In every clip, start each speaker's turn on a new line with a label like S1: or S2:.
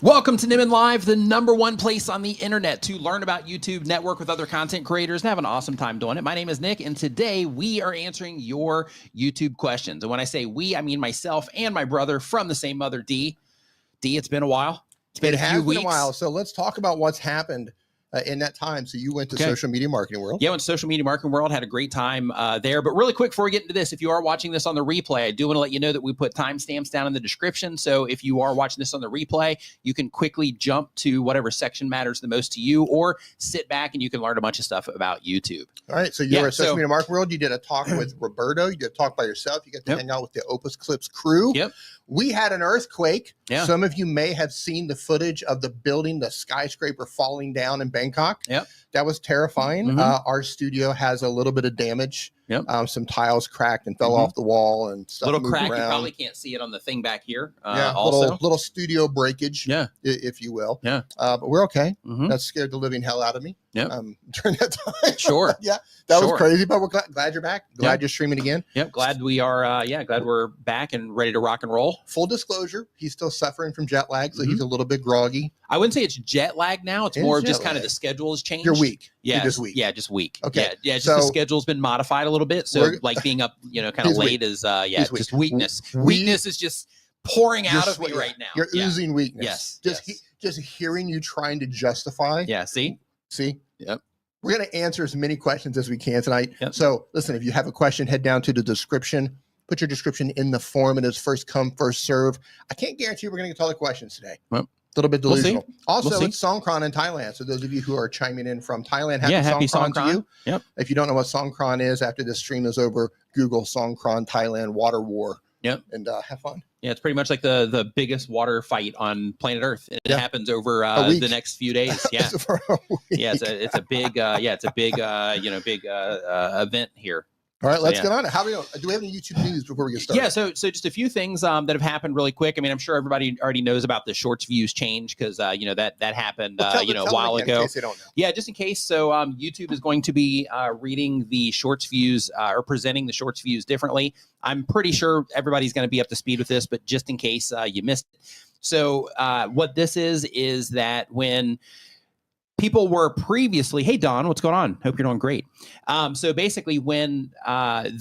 S1: Welcome to Nimin Live, the #1 place on the internet to learn about YouTube, network with other content creators, and have an awesome time doing it. My name is Nick, and today we are answering your YouTube questions. And when I say we, I mean myself and my brother from the same mother, Dee. Dee, it's been a while. It's been a few weeks.
S2: It has been a while. So let's talk about what's happened in that time. So you went to social media marketing world.
S1: Yeah, went to social media marketing world, had a great time there. But really quick, before we get into this, if you are watching this on the replay, I do want to let you know that we put timestamps down in the description. So if you are watching this on the replay, you can quickly jump to whatever section matters the most to you, or sit back and you can learn a bunch of stuff about YouTube.
S2: All right. So you were at social media marketing world. You did a talk with Roberto. You did a talk by yourself. You got to hang out with the Opus Clips crew.
S1: Yep.
S2: We had an earthquake.
S1: Yeah.
S2: Some of you may have seen the footage of the building, the skyscraper falling down in Bangkok.
S1: Yep.
S2: That was terrifying. Our studio has a little bit of damage.
S1: Yep.
S2: Some tiles cracked and fell off the wall and stuff.
S1: Little crack.
S2: Around.
S1: You probably can't see it on the thing back here.
S2: Yeah.
S1: Also,
S2: Little studio breakage.
S1: Yeah.
S2: If you will.
S1: Yeah.
S2: But we're okay. That scared the living hell out of me.
S1: Yep.
S2: During that time.
S1: Sure.
S2: Yeah. That was crazy, but we're glad you're back. Glad you're streaming again.
S1: Yep. Glad we are. Glad we're back and ready to rock and roll.
S2: Full disclosure, he's still suffering from jet lag, so he's a little bit groggy.
S1: I wouldn't say it's jet lag now. It's more just kind of the schedule has changed.
S2: You're weak.
S1: Yeah.
S2: You're just weak.
S1: Yeah, just weak.
S2: Okay.
S1: Yeah. Just the schedule's been modified a little bit. So like being up, kind of late is just weakness. Weakness is just pouring out of me right now.
S2: You're oozing weakness.
S1: Yes.
S2: Just hearing you trying to justify.
S1: Yeah. See?
S2: Yep. We're going to answer as many questions as we can tonight.
S1: Yep.
S2: So listen, if you have a question, head down to the description. Put your description in the form. It is first come, first serve. I can't guarantee we're going to get to all the questions today. Well, a little bit delusional. Also, it's Songkran in Thailand. So those of you who are chiming in from Thailand, happy Songkran to you.
S1: Yep.
S2: If you don't know what Songkran is, after this stream is over, Google Songkran Thailand water war. Yep. And have fun.
S1: Yeah, it's pretty much like the biggest water fight on planet Earth. It happens over the next few days. Yeah. Yeah, it's a big big event here.
S2: All right, let's get on it. How do we have any YouTube news before we get started?
S1: Yeah, so just a few things that have happened really quick. I mean, I'm sure everybody already knows about the Shorts views change because that happened a while ago.
S2: In case they don't know.
S1: Yeah, just in case. So YouTube is going to be reading the Shorts views or presenting the Shorts views differently. I'm pretty sure everybody's going to be up to speed with this, but just in case you missed it. So what this is that when people were previously, hey, Don, what's going on? Hope you're doing great. So basically when what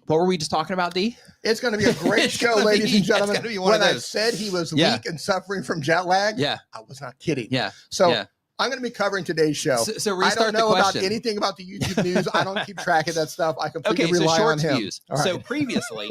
S1: were we just talking about, Dee?
S2: It's going to be a great show, ladies and gentlemen.
S1: It's gonna be one
S2: when
S1: of
S2: I
S1: those.
S2: said he was weak and suffering from jet lag, I was not kidding.
S1: Yeah.
S2: So I'm going to be covering today's show.
S1: So
S2: I don't know about anything about the YouTube news. I don't keep track of that stuff. I completely rely on him.
S1: Views. Right. So previously,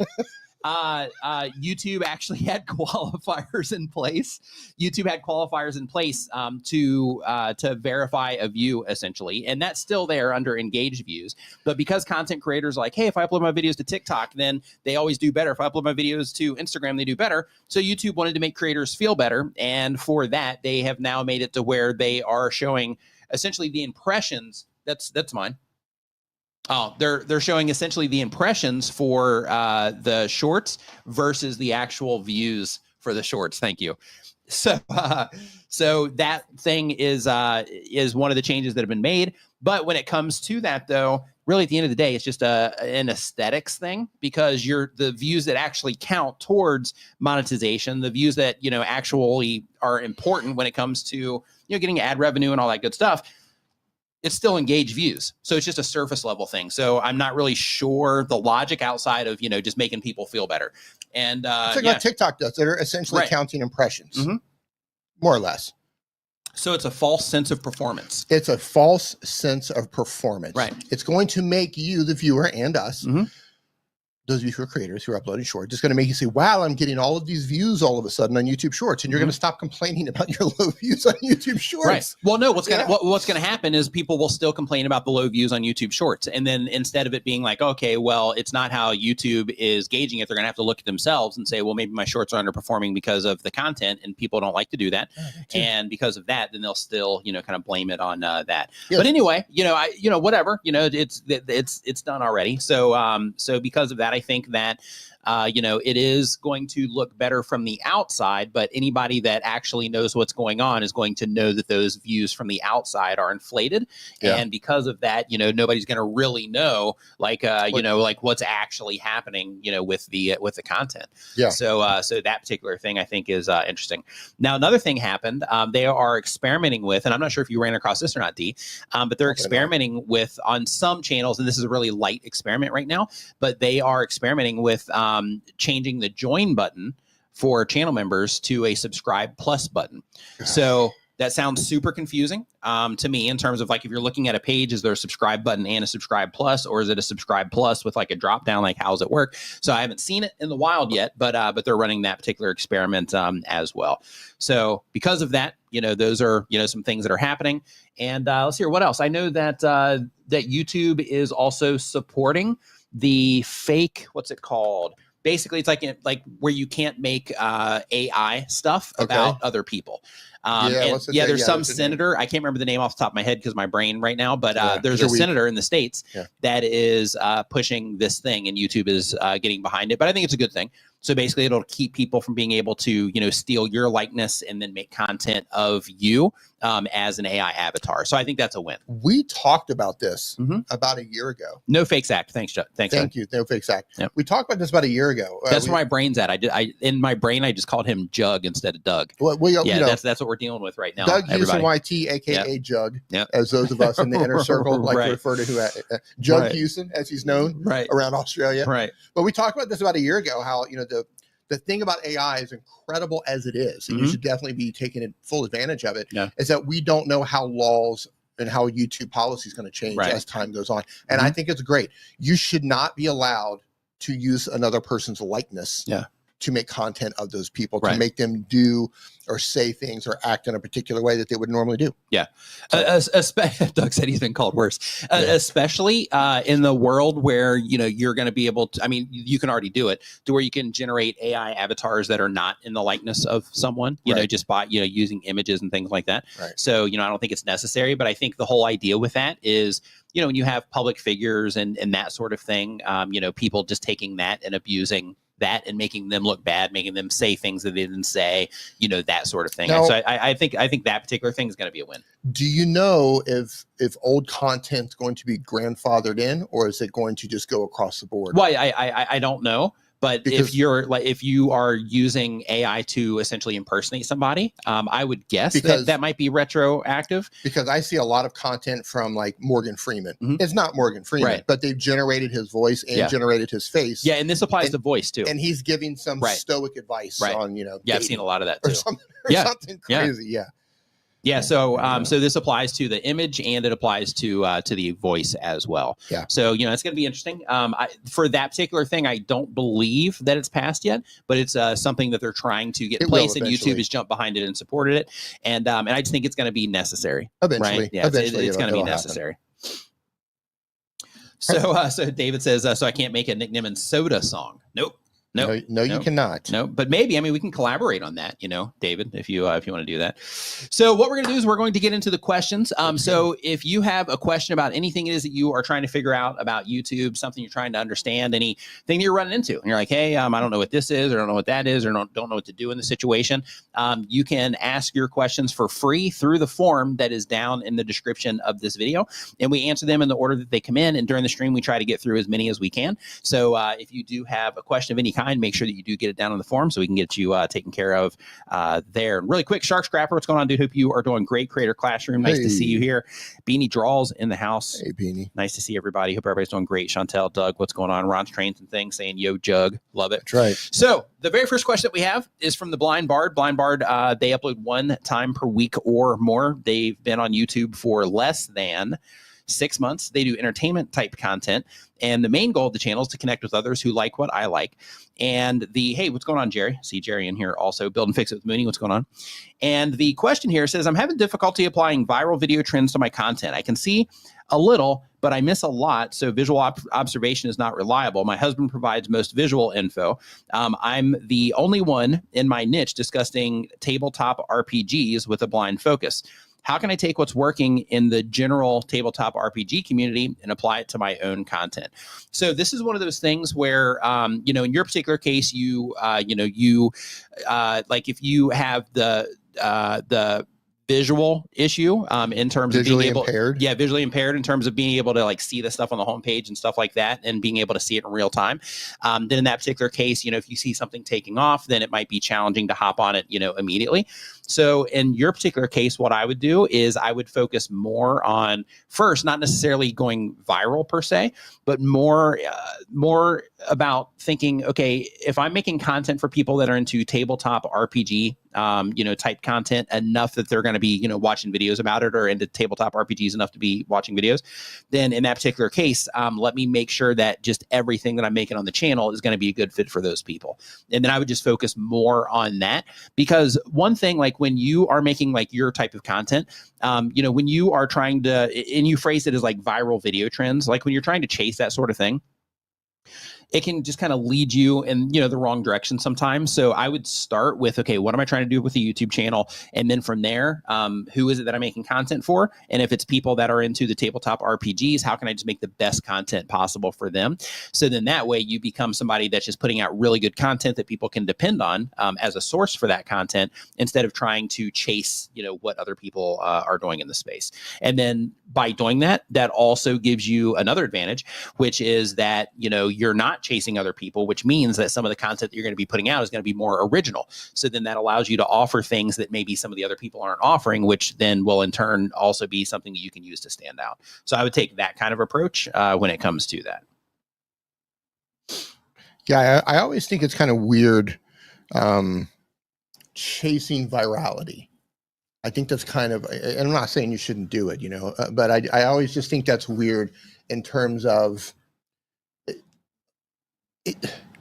S1: YouTube actually had qualifiers in place. YouTube had qualifiers in place to verify a view, essentially, and that's still there under engaged views. But because content creators are like, hey, if I upload my videos to TikTok, then they always do better. If I upload my videos to Instagram, they do better. So YouTube wanted to make creators feel better, and for that, they have now made it to where they are showing essentially the impressions. That's mine. Oh, they're showing essentially the impressions for the shorts versus the actual views for the shorts. Thank you. So that thing is one of the changes that have been made. But when it comes to that, though, really at the end of the day, it's just an aesthetics thing, because the views that actually count towards monetization, the views that actually are important when it comes to getting ad revenue and all that good stuff, it's still engaged views. So it's just a surface level thing. So I'm not really sure the logic outside of, just making people feel better. And
S2: it's like what TikTok does. They're essentially counting impressions, more or less.
S1: So it's a false sense of performance.
S2: It's a false sense of performance.
S1: Right.
S2: It's going to make you, the viewer, and us, those of you who are creators who are uploading shorts, it's going to make you say, wow, I'm getting all of these views all of a sudden on YouTube Shorts. And you're going to stop complaining about your low views on YouTube Shorts. Right.
S1: Well, no, what's going to happen is people will still complain about the low views on YouTube Shorts. And then instead of it being like, okay, well, it's not how YouTube is gauging it, they're going to have to look at themselves and say, well, maybe my shorts are underperforming because of the content, and people don't like to do that. And because of that, then they'll still, kind of blame it on that. Yes. But anyway, whatever, it's done already. So because of that, I think that it is going to look better from the outside, but anybody that actually knows what's going on is going to know that those views from the outside are inflated. Yeah. And because of that, nobody's going to really know like what's actually happening, with the content. Yeah. So that particular thing I think is interesting. Now, another thing happened. They are experimenting with, and I'm not sure if you ran across this or not, Dee, but they're experimenting with on some channels, and this is a really light experiment right now, but they are experimenting with changing the join button for channel members to a subscribe plus button. So that sounds super confusing to me in terms of like, if you're looking at a page, is there a subscribe button and a subscribe plus, or is it a subscribe plus with like a drop down? Like, how does it work? So I haven't seen it in the wild yet, but they're running that particular experiment as well. So because of that, those are, some things that are happening. And let's hear what else. I know that that YouTube is also supporting the fake, what's it called? Basically, it's like where you can't make AI stuff about other people. There's some senator, I can't remember the name off the top of my head because my brain right now, but there's a senator in the States that is pushing this thing, and YouTube is getting behind it. But I think it's a good thing. So basically, it'll keep people from being able to, steal your likeness and then make content of you as an AI avatar. So I think that's a win.
S2: We talked about this about a year ago.
S1: No Fakes Act. Thanks, Chuck.
S2: Thank you. No Fakes Act. Yep. We talked about this about a year ago.
S1: That's where my brain's at. In my brain, I just called him Jug instead of Doug.
S2: Well,
S1: that's what we're dealing with right now.
S2: Doug Houston YT, aka Jug, as those of us in the inner circle like to refer to who Jug Houston, as he's known around Australia. Right. But we talked about this about a year ago. How the thing about AI, is incredible as it is, and you should definitely be taking full advantage of it, is that we don't know how laws and how YouTube policy is going to change as time goes on. And I think it's great. You should not be allowed to use another person's likeness to make content of those people, to make them do or say things or act in a particular way that they would normally do.
S1: Yeah. Doug said he's been called worse, especially in the world where, you're going to be able to, you can already do it to where you can generate AI avatars that are not in the likeness of someone, just by, using images and things like that. Right. So, I don't think it's necessary, but I think the whole idea with that is, when you have public figures and that sort of thing, people just taking that and abusing that and making them look bad, making them say things that they didn't say, that sort of thing. Now, so I think that particular thing is going to be a win.
S2: Do you know if old content is going to be grandfathered in, or is it going to just go across the board?
S1: Well, I don't know. But because if you are using AI to essentially impersonate somebody, I would guess that might be retroactive.
S2: Because I see a lot of content from like Morgan Freeman. It's not Morgan Freeman, but they've generated his voice and generated his face.
S1: Yeah, and this applies to voice too.
S2: And he's giving some stoic advice on
S1: I've seen a lot of that too.
S2: Or something crazy. Yeah.
S1: Yeah, so so this applies to the image and it applies to the voice as well. Yeah. So it's going to be interesting. For that particular thing, I don't believe that it's passed yet, but it's something that they're trying to get in place, and YouTube has jumped behind it and supported it. And I just think it's going to be necessary.
S2: Eventually,
S1: right? Yeah, it's going to be necessary. So David says, so I can't make a Nick Nimmin soda song. Nope.
S2: No, you cannot.
S1: No, but maybe, we can collaborate on that, David, if you want to do that. So what we're going to do is we're going to get into the questions. So if you have a question about anything it is that you are trying to figure out about YouTube, something you're trying to understand, anything that you're running into, and you're like, hey, I don't know what this is, or I don't know what that is, or don't know what to do in the situation, you can ask your questions for free through the form that is down in the description of this video, and we answer them in the order that they come in, and during the stream, we try to get through as many as we can. So if you do have a question of any kind, make sure that you do get it down on the forum so we can get you taken care of there. Really quick, Shark Scrapper, what's going on, dude? Hope you are doing great. Creator Classroom, nice to see you here. Beanie Draws in the house.
S2: Hey, Beanie.
S1: Nice to see everybody. Hope everybody's doing great. Chantel, Doug, what's going on? Ron's Trains and Things saying, yo, Jug. Love it.
S2: That's right.
S1: So the very first question that we have is from the Blind Bard. Blind Bard, they upload one time per week or more. They've been on YouTube for less than 6 months. They do entertainment type content, and the main goal of the channel is to connect with others who like what I like. And hey, what's going on, Jerry? See Jerry in here also. Build and Fix It with Mooney. What's going on? And the question here says, I'm having difficulty applying viral video trends to my content. I can see a little, but I miss a lot. So visual observation is not reliable. My husband provides most visual info. I'm the only one in my niche discussing tabletop RPGs with a blind focus. how can I take what's working in the general tabletop RPG community and apply it to my own content? So this is one of those things where, you know, in your particular case, you like if you have the visual issue in terms of being able, visually impaired in terms of being able to like see the stuff on the homepage and stuff like that, and being able to see it in real time. Then in that particular case, you know, if you see something taking off, then it might be challenging to hop on it, you know, immediately. So in your particular case, what I would do is I would focus more on, first, not necessarily going viral per se, but more about thinking, okay, if I'm making content for people that are into tabletop RPG, you know, type content enough that they're going to be, you know, watching videos about it, or into tabletop RPGs enough to be watching videos, then in that particular case, let me make sure that just everything that I'm making on the channel is going to be a good fit for those people. And then I would just focus more on that, because one thing, like when you are making like your type of content, you know, when you are trying to, and you phrase it as like viral video trends, like when you're trying to chase that sort of thing, it can just kind of lead you in, you know, the wrong direction sometimes. So I would start with, okay, what am I trying to do with the YouTube channel? And then from there, who is it that I'm making content for? And if it's people that are into the tabletop RPGs, how can I just make the best content possible for them? So then that way you become somebody that's just putting out really good content that people can depend on as a source for that content, instead of trying to chase, you know, what other people are doing in the space. And then by doing that, that also gives you another advantage, which is that, you know, you're not chasing other people, which means that some of the content that you're going to be putting out is going to be more original. So then that allows you to offer things that maybe some of the other people aren't offering, which then will in turn also be something that you can use to stand out. So I would take that kind of approach when it comes to that.
S2: Yeah, I always think it's kind of weird chasing virality. I think that's kind of, and I'm not saying you shouldn't do it, you know, but I always just think that's weird in terms of,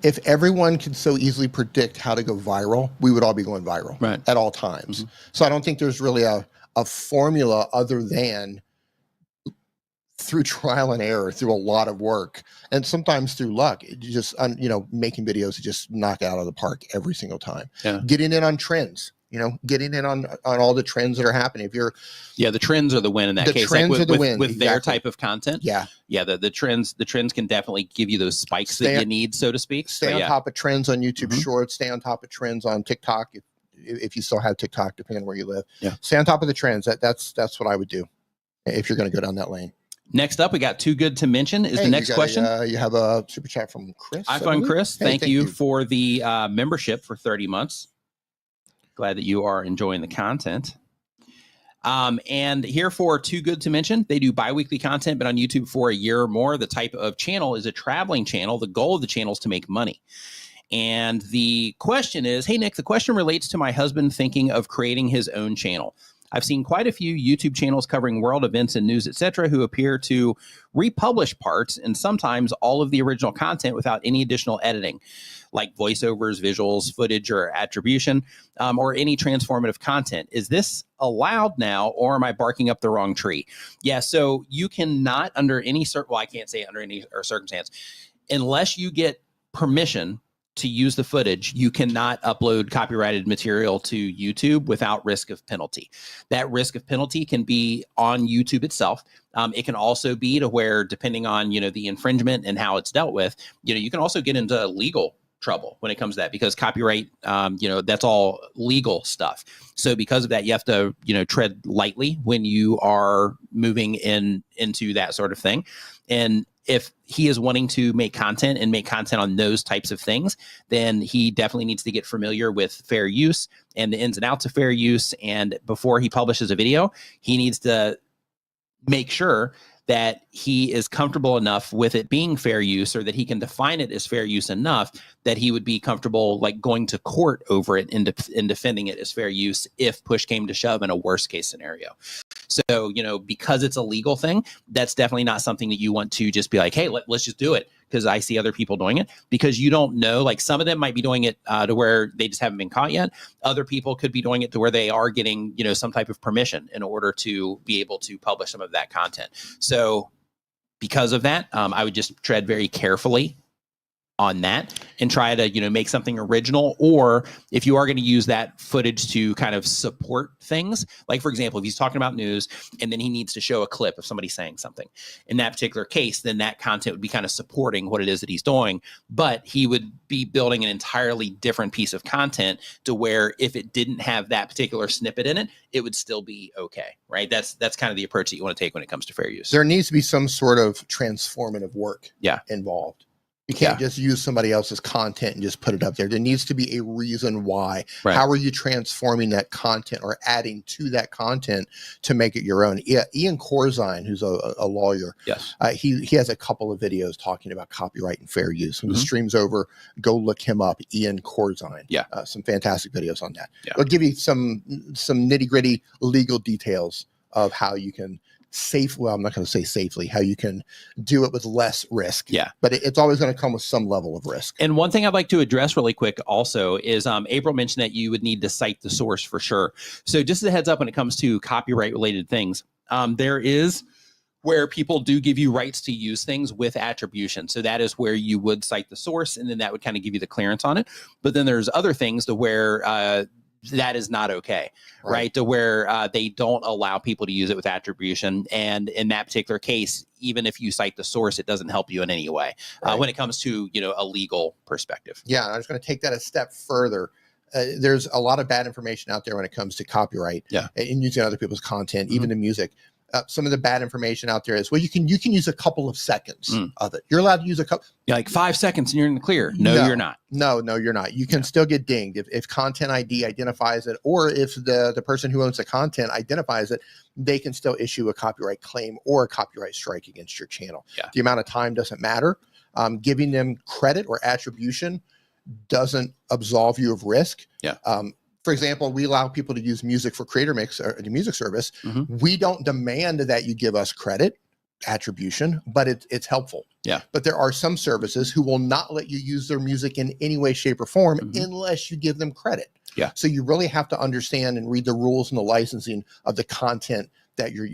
S2: if everyone could so easily predict how to go viral, we would all be going viral at all times. Mm-hmm. So I don't think there's really a formula other than through trial and error, through a lot of work, and sometimes through luck. Just, you know, making videos to just knock it out of the park every single time. Yeah. Getting in on trends. You know, getting in on all the trends that are happening. If you're,
S1: the trends are the win in that case.
S2: Trends
S1: like
S2: are the win
S1: with exactly. Their type of content.
S2: Yeah,
S1: the trends can definitely give you those spikes that you need, so to speak.
S2: Stay on top of trends on YouTube Shorts. Stay on top of trends on TikTok, if you still have TikTok, depending on where you live. Yeah, stay on top of the trends. That's what I would do if you're going to go down that lane.
S1: Next up, we got Too Good to Mention is the next question.
S2: You have a super chat from Chris.
S1: iPhone Chris, thank you for the membership for 30 months. Glad that you are enjoying the content. And here for Too Good to Mention, they do bi-weekly content, but on YouTube for a year or more. The type of channel is a traveling channel. The goal of the channel is to make money. And the question is, hey, Nick, the question relates to my husband thinking of creating his own channel. I've seen quite a few YouTube channels covering world events and news, etc., who appear to republish parts and sometimes all of the original content without any additional editing, like voiceovers, visuals, footage, or attribution, or any transformative content. Is this allowed now, or am I barking up the wrong tree? Yeah, so you cannot under any I can't say under any circumstance, unless you get permission to use the footage, you cannot upload copyrighted material to YouTube without risk of penalty. That risk of penalty can be on YouTube itself. It can also be to where, depending on, you know, the infringement and how it's dealt with, you know, you can also get into legal trouble when it comes to that, because copyright, you know, that's all legal stuff. So because of that, you have to, you know, tread lightly when you are moving into that sort of thing. And if he is wanting to make content on those types of things, then he definitely needs to get familiar with fair use and the ins and outs of fair use. And before he publishes a video, he needs to make sure that he is comfortable enough with it being fair use, or that he can define it as fair use enough that he would be comfortable like going to court over it and defending it as fair use if push came to shove in a worst case scenario. So, you know, because it's a legal thing, that's definitely not something that you want to just be like, hey, let's just do it because I see other people doing it, because you don't know, like some of them might be doing it to where they just haven't been caught yet. Other people could be doing it to where they are getting, you know, some type of permission in order to be able to publish some of that content. So because of that, I would just tread very carefully on that and try to, make something original. Or if you are going to use that footage to kind of support things, like for example, if he's talking about news and then he needs to show a clip of somebody saying something in that particular case, then that content would be kind of supporting what it is that he's doing, but he would be building an entirely different piece of content to where if it didn't have that particular snippet in it, it would still be okay, right? That's kind of the approach that you want to take when it comes to fair use.
S2: There needs to be some sort of transformative work involved. You can't just use somebody else's content and just put it up there. There needs to be a reason why. Right. How are you transforming that content or adding to that content to make it your own? Yeah, Ian Corzine, who's a lawyer, he has a couple of videos talking about copyright and fair use. When the stream's over, go look him up, Ian Corzine. Yeah, some fantastic videos on that. Yeah. I'll give you some nitty gritty legal details of how you can I'm not going to say safely, how you can do it with less risk. Yeah. But it's always going to come with some level of risk.
S1: And one thing I'd like to address really quick also is April mentioned that you would need to cite the source for sure. So just as a heads up when it comes to copyright related things, there is where people do give you rights to use things with attribution. So that is where you would cite the source and then that would kind of give you the clearance on it. But then there's other things to where that is not okay, right? To where they don't allow people to use it with attribution. And in that particular case, even if you cite the source, it doesn't help you in any way when it comes to, a legal perspective.
S2: Yeah, I was going to take that a step further. There's a lot of bad information out there when it comes to copyright and using other people's content, even the music. Some of the bad information out there is, well, you can use a couple of seconds of it. You're allowed to use a couple.
S1: Yeah, like 5 seconds and you're in the clear. No, you're not.
S2: No, you're not. You can still get dinged if Content ID identifies it, or if the person who owns the content identifies it, they can still issue a copyright claim or a copyright strike against your channel. Yeah. The amount of time doesn't matter. Giving them credit or attribution doesn't absolve you of risk. Yeah. For example, we allow people to use music for Creator Mix or the music service. We don't demand that you give us credit, attribution, but it's helpful. Yeah. But there are some services who will not let you use their music in any way, shape, or form unless you give them credit. Yeah. So you really have to understand and read the rules and the licensing of the content that you're.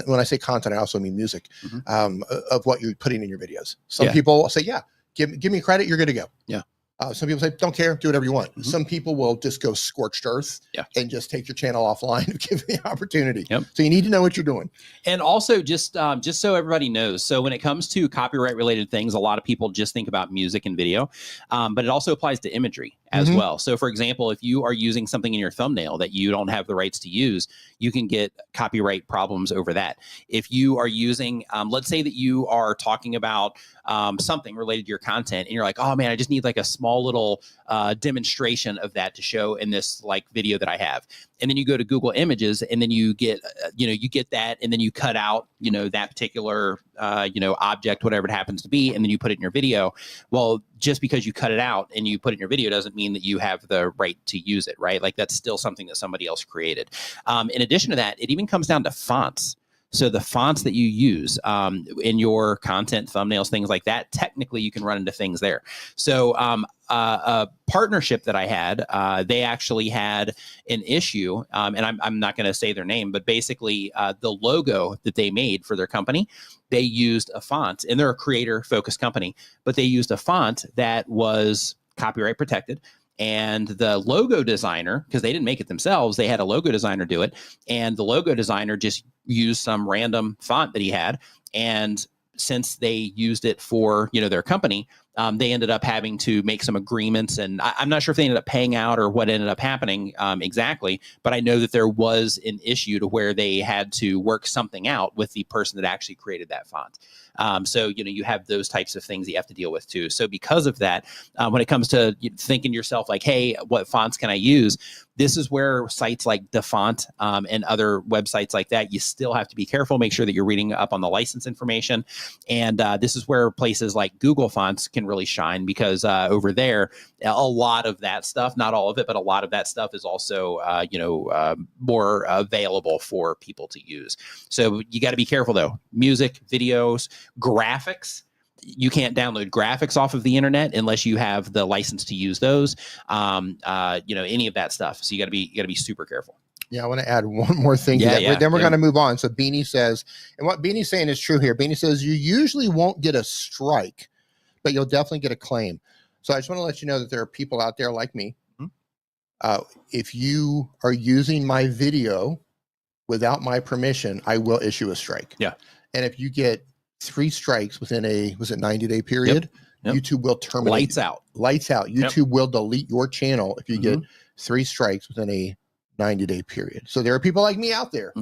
S2: When I say content, I also mean music, of what you're putting in your videos. Some people say, "Yeah, give me credit, you're good to go." Yeah. Some people say, don't care, do whatever you want. Some people will just go scorched earth and just take your channel offline and give the opportunity. So you need to know what you're doing.
S1: And also just so everybody knows, so when it comes to copyright related things, a lot of people just think about music and video, but it also applies to imagery as well. So for example, if you are using something in your thumbnail that you don't have the rights to use, you can get copyright problems over that. If you are using, let's say that you are talking about something related to your content and you're like, oh man, I just need like a small little demonstration of that to show in this like video that I have. And then you go to Google Images and then you get, you get that and then you cut out, that particular, object, whatever it happens to be, and then you put it in your video. Well, just because you cut it out and you put it in your video doesn't mean that you have the right to use it, right? Like that's still something that somebody else created. In addition to that, it even comes down to fonts. So the fonts that you use in your content, thumbnails, things like that, technically you can run into things there. So a partnership that I had, they actually had an issue, and I'm not going to say their name, but basically the logo that they made for their company, they used a font, and they're a creator-focused company, but they used a font that was copyright protected. And the logo designer, because they didn't make it themselves, they had a logo designer do it. And the logo designer just used some random font that he had. And since they used it for, their company, they ended up having to make some agreements. And I'm not sure if they ended up paying out or what ended up happening exactly. But I know that there was an issue to where they had to work something out with the person that actually created that font. So, you have those types of things that you have to deal with too. So because of that, when it comes to thinking to yourself like, hey, what fonts can I use? This is where sites like DaFont and other websites like that, you still have to be careful, make sure that you're reading up on the license information. And this is where places like Google Fonts can really shine, because over there, a lot of that stuff, not all of it, but a lot of that stuff is also, more available for people to use. So you got to be careful though. Music, videos, graphics. You can't download graphics off of the internet unless you have the license to use those, any of that stuff. So you got to be super careful.
S2: Yeah, I want to add one more thing to that. But then we're going to move on. So Beanie says, and what Beanie's saying is true here. Beanie says you usually won't get a strike, but you'll definitely get a claim. So I just want to let you know that there are people out there like me. If you are using my video without my permission, I will issue a strike.
S1: Yeah.
S2: And if you get 3 strikes within a 90-day period, YouTube will terminate.
S1: Lights out.
S2: Lights out. YouTube will delete your channel if you get 3 strikes within a 90-day period. So there are people like me out there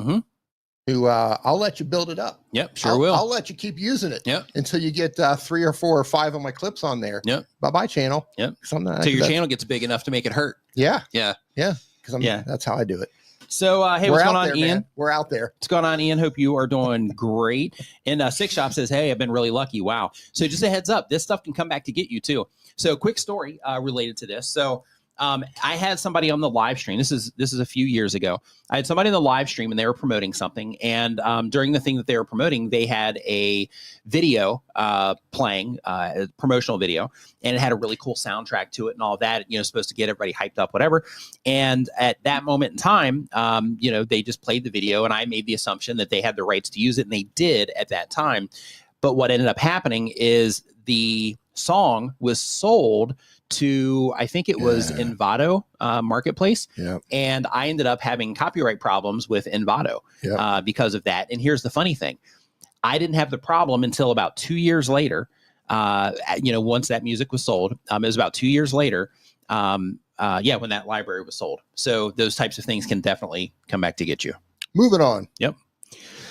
S2: who I'll let you build it up.
S1: Yep, sure will.
S2: I'll let you keep using it until you get 3 or 4 or 5 of my clips on there.
S1: Yep.
S2: Bye-bye channel.
S1: Yep. So your channel gets big enough to make it hurt.
S2: Yeah.
S1: Yeah.
S2: Yeah. Because that's how I do it.
S1: So, hey, what's going on,
S2: there,
S1: Ian?
S2: Man. We're out there.
S1: What's going on, Ian? Hope you are doing great. And Six Shop says, hey, I've been really lucky. Wow. So just a heads up, this stuff can come back to get you too. So quick story related to this. So I had somebody on the live stream. This is a few years ago. I had somebody in the live stream and they were promoting something. And during the thing that they were promoting, they had a video playing, a promotional video, and it had a really cool soundtrack to it and all that, supposed to get everybody hyped up, whatever. And at that moment in time, they just played the video and I made the assumption that they had the rights to use it, and they did at that time. But what ended up happening is the song was sold to, I think it was Envato Marketplace. And I ended up having copyright problems with Envato because of that. And here's the funny thing. I didn't have the problem until about 2 years later. Once that music was sold, it was about 2 years later. When that library was sold. So those types of things can definitely come back to get you.
S2: Moving on.
S1: Yep.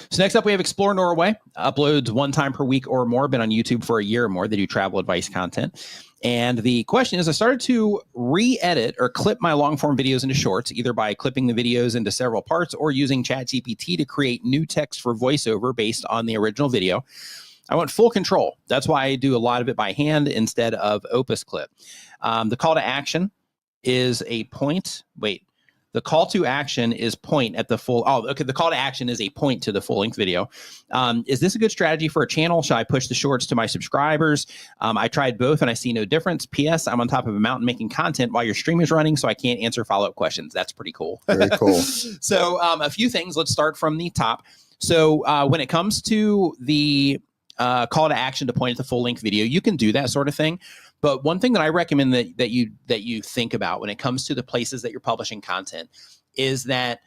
S1: So next up, we have Explore Norway. Uploads 1 time per week or more. Been on YouTube for a year or more. They do travel advice content. And the question is, I started to re-edit or clip my long-form videos into shorts, either by clipping the videos into several parts or using ChatGPT to create new text for voiceover based on the original video. I want full control. That's why I do a lot of it by hand instead of Opus Clip. The call to action is a point. The call to action is point at the full. Oh, okay. The call to action is a point to the full length video. Is this a good strategy for a channel? Should I push the shorts to my subscribers? I tried both and I see no difference. P.S. I'm on top of a mountain making content while your stream is running, so I can't answer follow-up questions. That's pretty cool.
S2: Very cool.
S1: So a few things. Let's start from the top. So when it comes to the call to action to point at the full length video, you can do that sort of thing. But one thing that I recommend that you think about when it comes to the places that you're publishing content is that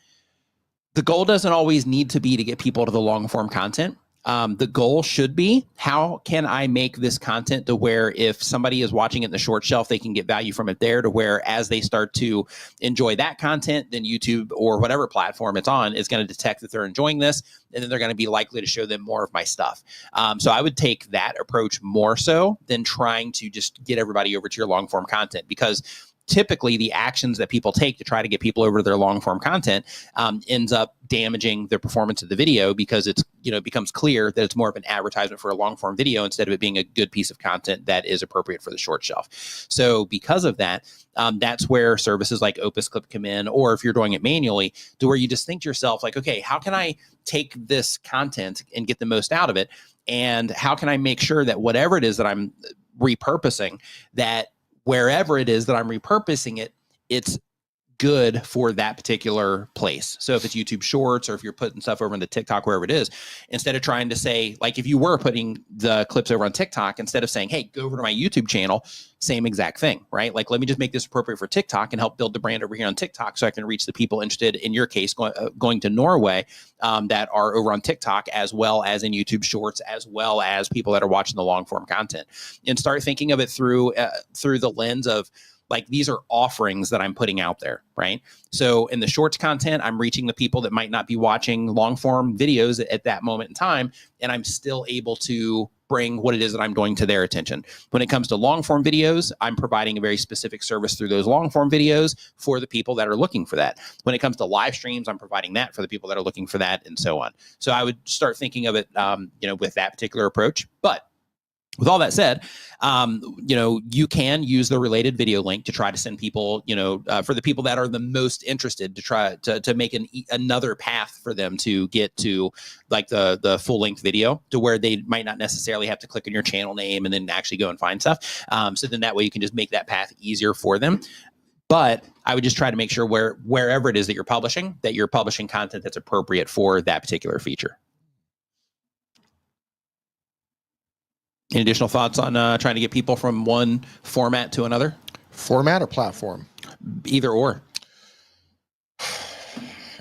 S1: the goal doesn't always need to be to get people to the long form content. The goal should be, how can I make this content to where if somebody is watching it in the short shelf, they can get value from it there, to where as they start to enjoy that content, then YouTube or whatever platform it's on is going to detect that they're enjoying this, and then they're going to be likely to show them more of my stuff. So I would take that approach more so than trying to just get everybody over to your long form content, because typically the actions that people take to try to get people over to their long form content ends up damaging the performance of the video, because it's, it becomes clear that it's more of an advertisement for a long form video instead of it being a good piece of content that is appropriate for the short shelf. So because of that, that's where services like Opus Clip come in, or if you're doing it manually, to where you just think to yourself like, okay, how can I take this content and get the most out of it? And how can I make sure that whatever it is that I'm repurposing, that wherever it is that I'm repurposing it, it's good for that particular place. So if it's YouTube Shorts, or if you're putting stuff over into TikTok, wherever it is, instead of trying to say, like if you were putting the clips over on TikTok, instead of saying, hey, go over to my YouTube channel, same exact thing, right? Like, let me just make this appropriate for TikTok and help build the brand over here on TikTok so I can reach the people interested, in your case, going to Norway, that are over on TikTok, as well as in YouTube Shorts, as well as people that are watching the long form content. And start thinking of it through the lens of, like, these are offerings that I'm putting out there, right? So in the shorts content, I'm reaching the people that might not be watching long form videos at that moment in time, and I'm still able to bring what it is that I'm doing to their attention. When it comes to long form videos, I'm providing a very specific service through those long form videos for the people that are looking for that. When it comes to live streams, I'm providing that for the people that are looking for that, and so on. So I would start thinking of it, with that particular approach. But with all that said, you can use the related video link to try to send people, for the people that are the most interested, to try to make another path for them to get to, like, the full length video, to where they might not necessarily have to click on your channel name and then actually go and find stuff. So then that way you can just make that path easier for them. But I would just try to make sure wherever it is that you're publishing content that's appropriate for that particular feature. Any additional thoughts on trying to get people from one format to another?
S2: Format or platform?
S1: Either or.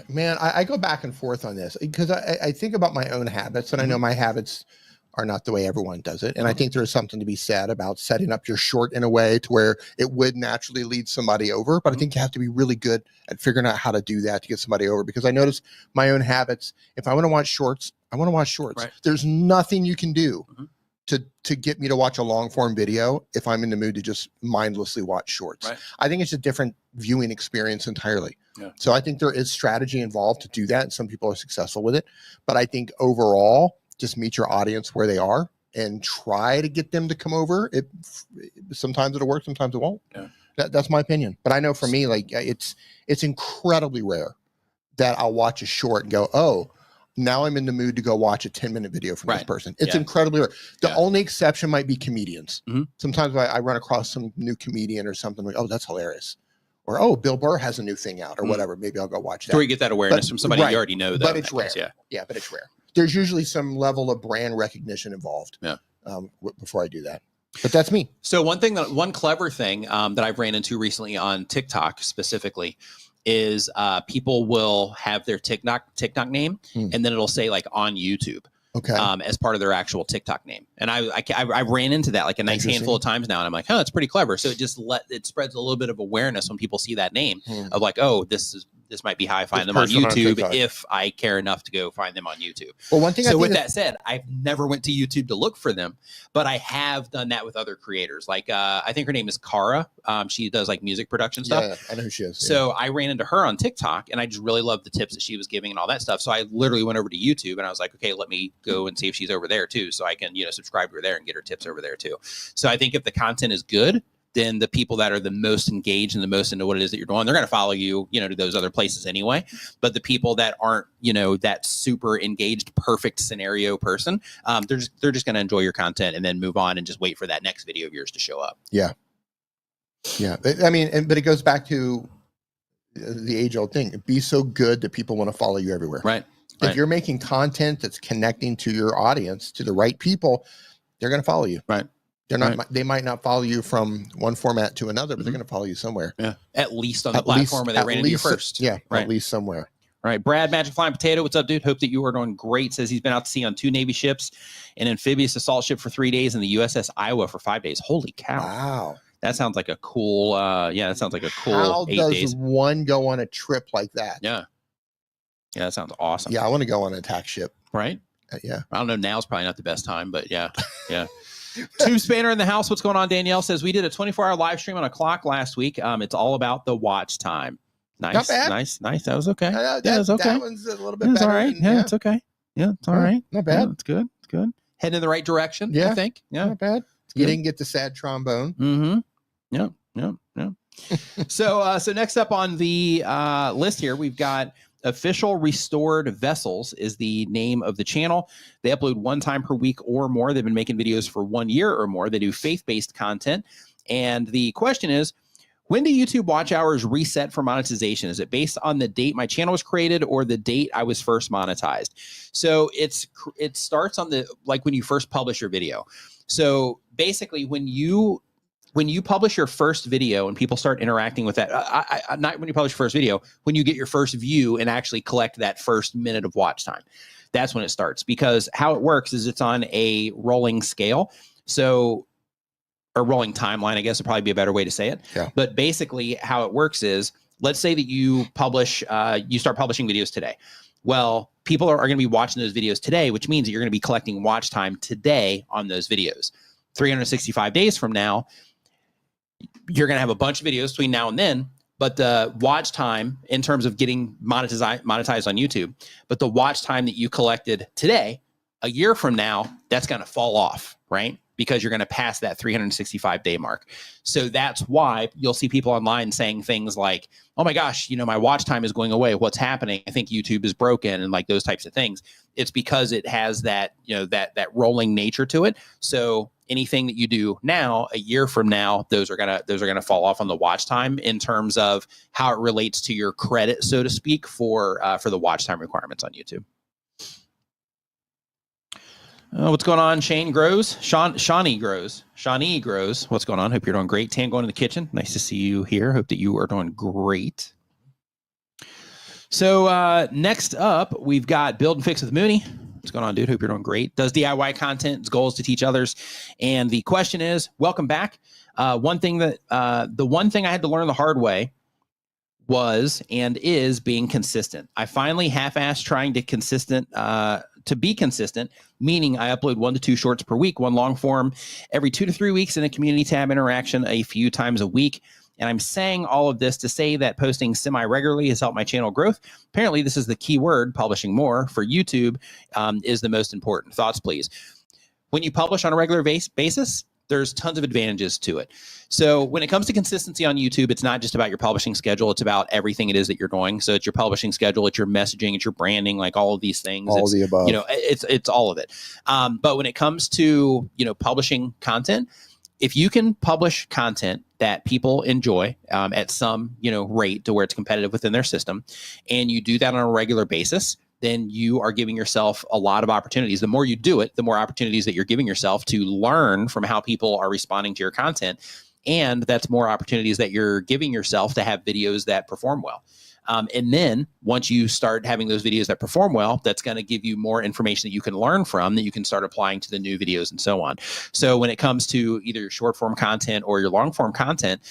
S2: Man, I go back and forth on this because I think about my own habits, and I know my habits are not the way everyone does it. And I think there is something to be said about setting up your short in a way to where it would naturally lead somebody over. But I think you have to be really good at figuring out how to do that to get somebody over, because I notice my own habits. If I want to watch shorts, I want to watch shorts. Right. There's nothing you can do to get me to watch a long form video if I'm in the mood to just mindlessly watch shorts. Right. I think it's a different viewing experience entirely. Yeah. So I think there is strategy involved to do that, and some people are successful with it. But I think overall, just meet your audience where they are and try to get them to come over. Sometimes it'll work, sometimes it won't. Yeah. That's my opinion. But I know for me, like it's incredibly rare that I'll watch a short and go, oh, now I'm in the mood to go watch a 10-minute video from this person. It's incredibly rare. The only exception might be comedians. Sometimes I run across some new comedian or something like, oh, that's hilarious. Or, oh, Bill Burr has a new thing out or whatever. Maybe I'll go watch that.
S1: So you get that awareness from somebody you already know.
S2: But it's rare. Yeah, but it's rare. There's usually some level of brand recognition involved before I do that. But that's me. So
S1: one clever thing that I've ran into recently on TikTok specifically is people will have their TikTok name and then it'll say like on YouTube. Okay. As part of their actual TikTok name. And I ran into that like a nice handful of times now. And I'm like, oh, that's pretty clever. So it spreads a little bit of awareness when people see that name of like, oh, this might be how I find them on YouTube if I care enough to go find them on YouTube. Well, one thing. So with that said, I've never went to YouTube to look for them, but I have done that with other creators. Like I think her name is Cara. She does like music production stuff.
S2: Yeah, I know who she is.
S1: So I ran into her on TikTok and I just really loved the tips that she was giving and all that stuff. So I literally went over to YouTube and I was like, okay, let me go and see if she's over there too. So I can, subscribe to her there and get her tips over there too. So I think if the content is good, then the people that are the most engaged and the most into what it is that you're doing, they're going to follow you, to those other places anyway. But the people that aren't, that super engaged, perfect scenario person, they're just going to enjoy your content and then move on and just wait for that next video of yours to show up.
S2: Yeah. Yeah. I mean, but it goes back to the age old thing. Be so good that people want to follow you everywhere.
S1: Right.
S2: If you're making content that's connecting to your audience, to the right people, they're going to follow you.
S1: Right.
S2: They're not. Right. They might not follow you from one format to another, but they're going to follow you somewhere.
S1: Yeah, at least on the platform where they ran into you first.
S2: Yeah, right. At least somewhere.
S1: All right, Brad, Magic Flying Potato, what's up, dude? Hope that you are doing great. Says he's been out to sea on 2 Navy ships, an amphibious assault ship for 3 days, and the USS Iowa for 5 days. Holy cow!
S2: Wow,
S1: that sounds like a cool. That sounds like a cool.
S2: How
S1: 8
S2: does
S1: days.
S2: One go on a trip like that?
S1: Yeah, that sounds awesome.
S2: Yeah, I want to go on an attack ship.
S1: Right?
S2: Yeah.
S1: I don't know. Now's probably not the best time, but yeah. Two Spanner in the house. What's going on? Danielle says we did a 24-hour live stream on a clock last week. It's all about the watch time. Nice,
S2: not bad.
S1: Nice. That was okay.
S2: That
S1: was okay.
S2: That one's a little bit better.
S1: All right. Yeah, it's okay. Yeah, it's all right.
S2: Not bad.
S1: It's good. It's good. Heading in the right direction.
S2: Yeah,
S1: I think. Yeah,
S2: not bad. You didn't get the sad trombone.
S1: Yep. So next up on the list here, we've got Official Restored Vessels is the name of the channel. They upload 1 time per week or more. They've been making videos for 1 year or more. They do faith-based content. And the question is, when do YouTube watch hours reset for monetization? Is it based on the date my channel was created or the date I was first monetized? So it starts on when you first publish your video. So basically when you publish your first video and people start interacting with that, not when you publish your first video, when you get your first view and actually collect that first minute of watch time, that's when it starts. Because how it works is it's on a rolling scale. So, or rolling timeline, I guess would probably be a better way to say it.
S2: Yeah.
S1: But basically how it works is, let's say that you start publishing videos today. Well, people are going to be watching those videos today, which means that you're going to be collecting watch time today on those videos. 365 days from now, you're going to have a bunch of videos between now and then, but the watch time in terms of getting monetized on YouTube, but the watch time that you collected today, a year from now, that's going to fall off, right? Because you're going to pass that 365-day mark. So that's why you'll see people online saying things like, oh my gosh, my watch time is going away. What's happening? I think YouTube is broken, and like those types of things. It's because it has that, that rolling nature to it. So anything that you do now, a year from now, those are gonna fall off on the watch time in terms of how it relates to your credit, so to speak, for the watch time requirements on YouTube. What's going on? Shawnee Grows. What's going on? Hope you're doing great. Tan going in the kitchen. Nice to see you here. Hope that you are doing great. So next up, we've got Build and Fix with Mooney. What's going on, dude? Hope you're doing great. Does DIY content. His goal is to teach others. And the question is, welcome back. The one thing I had to learn the hard way was and is being consistent. I finally half-assed trying to be consistent, meaning I upload 1 to 2 shorts per week, one long form every 2 to 3 weeks, in a community tab interaction a few times a week. And I'm saying all of this to say that posting semi-regularly has helped my channel growth. Apparently, this is the key word, publishing more for YouTube is the most important. Thoughts, please. When you publish on a regular basis, there's tons of advantages to it. So when it comes to consistency on YouTube, it's not just about your publishing schedule. It's about everything it is that you're doing. So it's your publishing schedule, it's your messaging, it's your branding, like all of these things.
S2: All of the above.
S1: It's all of it. But when it comes to, publishing content, if you can publish content that people enjoy at some, rate to where it's competitive within their system, and you do that on a regular basis, then you are giving yourself a lot of opportunities. The more you do it, the more opportunities that you're giving yourself to learn from how people are responding to your content. And that's more opportunities that you're giving yourself to have videos that perform well. And then once you start having those videos that perform well, that's going to give you more information that you can learn from, that you can start applying to the new videos and so on. So when it comes to either your short form content or your long form content,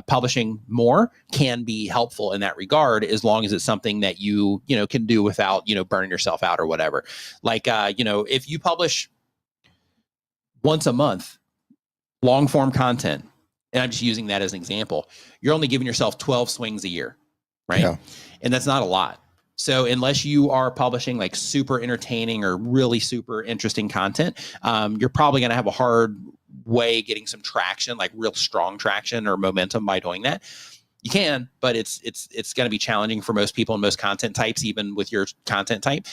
S1: publishing more can be helpful in that regard, as long as it's something that you can do without, burning yourself out or whatever. Like, if you publish once a month, long form content, and I'm just using that as an example, you're only giving yourself 12 swings a year, right? Yeah. And that's not a lot. So unless you are publishing like super entertaining or really super interesting content, you're probably going to have a hard way getting some traction, like real strong traction or momentum by doing that. You can, but it's going to be challenging for most people and most content types, even with your content type.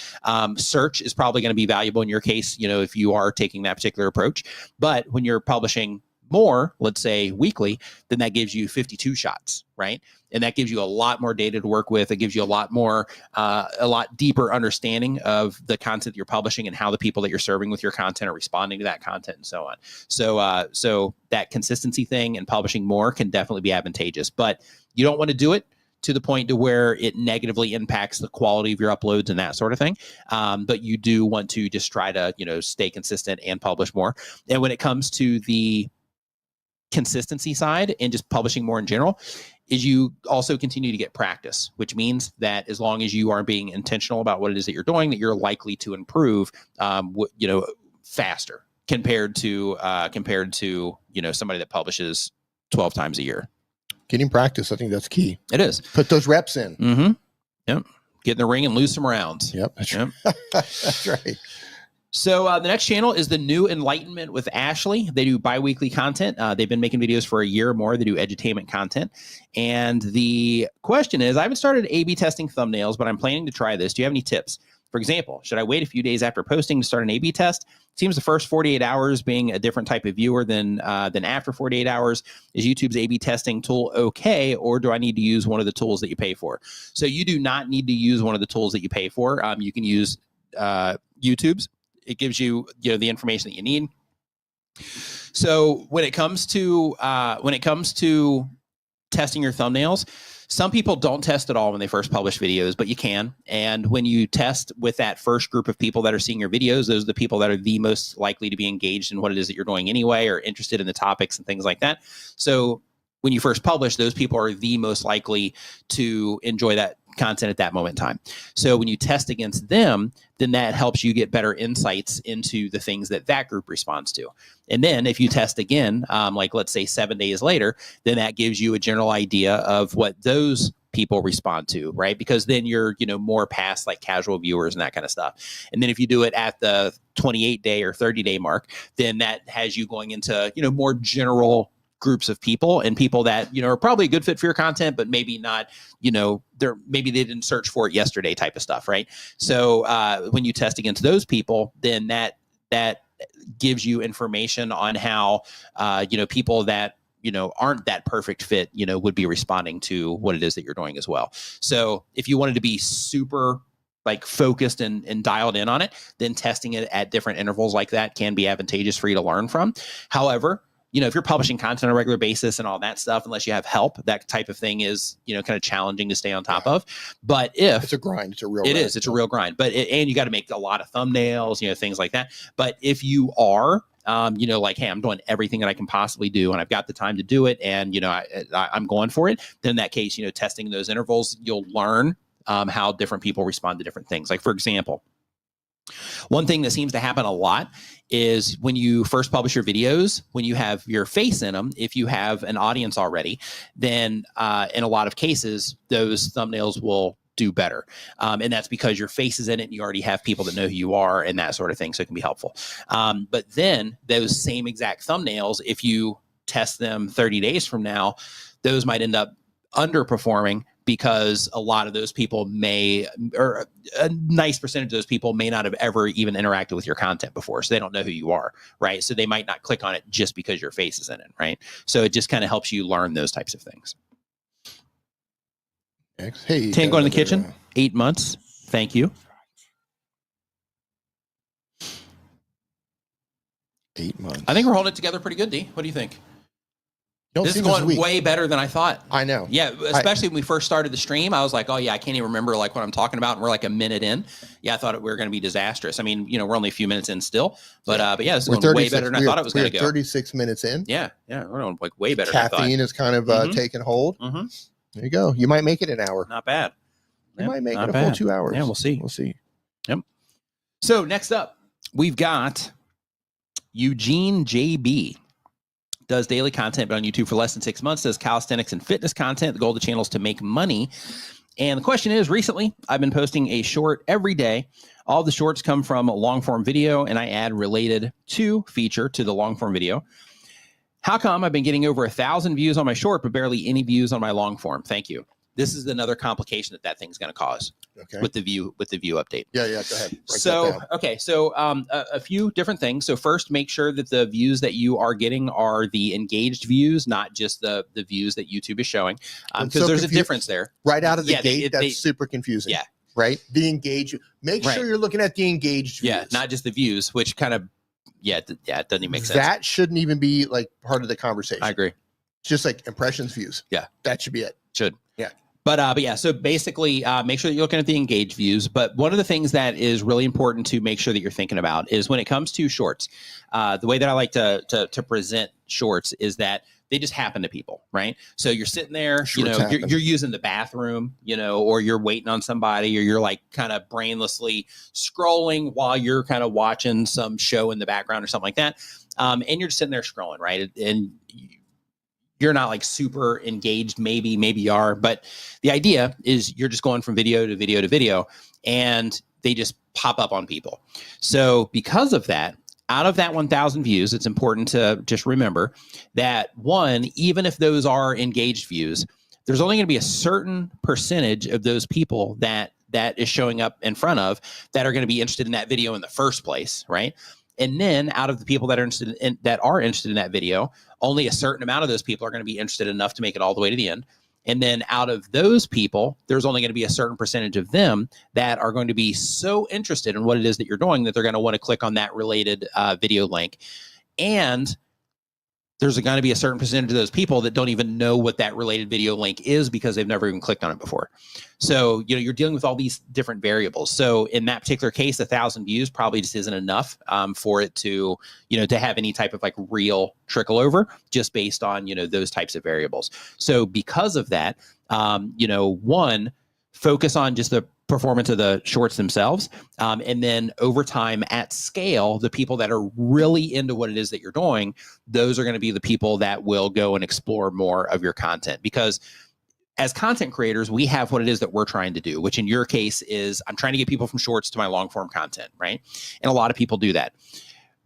S1: Search is probably going to be valuable in your case, if you are taking that particular approach. But when you're publishing more, let's say weekly, then that gives you 52 shots, right? And that gives you a lot more data to work with. It gives you a lot deeper understanding of the content that you're publishing and how the people that you're serving with your content are responding to that content and so on. So that consistency thing and publishing more can definitely be advantageous, but you don't want to do it to the point to where it negatively impacts the quality of your uploads and that sort of thing. But you do want to just try to, stay consistent and publish more. And when it comes to the consistency side and just publishing more in general, is you also continue to get practice, which means that as long as you are being intentional about what it is that you're doing, that you're likely to improve, faster compared to somebody that publishes 12 times a year.
S2: Getting practice, I think that's key.
S1: It is.
S2: Put those reps in.
S1: Mm-hmm. Yep. Get in the ring and lose some rounds.
S2: Yep. That's right. That's right.
S1: So the next channel is the New Enlightenment with Ashley. They do bi-weekly content. They've been making videos for a year or more. They do edutainment content. And the question is, I haven't started A/B testing thumbnails, but I'm planning to try this. Do you have any tips? For example, should I wait a few days after posting to start an A/B test? Seems the first 48 hours being a different type of viewer than after 48 hours. Is YouTube's A/B testing tool okay, or do I need to use one of the tools that you pay for? So you do not need to use one of the tools that you pay for. You can use YouTube's. It gives you, the information that you need. So when it comes to testing your thumbnails, some people don't test at all when they first publish videos, but you can. And when you test with that first group of people that are seeing your videos, those are the people that are the most likely to be engaged in what it is that you're doing anyway, or interested in the topics and things like that. So when you first publish, those people are the most likely to enjoy that content at that moment in time. So when you test against them, then that helps you get better insights into the things that group responds to. And then if you test again, like let's say 7 days later, then that gives you a general idea of what those people respond to, right? Because then you're, more past like casual viewers and that kind of stuff. And then if you do it at the 28-day or 30-day mark, then that has you going into, more general groups of people, and people that, are probably a good fit for your content, but maybe not, maybe they didn't search for it yesterday type of stuff, right? So when you test against those people, then that gives you information on how, people that, aren't that perfect fit, would be responding to what it is that you're doing as well. So if you wanted to be super like focused and dialed in on it, then testing it at different intervals like that can be advantageous for you to learn from. However, if you're publishing content on a regular basis and all that stuff, unless you have help, that type of thing is, kind of challenging to stay on top of. But if
S2: it's a grind, it's a real grind.
S1: But and you got to make a lot of thumbnails, things like that. But if you are, like, hey, I'm doing everything that I can possibly do and I've got the time to do it and, I'm going for it, then in that case, testing those intervals, you'll learn how different people respond to different things. Like, for example, one thing that seems to happen a lot is when you first publish your videos, when you have your face in them, if you have an audience already, then in a lot of cases, those thumbnails will do better. And that's because your face is in it and you already have people that know who you are and that sort of thing. So it can be helpful. But then those same exact thumbnails, if you test them 30 days from now, those might end up underperforming because a lot of those people or a nice percentage of those people may not have ever even interacted with your content before. So they don't know who you are, right? So they might not click on it just because your face is in it, right? So it just kind of helps you learn those types of things.
S2: Hey,
S1: Tango in the kitchen, 8 months. Thank you.
S2: 8 months.
S1: I think we're holding it together pretty good, Dee. What do you think? This is going way better than I thought.
S2: I know.
S1: Yeah, especially when we first started the stream, I was like, oh yeah, I can't even remember like what I'm talking about. And we're like a minute in. Yeah, I thought we were going to be disastrous. I mean, we're only a few minutes in still, but yeah, this is going way better than I thought it was going to go.
S2: 36 minutes in.
S1: Yeah, we're going like way better.
S2: Caffeine is kind of taking hold.
S1: Mm-hmm.
S2: There you go. You might make it an hour.
S1: Not bad.
S2: You might make it a full 2 hours.
S1: Yeah, we'll see.
S2: We'll see.
S1: Yep. So next up, we've got Eugene JB. Does daily content, but on YouTube for less than 6 months, does calisthenics and fitness content. The goal of the channel is to make money. And the question is, recently, I've been posting a short every day. All the shorts come from a long form video, and I add related to feature to the long form video. How come I've been getting over 1,000 views on my short, but barely any views on my long form? Thank you. This is another complication that thing's going to cause with the view update.
S2: Yeah, go ahead.
S1: So a few different things. So first, make sure that the views that you are getting are the engaged views, not just the views that YouTube is showing, because there's a difference there.
S2: Right out of the gate, that's super confusing.
S1: Yeah.
S2: Right? The engaged. Make sure you're looking at the engaged views.
S1: Yeah, not just the views, which kind of, it doesn't even make sense.
S2: That shouldn't even be like part of the conversation.
S1: I agree.
S2: Just like impressions, views.
S1: Yeah.
S2: That should be it.
S1: Should.
S2: Yeah.
S1: But yeah, so basically make sure that you're looking at the engaged views. But one of the things that is really important to make sure that you're thinking about is when it comes to shorts, the way that I like to present shorts is that they just happen to people, right? So you're sitting there, you're using the bathroom, or you're waiting on somebody, or you're like kind of brainlessly scrolling while you're kind of watching some show in the background or something like that. And you're just sitting there scrolling, right? And you're not like super engaged, maybe you are, but the idea is you're just going from video to video to video and they just pop up on people. So because of that, out of that 1,000 views, it's important to just remember that one, even if those are engaged views, there's only going to be a certain percentage of those people that is showing up in front of that are going to be interested in that video in the first place, right? And then out of the people that are interested in that video, only a certain amount of those people are going to be interested enough to make it all the way to the end. And then out of those people, there's only going to be a certain percentage of them that are going to be so interested in what it is that you're doing that they're going to want to click on that related video link. And there's going to be a certain percentage of those people that don't even know what that related video link is because they've never even clicked on it before. So, you're dealing with all these different variables. So in that particular case, 1,000 views probably just isn't enough for it to, to have any type of like real trickle over just based on, those types of variables. So because of that, one, focus on just the performance of the shorts themselves. And then over time at scale, the people that are really into what it is that you're doing, those are going to be the people that will go and explore more of your content. Because as content creators, we have what it is that we're trying to do, which in your case is I'm trying to get people from shorts to my long form content, right? And a lot of people do that.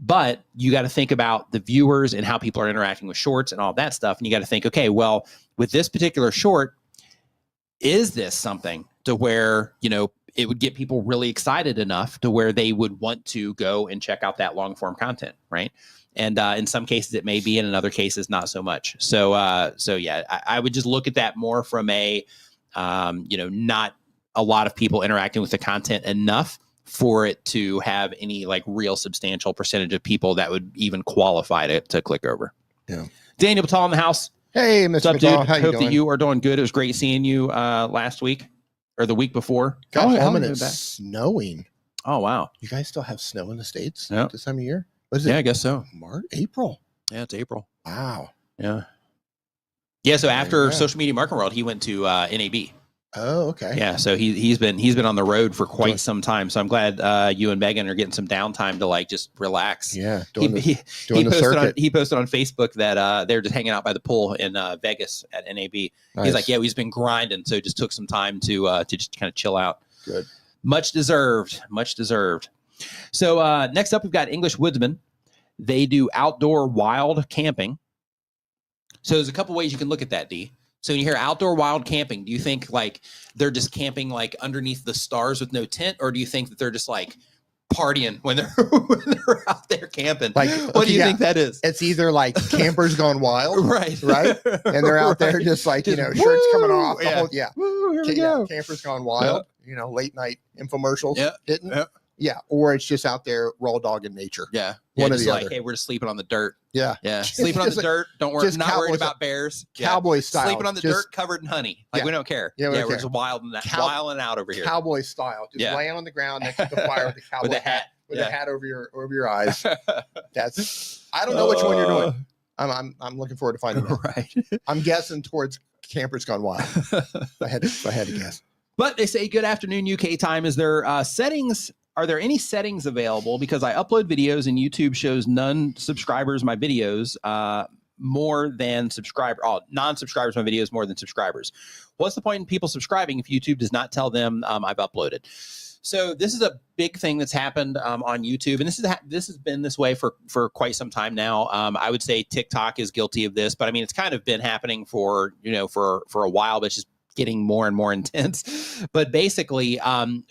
S1: But you got to think about the viewers and how people are interacting with shorts and all that stuff. And you got to think, okay, well, with this particular short, is this something to where, it would get people really excited enough to where they would want to go and check out that long form content, right? And in some cases it may be, and in other cases not so much. So yeah, I would just look at that more from a, not a lot of people interacting with the content enough for it to have any like real substantial percentage of people that would even qualify to click over.
S2: Yeah.
S1: Daniel Batal in the house.
S2: Hey, Mr.
S1: What's up,
S2: Batal,
S1: dude?
S2: how you
S1: Hope
S2: doing?
S1: that you are doing good. It was great seeing you last week or the week before.
S2: Got home and it's snowing.
S1: Oh, wow.
S2: You guys still have snow in the States
S1: Yep.
S2: this time of year? What is it?
S1: Yeah, I guess so.
S2: March, April.
S1: Yeah, it's April.
S2: Wow.
S1: Yeah. Yeah. So after Social Media Marketing World, he went to NAB.
S2: Oh, okay.
S1: Yeah. So he's been on the road for quite some time. So I'm glad you and Megan are getting some downtime to like just relax.
S2: Yeah.
S1: He posted on Facebook that they're just hanging out by the pool in Vegas at NAB. Nice. He's like, yeah, we've been grinding, so just took some time to just kind of chill out.
S2: Good.
S1: Much deserved. Much deserved. So next up, we've got English Woodsman. They do outdoor wild camping. So there's a couple ways you can look at that, Dee. So when you hear outdoor wild camping, do you think like they're just camping like underneath the stars with no tent, or do you think that they're just like partying when they're out there camping? Like, what do you think that is?
S2: It's either like campers gone wild,
S1: right?
S2: And they're out there just like, just, shirts coming off.
S1: Yeah.
S2: Woo, here we go. Campers gone wild. Yeah. Late night infomercials hitting. Yeah. Yeah, or it's just out there raw dog in nature.
S1: Yeah,
S2: one of the
S1: like,
S2: other.
S1: hey, we're just sleeping on the dirt.
S2: Yeah,
S1: sleeping on the dirt. Don't worry, not worried about bears.
S2: Cowboy style,
S1: sleeping on the dirt, covered in honey. Like we don't care.
S2: Yeah,
S1: we're just wilding out over here.
S2: Cowboy style, just laying on the ground next to the fire with the cowboy
S1: with a hat,
S2: with a hat over your eyes. That's I don't know which one you're doing. I'm looking forward to finding out.
S1: Right,
S2: I'm guessing towards campers gone wild. I had to guess.
S1: But they say good afternoon UK time. Is there settings? Are there any settings available? Because I upload videos and YouTube shows non-subscribers my videos more than non-subscribers my videos more than subscribers. What's the point in people subscribing if YouTube does not tell them I've uploaded? So this is a big thing that's happened on YouTube, and this has been this way for quite some time now. I would say TikTok is guilty of this, but I mean it's kind of been happening for a while, but it's just getting more and more intense. But basically,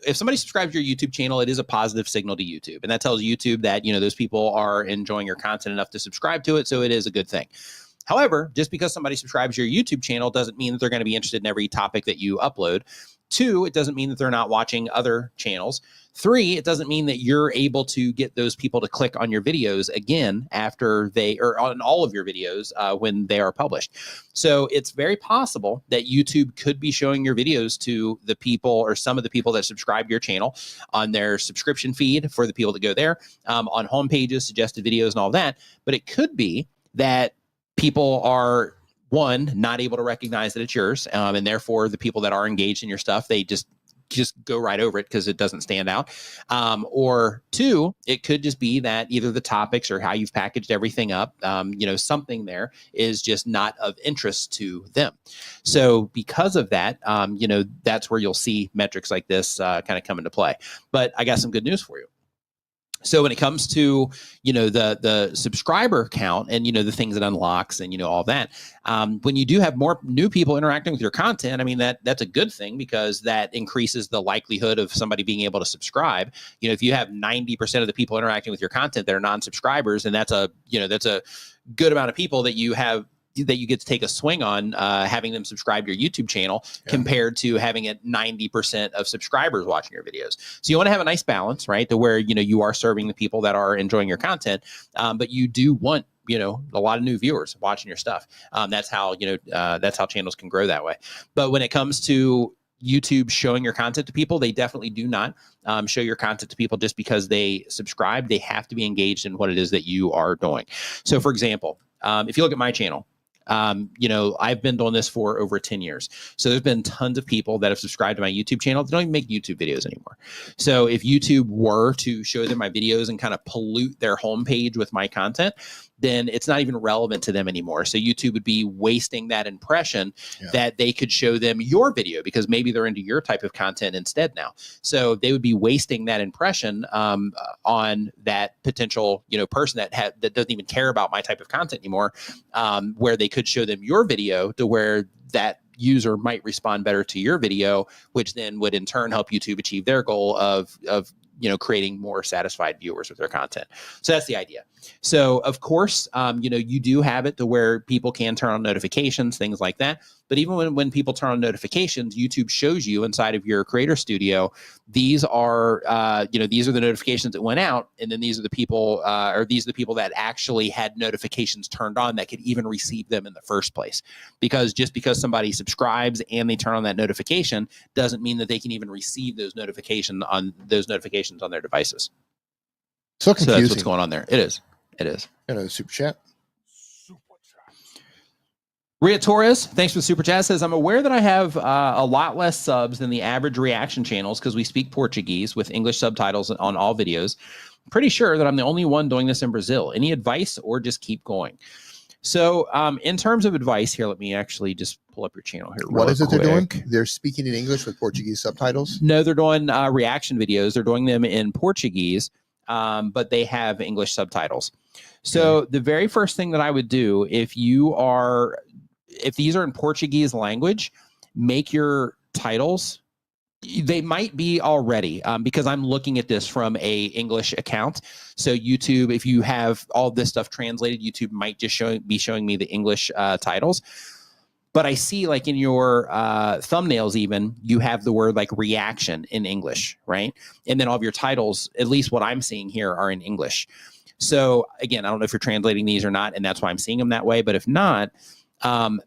S1: if somebody subscribes to your YouTube channel, it is a positive signal to YouTube. And that tells YouTube that, those people are enjoying your content enough to subscribe to it. So it is a good thing. However, just because somebody subscribes to your YouTube channel doesn't mean that they're going to be interested in every topic that you upload. 2, it doesn't mean that they're not watching other channels. 3, it doesn't mean that you're able to get those people to click on your videos again after or on all of your videos when they are published. So it's very possible that YouTube could be showing your videos to the people or some of the people that subscribe to your channel on their subscription feed for the people that go there, on home pages, suggested videos, and all that. But it could be that people are not able to recognize that it's yours, and therefore the people that are engaged in your stuff, they just go right over it because it doesn't stand out. Or 2, it could just be that either the topics or how you've packaged everything up, something there is just not of interest to them. So because of that, that's where you'll see metrics like this kind of come into play. But I got some good news for you. So when it comes to, the subscriber count and, the things it unlocks and, all that, when you do have more new people interacting with your content, I mean, that's a good thing because that increases the likelihood of somebody being able to subscribe. If you have 90% of the people interacting with your content that are non-subscribers, and that's a good amount of people that you get to take a swing on having them subscribe to your YouTube channel compared to having it 90% of subscribers watching your videos. So you want to have a nice balance, right? To where, you are serving the people that are enjoying your content, but you do want, a lot of new viewers watching your stuff. That's how channels can grow that way. But when it comes to YouTube showing your content to people, they definitely do not show your content to people just because they subscribe. They have to be engaged in what it is that you are doing. So for example, if you look at my channel, I've been doing this for over 10 years. So there's been tons of people that have subscribed to my YouTube channel that don't even make YouTube videos anymore. So if YouTube were to show them my videos and kind of pollute their homepage with my content, then it's not even relevant to them anymore. So YouTube would be wasting that impression that they could show them your video because maybe they're into your type of content instead now. So they would be wasting that impression on that potential, person that doesn't even care about my type of content anymore, where they could show them your video to where that user might respond better to your video, which then would in turn help YouTube achieve their goal of creating more satisfied viewers with their content. So that's the idea. So of course, you do have it to where people can turn on notifications, things like that. But even when people turn on notifications, YouTube shows you inside of your Creator Studio, these are these are the notifications that went out, and then these are the people that actually had notifications turned on that could even receive them in the first place. Because just because somebody subscribes and they turn on that notification doesn't mean that they can even receive those notifications on their devices.
S2: So confusing.
S1: So that's what's going on there. It is.
S2: The super chat.
S1: Ria Torres, thanks for the super chat, says, I'm aware that I have a lot less subs than the average reaction channels because we speak Portuguese with English subtitles on all videos. Pretty sure that I'm the only one doing this in Brazil. Any advice or just keep going? So in terms of advice here, let me actually just pull up your channel here.
S2: What is it they're doing? They're speaking in English with Portuguese subtitles?
S1: No, they're doing reaction videos. They're doing them in Portuguese, but they have English subtitles. So the very first thing that I would do if these are in Portuguese language, make your titles. They might be already because I'm looking at this from a English account. So YouTube, if you have all this stuff translated, YouTube might just be showing me the English titles. But I see like in your thumbnails, even you have the word like reaction in English, right? And then all of your titles, at least what I'm seeing here, are in English. So again, I don't know if you're translating these or not, and that's why I'm seeing them that way. But if not,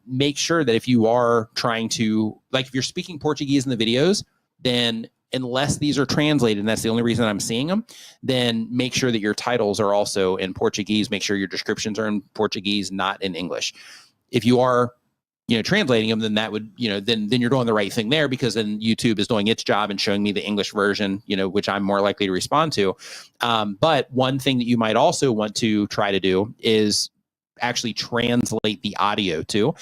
S1: make sure that if you are trying to, like if you're speaking Portuguese in the videos, then unless these are translated, and that's the only reason I'm seeing them, then make sure that your titles are also in Portuguese. Make sure your descriptions are in Portuguese, not in English. If you are, translating them, then that would, then you're doing the right thing there, because then YouTube is doing its job and showing me the English version, which I'm more likely to respond to. But one thing that you might also want to try to do is actually translate the audio too.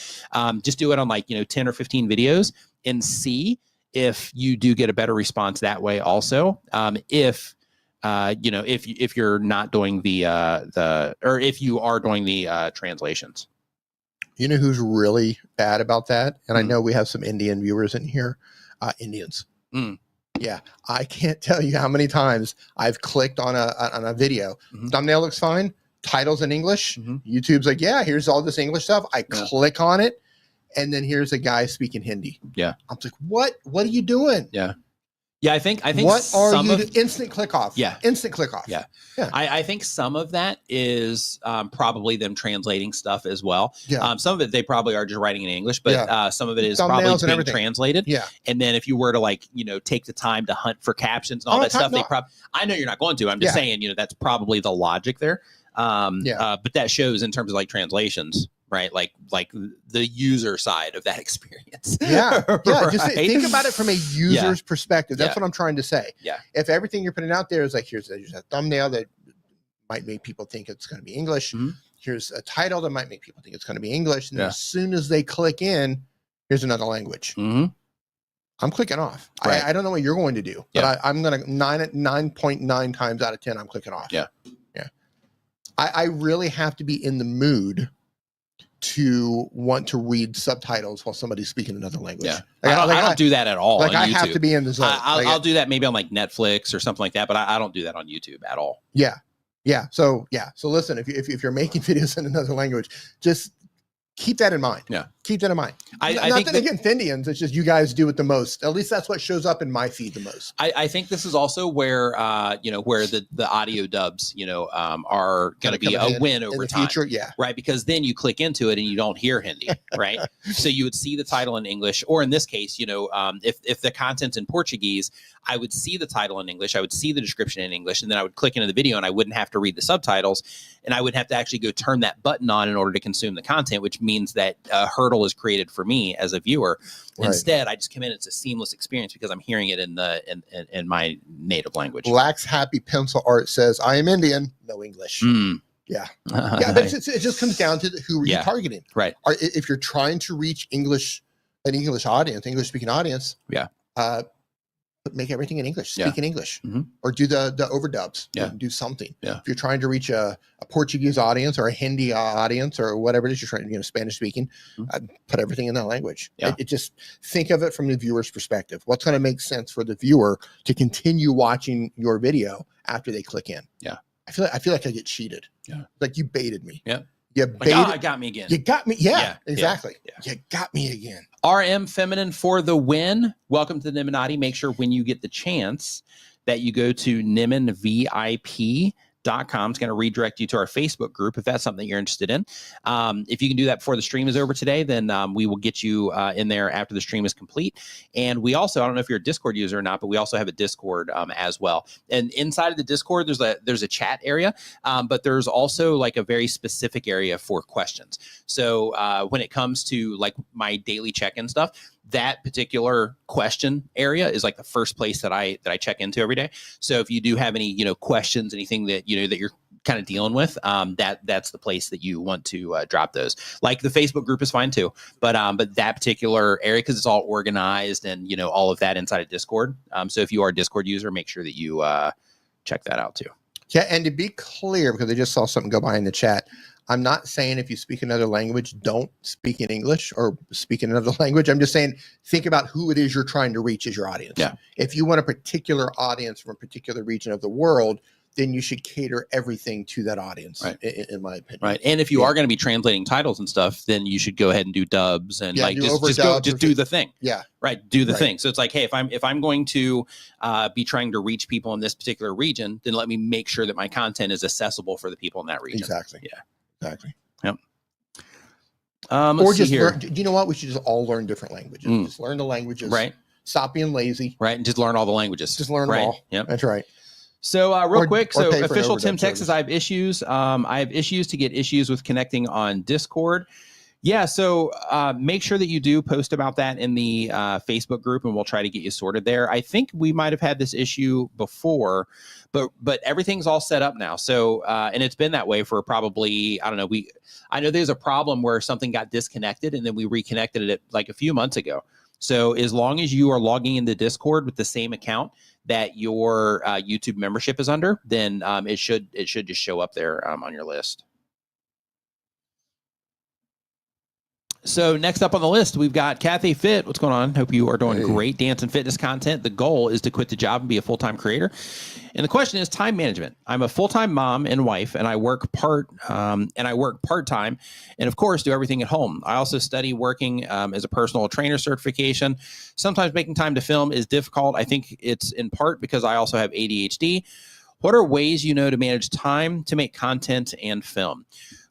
S1: Just do it on like 10 or 15 videos and see if you do get a better response that way also. If you're not doing or if you are doing the translations.
S2: You know who's really bad about that? And I know we have some Indian viewers in here. Indians. Yeah, I can't tell you how many times I've clicked on a video. Thumbnail looks fine. Titles in English. YouTube's like, yeah, here's all this English stuff. I click on it, and then here's a guy speaking Hindi. Yeah, I'm like, what are you doing?
S1: Yeah, I think
S2: what are you instant click off?
S1: Yeah,
S2: instant click off.
S1: Yeah. I think some of that is probably them translating stuff as well. Some of it they probably are just writing in English, but some of it is
S2: Thumbnails
S1: probably being translated. And then if you were to take the time to hunt for captions and all that stuff, they probably. I know you're not going to. I'm just saying, that's probably the logic there. But that shows in terms of translations. Right, like the user side of that experience.
S2: Just think about it from a user's perspective. That's what I'm trying to say. If everything you're putting out there is like, here's a thumbnail that might make people think it's going to be English. Here's a title that might make people think it's going to be English. And as soon as they click in, here's another language. I'm clicking off. I don't know what you're going to do, but I'm going to 9.9 times out of 10, I'm clicking off. I really have to be in the mood to want to read subtitles while somebody's speaking another language.
S1: I don't do that at all.
S2: Like I have to be in the zone.
S1: I'll do that maybe on Netflix or something like that, but I don't do that on YouTube at all.
S2: So listen, if you're making videos in another language, just keep that in mind. Keep that in mind. I think against Indians, it's just you guys do it the most. At least that's what shows up in my feed the most.
S1: I think this is also where where the audio dubs are going to be a win over time.
S2: Future,
S1: right, because then you click into it and you don't hear Hindi, right? So you would see the title in English, or in this case, if the content's in Portuguese, I would see the title in English, I would see the description in English, and then I would click into the video and I wouldn't have to read the subtitles, and I would have to actually go turn that button on in order to consume the content, which means that a hurdle is created for me as a viewer. Instead, I just come in, it's a seamless experience because I'm hearing it in my native language.
S2: Black's Happy Pencil Art says, I am Indian, no English. But it just comes down to who are you targeting?
S1: Right.
S2: If you're trying to reach an English audience, English speaking audience, make everything in English, speak in English, or do the overdubs, do something. If you're trying to reach a Portuguese audience or a Hindi audience or whatever it is you're trying, Spanish speaking, put everything in that language. It just think of it from the viewer's perspective. What's going to make sense for the viewer to continue watching your video after they click in? I feel like I get cheated.
S1: Yeah.
S2: Like you baited me.
S1: Yeah.
S2: You
S1: Like,
S2: baited.
S1: I got me again.
S2: You got me. Yeah, exactly.
S1: Yeah.
S2: You got me again.
S1: RM Feminine for the win. Welcome to the Illuminati. Make sure when you get the chance that you go to NimenVIP.com. It's going to redirect you to our Facebook group if that's something you're interested in. If you can do that before the stream is over today, then we will get you in there after the stream is complete. And we also, I don't know if you're a Discord user or not, but we also have a Discord as well. And inside of the Discord, there's a chat area, but there's also like a very specific area for questions. So when it comes to like my daily check-in stuff, that particular question area is like the first place that I check into every day. So if you do have any, questions, anything that, that you're kind of dealing with, that's the place that you want to drop those. Like the Facebook group is fine too, but that particular area, because it's all organized and, all of that inside of Discord. So if you are a Discord user, make sure that you check that out too.
S2: Yeah. And to be clear, because I just saw something go by in the chat, I'm not saying if you speak another language, don't speak in English or speak in another language. I'm just saying, think about who it is you're trying to reach as your audience.
S1: Yeah.
S2: If you want a particular audience from a particular region of the world, then you should cater everything to that audience,
S1: right,
S2: in my opinion.
S1: Right. And if you are going to be translating titles and stuff, then you should go ahead and do dubs and just do the thing.
S2: Yeah.
S1: Right. Do the thing. So it's like, hey, if I'm going to be trying to reach people in this particular region, then let me make sure that my content is accessible for the people in that region.
S2: Exactly.
S1: Yeah.
S2: Exactly.
S1: Yep.
S2: Or just learn, do you know what? We should just all learn different languages. Just learn the languages.
S1: Right.
S2: Stop being lazy.
S1: Right. And just learn all the languages.
S2: Just learn them all.
S1: Yep.
S2: That's right.
S1: So real quick, so official Tim
S2: service.
S1: Texas, I have issues. I have issues to get issues with connecting on Discord. Yeah, so make sure that you do post about that in the Facebook group, and we'll try to get you sorted there. I think we might have had this issue before, but everything's all set up now. So and it's been that way for probably, I don't know. I know there's a problem where something got disconnected, and then we reconnected it like a few months ago. So as long as you are logging into Discord with the same account that your YouTube membership is under, then it should just show up there on your list. So next up on the list, we've got Cathay Fit. What's going on? Hope you are doing great. Dance and fitness content. The goal is to quit the job and be a full-time creator. And the question is time management. I'm a full-time mom and wife, and I work part-time, and of course do everything at home. I also study working as a personal trainer certification. Sometimes making time to film is difficult. I think it's in part because I also have ADHD. What are ways to manage time to make content and film?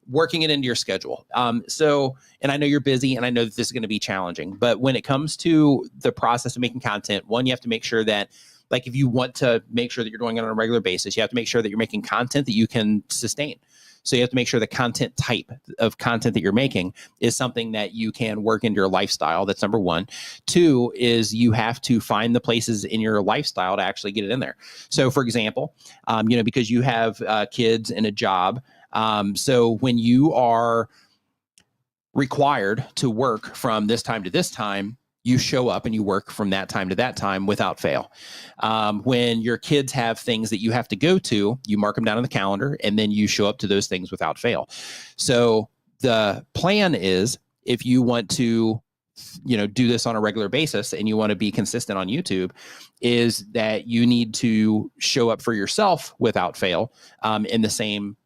S1: Working it into your schedule. And I know you're busy, and I know that this is going to be challenging, but when it comes to the process of making content, one, you have to make sure that, like, if you want to make sure that you're doing it on a regular basis, you have to make sure that you're making content that you can sustain. So you have to make sure the content type of content that you're making is something that you can work into your lifestyle. That's number one. Two is you have to find the places in your lifestyle to actually get it in there. So for example, because you have kids and a job, so when you are required to work from this time to this time, you show up and you work from that time to that time without fail. When your kids have things that you have to go to, you mark them down on the calendar, and then you show up to those things without fail. So the plan is, if you want to do this on a regular basis and you want to be consistent on YouTube, is that you need to show up for yourself without fail in the same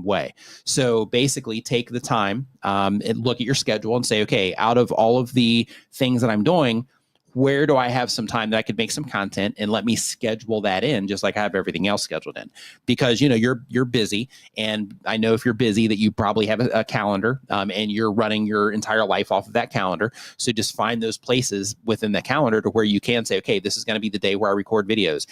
S1: way. So basically take the time and look at your schedule and say, okay, out of all of the things that I'm doing, where do I have some time that I could make some content, and let me schedule that in, just like I have everything else scheduled in. Because you're busy, and I know if you're busy that you probably have a calendar, and you're running your entire life off of that calendar. So just find those places within the calendar to where you can say, okay, this is going to be the day where I record videos.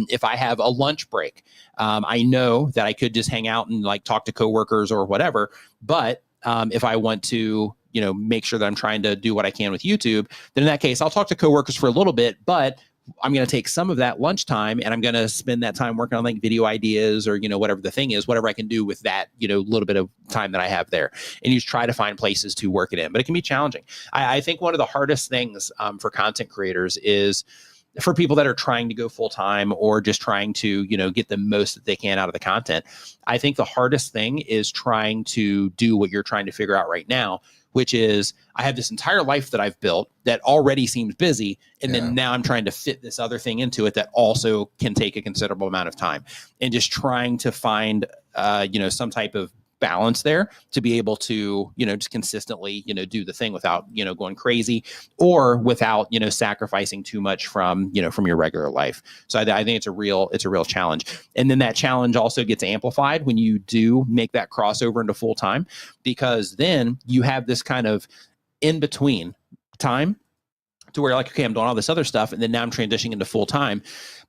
S1: If I have a lunch break, I know that I could just hang out and like talk to coworkers or whatever. But if I want to make sure that I'm trying to do what I can with YouTube, then in that case, I'll talk to coworkers for a little bit, but I'm going to take some of that lunchtime and I'm going to spend that time working on like video ideas or, whatever the thing is, whatever I can do with that, little bit of time that I have there. And you just try to find places to work it in, but it can be challenging. I think one of the hardest things for content creators is for people that are trying to go full time or just trying to, get the most that they can out of the content. I think the hardest thing is trying to do what you're trying to figure out right now, which is I have this entire life that I've built that already seems busy. And then now I'm trying to fit this other thing into it that also can take a considerable amount of time, and just trying to find, some type of balance there to be able to, just consistently, do the thing without, going crazy or without, sacrificing too much from your regular life. So I think it's a real challenge. And then that challenge also gets amplified when you do make that crossover into full time, because then you have this kind of in between time to where like, okay, I'm doing all this other stuff, and then now I'm transitioning into full time.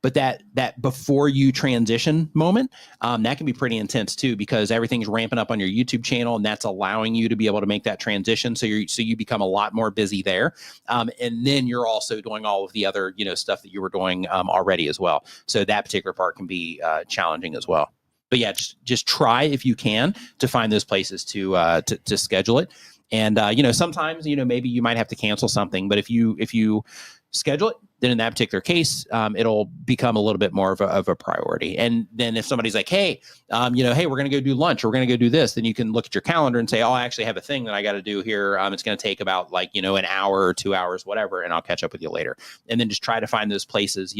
S1: But that before you transition moment, that can be pretty intense too, because everything's ramping up on your YouTube channel, and that's allowing you to be able to make that transition. So you become a lot more busy there, and then you're also doing all of the other stuff that you were doing already as well. So that particular part can be challenging as well. But yeah, just try if you can to find those places to schedule it. And, sometimes, maybe you might have to cancel something, but if you schedule it, then in that particular case, it'll become a little bit more of a priority. And then if somebody's like, hey, hey, we're going to go do lunch, or we're going to go do this, then you can look at your calendar and say, oh, I actually have a thing that I got to do here. It's going to take about an hour or 2 hours, whatever, and I'll catch up with you later. And then just try to find those places,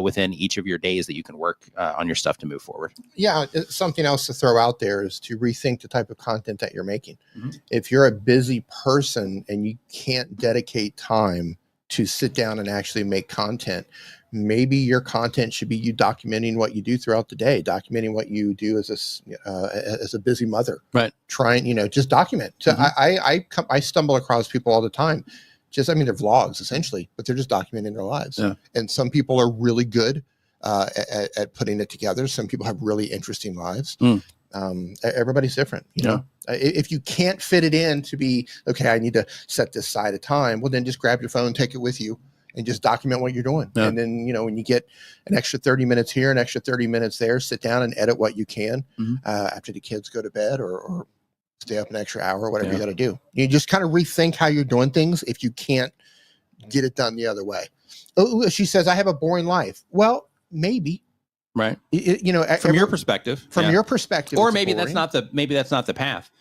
S1: within each of your days that you can work on your stuff to move forward.
S2: Yeah. Something else to throw out there is to rethink the type of content that you're making.
S1: Mm-hmm.
S2: If you're a busy person and you can't dedicate time to sit down and actually make content, maybe your content should be you documenting what you do throughout the day, documenting what you do as a busy mother,
S1: right?
S2: Trying, just document. So I stumble across people all the time. They're vlogs essentially, but they're just documenting their lives. Yeah. And some people are really good at putting it together. Some people have really interesting lives. Everybody's different, you know. If you can't fit it in to be, okay, I need to set this aside of time, well, then just grab your phone, take it with you, and just document what you're doing. Yeah. And then, when you get an extra 30 minutes here, an extra 30 minutes there, sit down and edit what you can after the kids go to bed, or stay up an extra hour, or whatever you got to do. You just kind of rethink how you're doing things if you can't get it done the other way. Oh, she says, I have a boring life. Well, maybe.
S1: Right. From your perspective, or maybe that's not the path,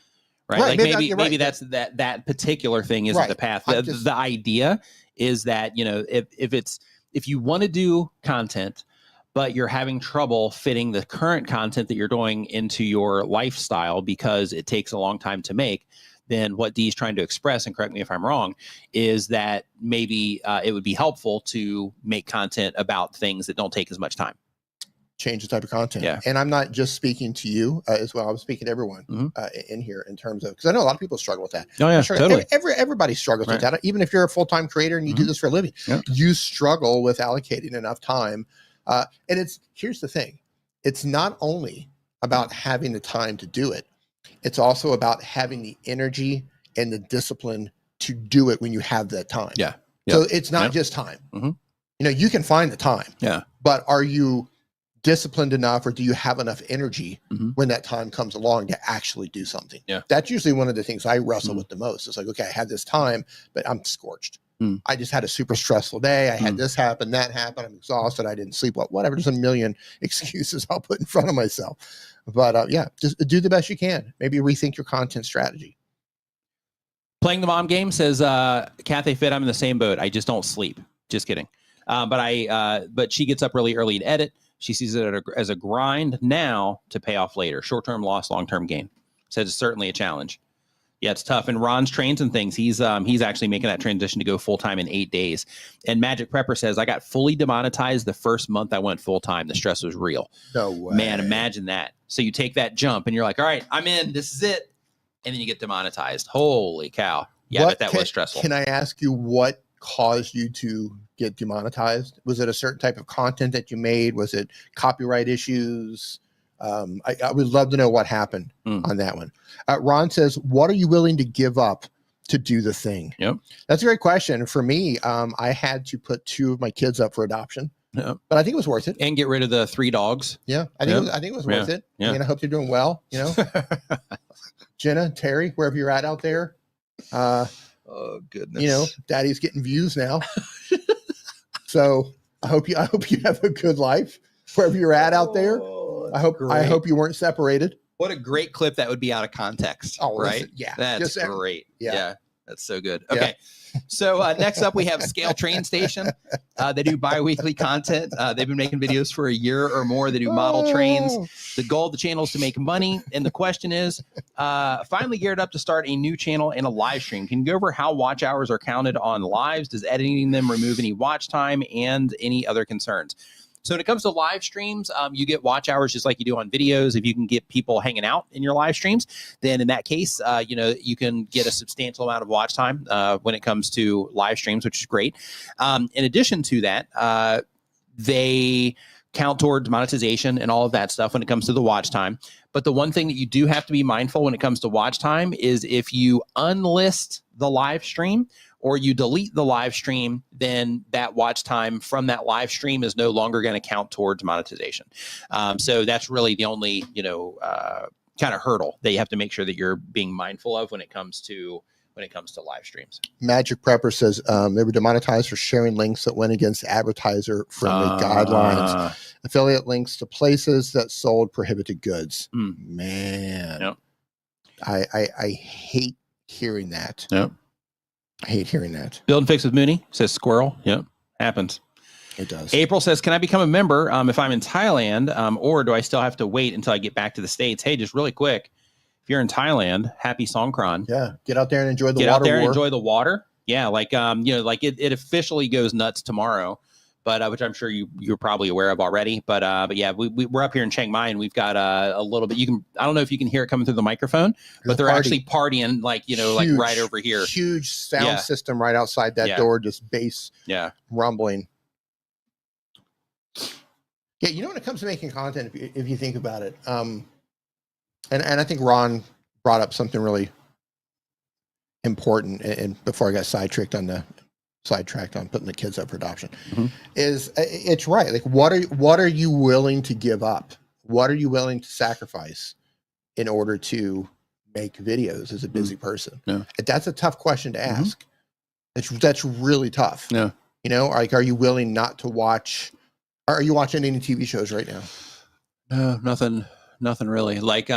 S1: right? Like maybe that's that particular thing isn't the path. The idea is that, if you want to do content, but you're having trouble fitting the current content that you're doing into your lifestyle because it takes a long time to make, then what Dee's trying to express, and correct me if I'm wrong, is that maybe it would be helpful to make content about things that don't take as much time.
S2: Change the type of content. Yeah. And I'm not just speaking to you as well. I'm speaking to everyone in here in terms of, because I know a lot of people struggle with that.
S1: Oh yeah, totally.
S2: Everybody struggles with that. Even if you're a full-time creator and you do this for a living, you struggle with allocating enough time. And here's the thing. It's not only about having the time to do it. It's also about having the energy and the discipline to do it when you have that time.
S1: Yeah.
S2: So it's not just time. You can find the time.
S1: Yeah.
S2: But are you disciplined enough, or do you have enough energy when that time comes along to actually do something?
S1: Yeah.
S2: That's usually one of the things I wrestle with the most. It's like, okay, I had this time, but I'm scorched. I just had a super stressful day. I had this happen, that happened. I'm exhausted. I didn't sleep well, whatever. There's a million excuses I'll put in front of myself. But just do the best you can. Maybe rethink your content strategy.
S1: Playing the mom game says, Cathay Fit, I'm in the same boat. I just don't sleep. Just kidding. But she gets up really early to edit. She sees it as a grind now to pay off later. Short-term loss, long-term gain. Says it's certainly a challenge. Yeah, it's tough. And Ron's trains and things. He's actually making that transition to go full-time in 8 days. And Magic Prepper says, I got fully demonetized the first month I went full-time. The stress was real.
S2: No way.
S1: Man, imagine that. So you take that jump and you're like, all right, I'm in. This is it. And then you get demonetized. Holy cow. Yeah, I bet that was stressful.
S2: Can I ask you what caused you to get demonetized? Was it a certain type of content that you made? Was it copyright issues? I would love to know what happened on that one. Ron says, what are you willing to give up to do the thing?
S1: Yep.
S2: That's a great question. For me, I had to put 2 of my kids up for adoption, but I think it was worth it.
S1: And get rid of the 3 dogs.
S2: Yeah. I think it was worth it.
S1: Yeah.
S2: I hope you're doing well, Jenna, Terry, wherever you're at out there.
S1: Oh goodness.
S2: Daddy's getting views now. So, I hope you have a good life wherever you're at out there. I hope you weren't separated.
S1: What a great clip that would be out of context.
S2: Oh,
S1: right?
S2: Listen, yeah.
S1: That's great. Yeah. That's so good.
S2: Yeah.
S1: Okay. So next up, we have Scale Train Station. They do bi-weekly content. They've been making videos for a year or more. They do model trains. The goal of the channel is to make money. And the question is, finally geared up to start a new channel and a live stream. Can you go over how watch hours are counted on lives? Does editing them remove any watch time and any other concerns? So when it comes to live streams, you get watch hours just like you do on videos. If you can get people hanging out in your live streams, then in that case, you can get a substantial amount of watch time when it comes to live streams, which is great. In addition to that, they count towards monetization and all of that stuff when it comes to the watch time. But the one thing that you do have to be mindful when it comes to watch time is if you unlist the live stream or you delete the live stream, then that watch time from that live stream is no longer going to count towards monetization. So that's really the only, kind of hurdle that you have to make sure that you're being mindful of when it comes to live streams.
S2: Magic Prepper says they were demonetized for sharing links that went against advertiser-friendly guidelines. Affiliate links to places that sold prohibited goods. Man,
S1: yep.
S2: I hate hearing that.
S1: Yep.
S2: I hate hearing that.
S1: Build and Fix with Mooney says squirrel. Yep. Happens.
S2: It does.
S1: April says, can I become a member if I'm in Thailand, or do I still have to wait until I get back to the States? Hey, just really quick. If you're in Thailand, happy Songkran.
S2: Yeah. Get out there and enjoy the water.
S1: Get out there and
S2: war.
S1: enjoy the water. Yeah. Like, it officially goes nuts tomorrow, but which I'm sure you're probably aware of already. But yeah, we're up here in Chiang Mai and we've got a little bit. I don't know if you can hear it coming through the microphone, but they're actually partying like right over here.
S2: Huge sound system right outside that door, just bass rumbling. Yeah, when it comes to making content, if you think about it, and I think Ron brought up something really important, and before I got sidetracked on putting the kids up for adoption, is it's right. Like, what are you willing to give up? What are you willing to sacrifice in order to make videos as a busy person?
S1: Yeah.
S2: That's a tough question to ask. That's really tough.
S1: Yeah.
S2: Like, are you willing not to watch? Are you watching any TV shows right now?
S1: No, nothing really. Like,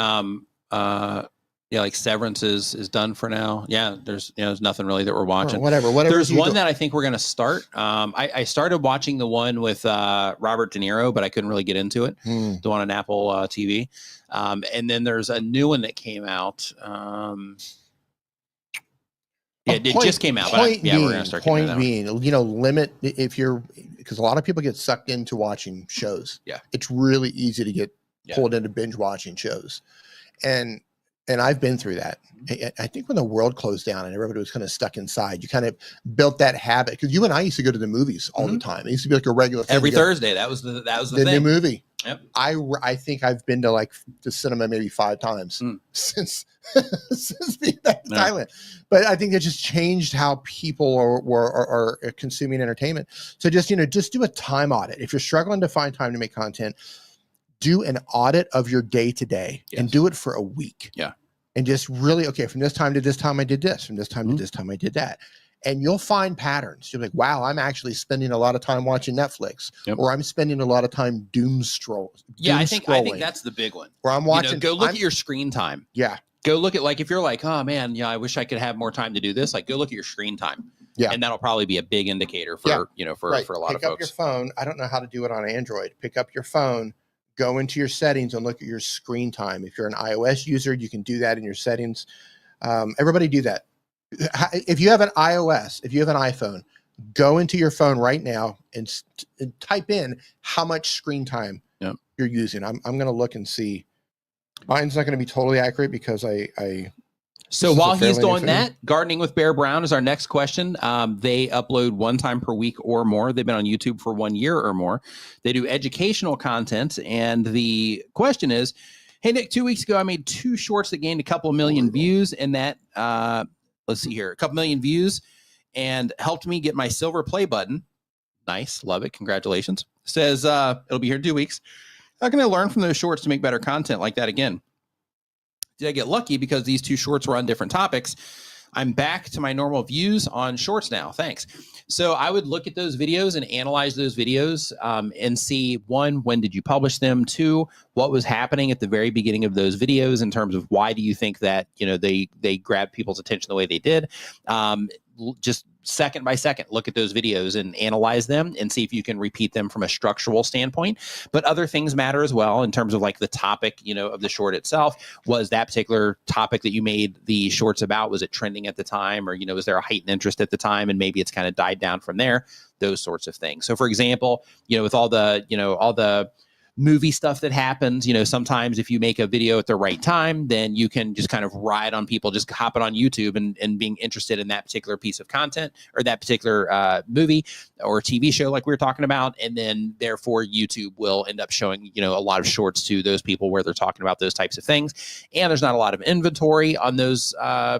S1: like Severance is done for now. Yeah, there's nothing really that we're watching.
S2: Whatever.
S1: There's one that I think we're gonna start. I started watching the one with Robert De Niro, but I couldn't really get into it. The one on Apple TV. And then there's a new one that came out. It just came out. But we're gonna start.
S2: Point being, limit because a lot of people get sucked into watching shows.
S1: Yeah,
S2: it's really easy to get pulled into binge watching shows, and I've been through that. I think when the world closed down and everybody was kind of stuck inside, you kind of built that habit. Because you and I used to go to the movies all the time. It used to be like a regular thing.
S1: Every Thursday. That was the thing.
S2: New movie.
S1: Yep.
S2: I think I've been to the cinema maybe 5 times since being back in Thailand. But I think it just changed how people are consuming entertainment. So just do a time audit. If you're struggling to find time to make content, do an audit of your day to day and do it for a week.
S1: Yeah.
S2: And just really, okay, from this time to this time I did this, from this time to this time I did that. And you'll find patterns. You'll be like, wow, I'm actually spending a lot of time watching Netflix, or I'm spending a lot of time doom scrolling.
S1: I think that's the big one.
S2: Where I'm watching.
S1: Go look at your screen time.
S2: Yeah.
S1: Go look at, like, if you're like, oh man, I wish I could have more time to do this. Like, go look at your screen time.
S2: Yeah.
S1: And that'll probably be a big indicator for, for a lot of folks.
S2: Pick up your phone. I don't know how to do it on Android. Pick up your phone, go into your settings and look at your screen time. If you're an iOS user, you can do that in your settings. Everybody do that. If you have an iOS, if you have an iPhone, go into your phone right now and type in how much screen time you're using. I'm going to look and see. Mine's not going to be totally accurate because
S1: So while he's doing that, Gardening with Bear Brown is our next question. They upload 1 time per week or more. They've been on YouTube for 1 year or more. They do educational content. And the question is, hey, Nick, 2 weeks ago, I made 2 shorts that gained a couple of million views. And that, let's see here, a couple million views and helped me get my silver play button. Nice. Love it. Congratulations. Says it'll be here in 2 weeks. How can I learn from those shorts to make better content like that again? Did I get lucky because these 2 shorts were on different topics? I'm back to my normal views on shorts now. Thanks. So I would look at those videos and analyze those videos and see, one, when did you publish them? Two, what was happening at the very beginning of those videos in terms of why do you think that, they grabbed people's attention the way they did? Just second by second, look at those videos and analyze them and see if you can repeat them from a structural standpoint. But other things matter as well in terms of like the topic, of the short itself. Was that particular topic that you made the shorts about, was it trending at the time, or, was there a heightened interest at the time and maybe it's kind of died down from there? Those sorts of things. So for example, with all the movie stuff that happens, sometimes if you make a video at the right time, then you can just kind of ride on people just hopping on YouTube and being interested in that particular piece of content or that particular movie or TV show like we were talking about. And then therefore YouTube will end up showing, a lot of shorts to those people where they're talking about those types of things. And there's not a lot of inventory on those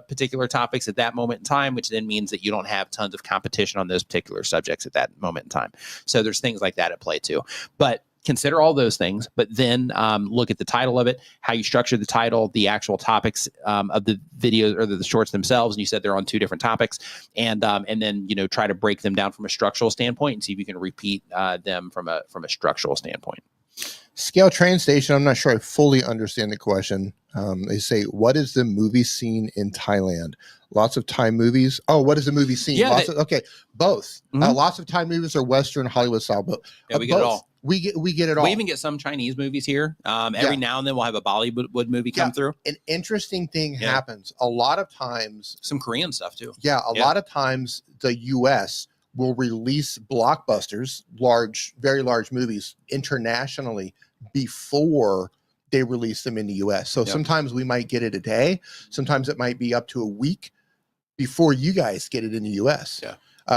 S1: particular topics at that moment in time, which then means that you don't have tons of competition on those particular subjects at that moment in time. So there's things like that at play too. But consider all those things, but then look at the title of it, how you structure the title, the actual topics of the videos or the shorts themselves. And you said they're on two different topics, and then try to break them down from a structural standpoint and see if you can repeat them from a structural standpoint.
S2: Scale Train Station. I'm not sure I fully understand the question. They say, what is the movie scene in Thailand? Lots of Thai movies. Oh, what is the movie scene?
S1: Yeah,
S2: okay, both. Lots of Thai movies are Western Hollywood style, but
S1: yeah, we get it all.
S2: We get it all.
S1: We even get some Chinese movies here. Every now and then we'll have a Bollywood movie come through.
S2: An interesting thing happens. A lot of times.
S1: Some Korean stuff too.
S2: Yeah, a lot of times the U.S. will release blockbusters, very large movies internationally before they release them in the U.S. So sometimes we might get it a day. Sometimes it might be up to a week before you guys get it in the U.S.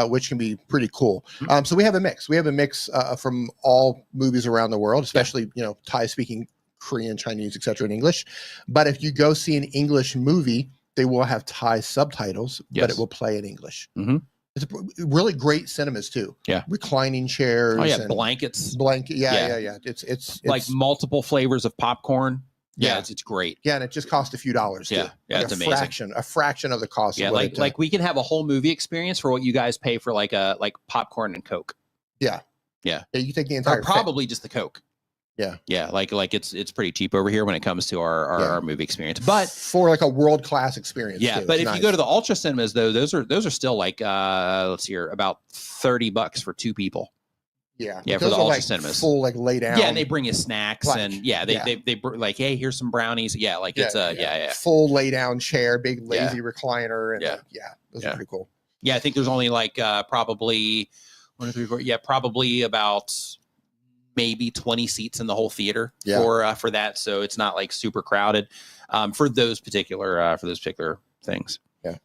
S2: Which can be pretty cool. So we have a mix. We have a mix from all movies around the world, especially Thai speaking, Korean, Chinese, etc. in English. But if you go see an English movie, they will have Thai subtitles, but it will play in English. It's really great cinemas too. Yeah, reclining chairs.
S1: Oh yeah, blankets.
S2: Yeah. It's
S1: like multiple flavors of popcorn. Yeah, it's great.
S2: Yeah, and it just costs a few dollars.
S1: Yeah,
S2: too.
S1: It's amazing.
S2: A fraction of the cost.
S1: Yeah, like we can have a whole movie experience for what you guys pay for like popcorn and Coke.
S2: Yeah. You take the entire.
S1: Or probably just the Coke.
S2: Yeah,
S1: like it's pretty cheap over here when it comes to our movie experience, but
S2: for like a world class experience.
S1: Yeah, but if you go to the ultra cinemas though, those are still like let's see here, about $30 for two people.
S2: Yeah,
S1: for the ultra cinemas,
S2: full like lay down.
S1: Yeah, and they bring you snacks and they like, hey, here's some brownies. Yeah, like it's
S2: full lay down chair, big lazy recliner, and those are pretty cool.
S1: Yeah, I think there's only like probably 1, 2, 3, 4. Yeah, probably about maybe 20 seats in the whole theater for that, so it's not like super crowded for those particular things. Yeah,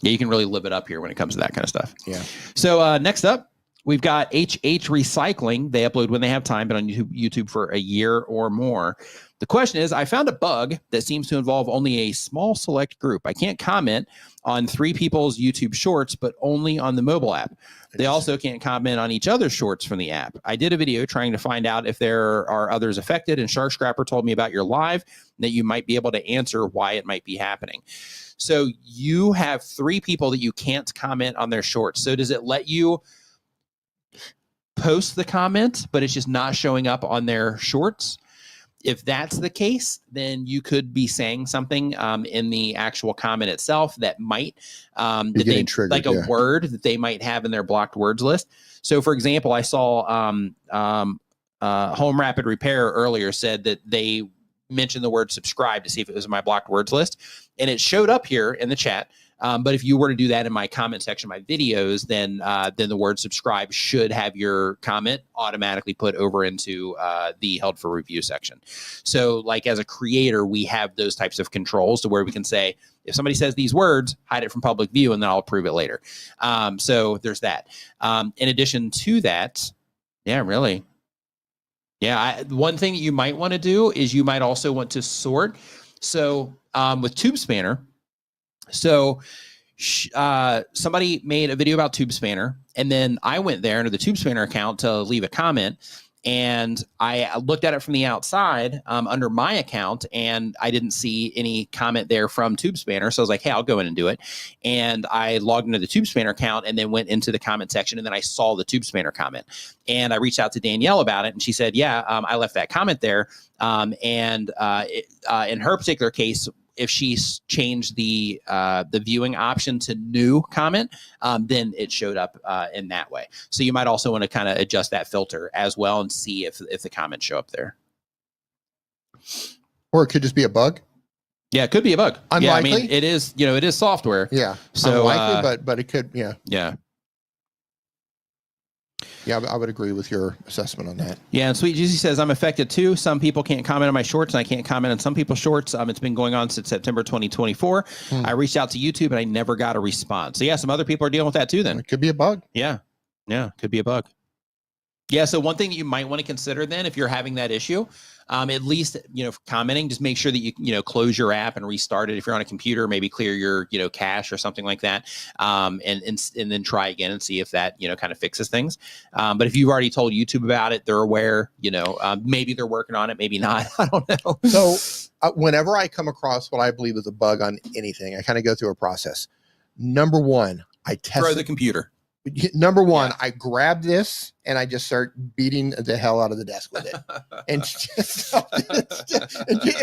S1: you can really live it up here when it comes to that kind of stuff.
S2: Yeah.
S1: So next up, we've got HH Recycling. They upload when they have time, but on YouTube for a year or more. The question is, I found a bug that seems to involve only a small select group. I can't comment on 3 people's YouTube shorts, but only on the mobile app. They also can't comment on each other's shorts from the app. I did a video trying to find out if there are others affected, and Shark Scrapper told me about your live, that you might be able to answer why it might be happening. So you have 3 people that you can't comment on their shorts. So does it let you post the comment, but it's just not showing up on their shorts? If that's the case, then you could be saying something in the actual comment itself that might that they triggered, like a word that they might have in their blocked words list. So, for example, I saw Home Rapid Repair earlier said that they mentioned the word subscribe to see if it was in my blocked words list, and it showed up here in the chat. But if you were to do that in my comment section of my videos, then the word subscribe should have your comment automatically put over into the held for review section. So like as a creator, we have those types of controls to where we can say, if somebody says these words, hide it from public view, and then I'll approve it later. So there's that. In addition to that, one thing that you might want to do is you might also want to sort. So with Tube Spanner, so somebody made a video about Tube Spanner, and then I went there under the Tube Spanner account to leave a comment, And I looked at it from the outside under my account, and I didn't see any comment there from TubeSpanner. So I was like, hey, I'll go in and do it. And I logged into the TubeSpanner account and then went into the comment section, and then I saw the TubeSpanner comment. And I reached out to Danielle about it, and she said, yeah, I left that comment there. In her particular case, if she's changed the viewing option to new comment, then it showed up in that way. So you might also want to kind of adjust that filter as well and see if the comments show up there.
S2: Or it could just be a bug.
S1: Yeah, it could be a bug.
S2: Unlikely.
S1: Yeah, I mean, it is, it is software.
S2: Yeah.
S1: So
S2: unlikely, but it could, yeah.
S1: Yeah.
S2: Yeah, I would agree with your assessment on that.
S1: Yeah, and Sweet Juicy says, I'm affected too. Some people can't comment on my shorts, and I can't comment on some people's shorts. It's been going on since September 2024. I reached out to YouTube, and I never got a response. So, yeah, some other people are dealing with that too then.
S2: It could be a bug.
S1: Yeah, could be a bug. Yeah, so one thing that you might want to consider then, if you're having that issue, at least, for commenting, just make sure that you close your app and restart it. If you're on a computer, maybe clear your, cache or something like that. And then try again and see if that, kind of fixes things. But if you've already told YouTube about it, they're aware, maybe they're working on it, maybe not. I don't know.
S2: So whenever I come across what I believe is a bug on anything, I kind of go through a process. Number one, I test
S1: throw the computer.
S2: Number one, I grab this and I just start beating the hell out of the desk with it, and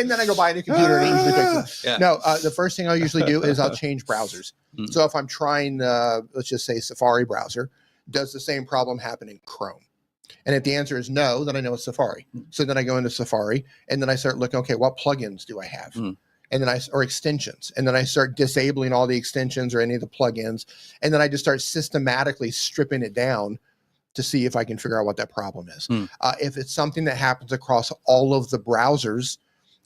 S2: then I go buy a new computer and it usually fixes it. Yeah. No, the first thing I'll usually do is I'll change browsers. So if I'm trying, let's just say Safari browser, does the same problem happen in Chrome? And if the answer is no, then I know it's Safari. So then I go into Safari and then I start looking, okay, what plugins do I have? And then or extensions. And then I start disabling all the extensions or any of the plugins. And then I just start systematically stripping it down to see if I can figure out what that problem is. If it's something that happens across all of the browsers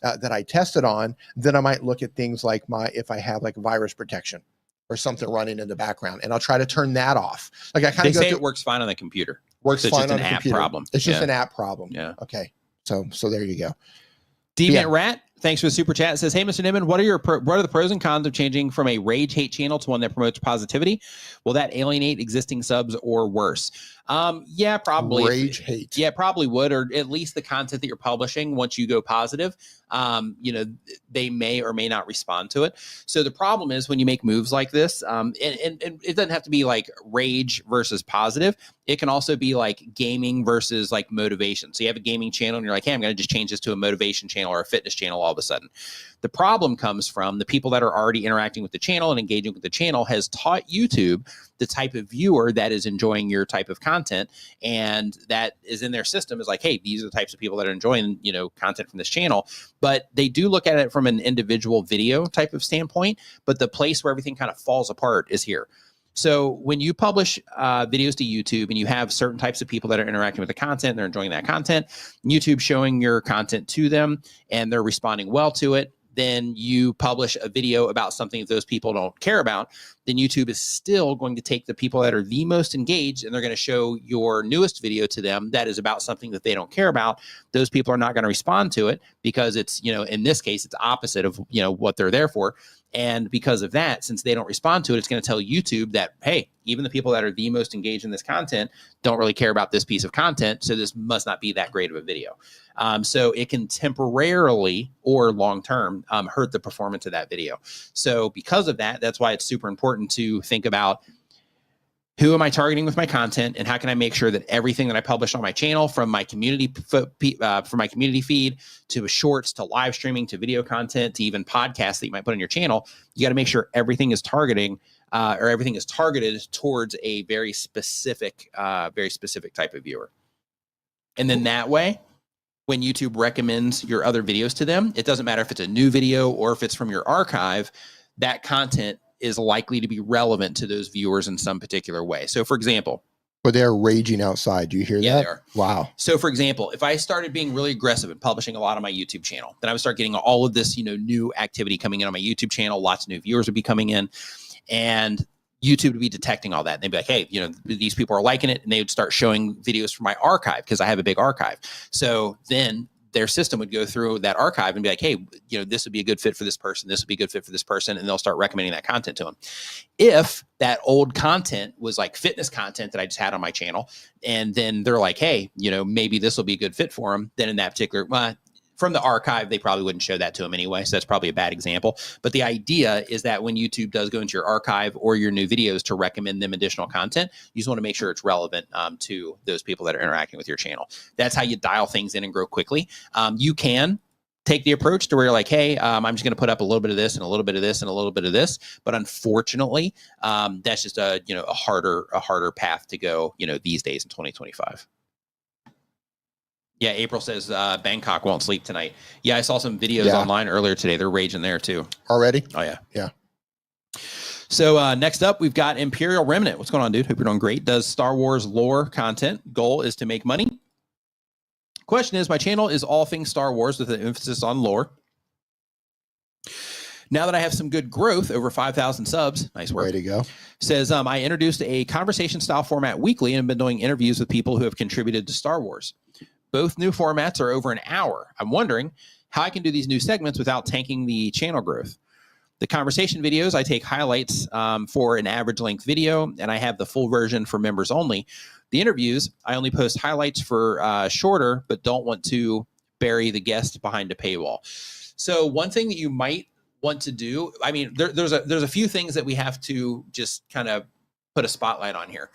S2: that I tested on, then I might look at things like if I have like virus protection or something running in the background, and I'll try to turn that off. Like I kind of
S1: say it works fine on the computer.
S2: Works fine on the
S1: app
S2: computer.
S1: Problem.
S2: It's just an app problem.
S1: Yeah.
S2: Okay. So there you go.
S1: Deviant Rat, thanks for the super chat. It says, hey, Mr. Niman, what are the pros and cons of changing from a rage hate channel to one that promotes positivity? Will that alienate existing subs or worse? Yeah, probably.
S2: Rage hate.
S1: Yeah, probably would, or at least the content that you're publishing, once you go positive, they may or may not respond to it. So the problem is when you make moves like this, and it doesn't have to be like rage versus positive. It can also be like gaming versus like motivation. So you have a gaming channel and you're like, hey, I'm going to just change this to a motivation channel or a fitness channel all of a sudden. The problem comes from the people that are already interacting with the channel and engaging with the channel has taught YouTube the type of viewer that is enjoying your type of content, and that is in their system is like, hey, these are the types of people that are enjoying, content from this channel. But they do look at it from an individual video type of standpoint, but the place where everything kind of falls apart is here. So when you publish videos to YouTube and you have certain types of people that are interacting with the content, they're enjoying that content, YouTube showing your content to them and they're responding well to it, then you publish a video about something that those people don't care about, then YouTube is still going to take the people that are the most engaged and they're going to show your newest video to them that is about something that they don't care about. Those people are not going to respond to it because it's, in this case, it's opposite of, what they're there for. And because of that, since they don't respond to it, it's going to tell YouTube that, hey, even the people that are the most engaged in this content don't really care about this piece of content. So this must not be that great of a video. So it can temporarily or long-term hurt the performance of that video. So because of that, that's why it's super important to think about who am I targeting with my content, and how can I make sure that everything that I publish on my channel, from my community feed to shorts to live streaming to video content to even podcasts that you might put on your channel, you got to make sure everything is targeted towards a very specific type of viewer. And then that way, when YouTube recommends your other videos to them, it doesn't matter if it's a new video or if it's from your archive, that content is likely to be relevant to those viewers in some particular way. So for example,
S2: but they're raging outside. Do you hear that?
S1: Yeah, they are.
S2: Wow.
S1: So for example, if I started being really aggressive and publishing a lot on my YouTube channel, then I would start getting all of this, new activity coming in on my YouTube channel. Lots of new viewers would be coming in, and YouTube would be detecting all that. And they'd be like, hey, these people are liking it. And they would start showing videos from my archive because I have a big archive. So then their system would go through that archive and be like, hey, this would be a good fit for this person. This would be a good fit for this person. And they'll start recommending that content to them. If that old content was like fitness content that I just had on my channel, and then they're like, hey, maybe this will be a good fit for them, then in that particular, from the archive, they probably wouldn't show that to them anyway. So that's probably a bad example. But the idea is that when YouTube does go into your archive or your new videos to recommend them additional content, you just want to make sure it's relevant to those people that are interacting with your channel. That's how you dial things in and grow quickly. You can take the approach to where you're like, hey, I'm just going to put up a little bit of this and a little bit of this and a little bit of this. But unfortunately, that's just a harder path to go, these days in 2025. Yeah, April says Bangkok won't sleep tonight. Yeah, I saw some videos online earlier today. They're raging there too.
S2: Already?
S1: Oh, yeah.
S2: Yeah.
S1: So next up, we've got Imperial Remnant. What's going on, dude? Hope you're doing great. Does Star Wars lore content. Goal is to make money. Question is, my channel is all things Star Wars with an emphasis on lore. Now that I have some good growth, over 5,000 subs, nice work.
S2: Way to go.
S1: Says, I introduced a conversation style format weekly and have been doing interviews with people who have contributed to Star Wars. Both new formats are over an hour. I'm wondering how I can do these new segments without tanking the channel growth. The conversation videos, I take highlights for an average length video, and I have the full version for members only. The interviews, I only post highlights for shorter, but don't want to bury the guest behind a paywall. So one thing that you might want to do, I mean, there's a few things that we have to just kind of put a spotlight on here.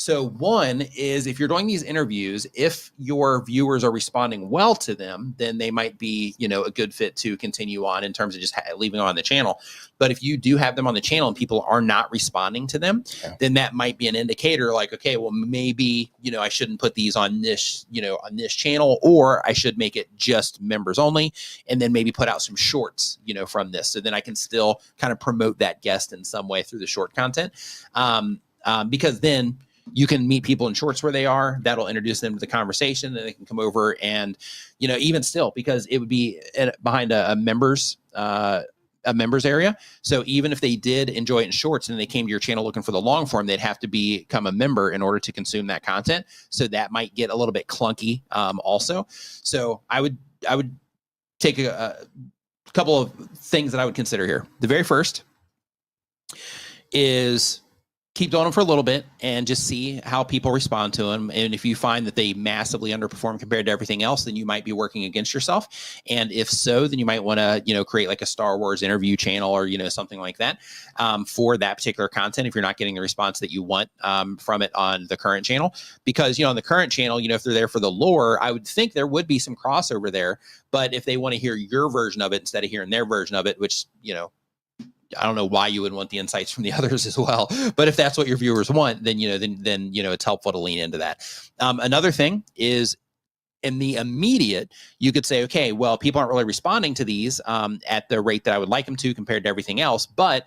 S1: So one is, if you're doing these interviews, if your viewers are responding well to them, then they might be, a good fit to continue on in terms of just leaving on the channel. But if you do have them on the channel and people are not responding to them, then that might be an indicator like, okay, well, maybe, I shouldn't put these on this, on this channel, or I should make it just members only, and then maybe put out some shorts, from this. So then I can still kind of promote that guest in some way through the short content. Because then you can meet people in shorts where they are. That'll introduce them to the conversation, and they can come over and, even still, because it would be behind a members area. So even if they did enjoy it in shorts and they came to your channel looking for the long form, they'd have to become a member in order to consume that content. So that might get a little bit clunky also. So I would take a couple of things that I would consider here. The very first is keep doing them for a little bit and just see how people respond to them. And if you find that they massively underperform compared to everything else, then you might be working against yourself. And if so, then you might want to, create like a Star Wars interview channel or, something like that for that particular content if you're not getting the response that you want from it on the current channel. Because, on the current channel, if they're there for the lore, I would think there would be some crossover there. But if they want to hear your version of it instead of hearing their version of it, which, I don't know why you would want the insights from the others as well, but if that's what your viewers want, then, then it's helpful to lean into that. Another thing is, in the immediate, you could say, okay, well, people aren't really responding to these at the rate that I would like them to compared to everything else, but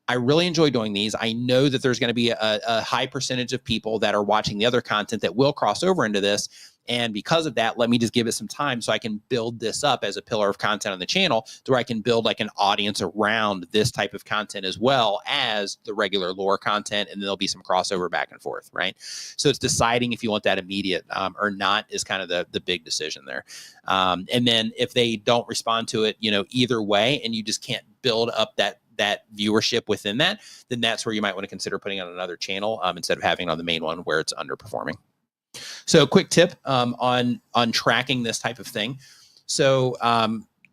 S1: I really enjoy doing these. I know that there's going to be a high percentage of people that are watching the other content that will cross over into this. And because of that, let me just give it some time so I can build this up as a pillar of content on the channel to where I can build like an audience around this type of content as well as the regular lore content. And there'll be some crossover back and forth, right? So it's deciding if you want that immediate or not is kind of the big decision there. And then if they don't respond to it, either way, and you just can't build up that viewership within that, then that's where you might want to consider putting on another channel instead of having it on the main one where it's underperforming. So quick tip on tracking this type of thing. So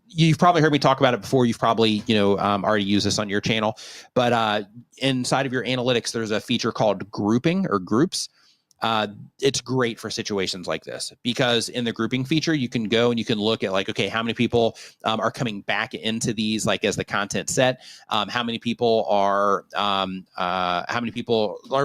S1: you've probably heard me talk about it before. You've probably, already used this on your channel, but inside of your analytics, there's a feature called grouping or groups. It's great for situations like this because in the grouping feature, you can go and you can look at like, okay, how many people are coming back into these like as the content set? How many people are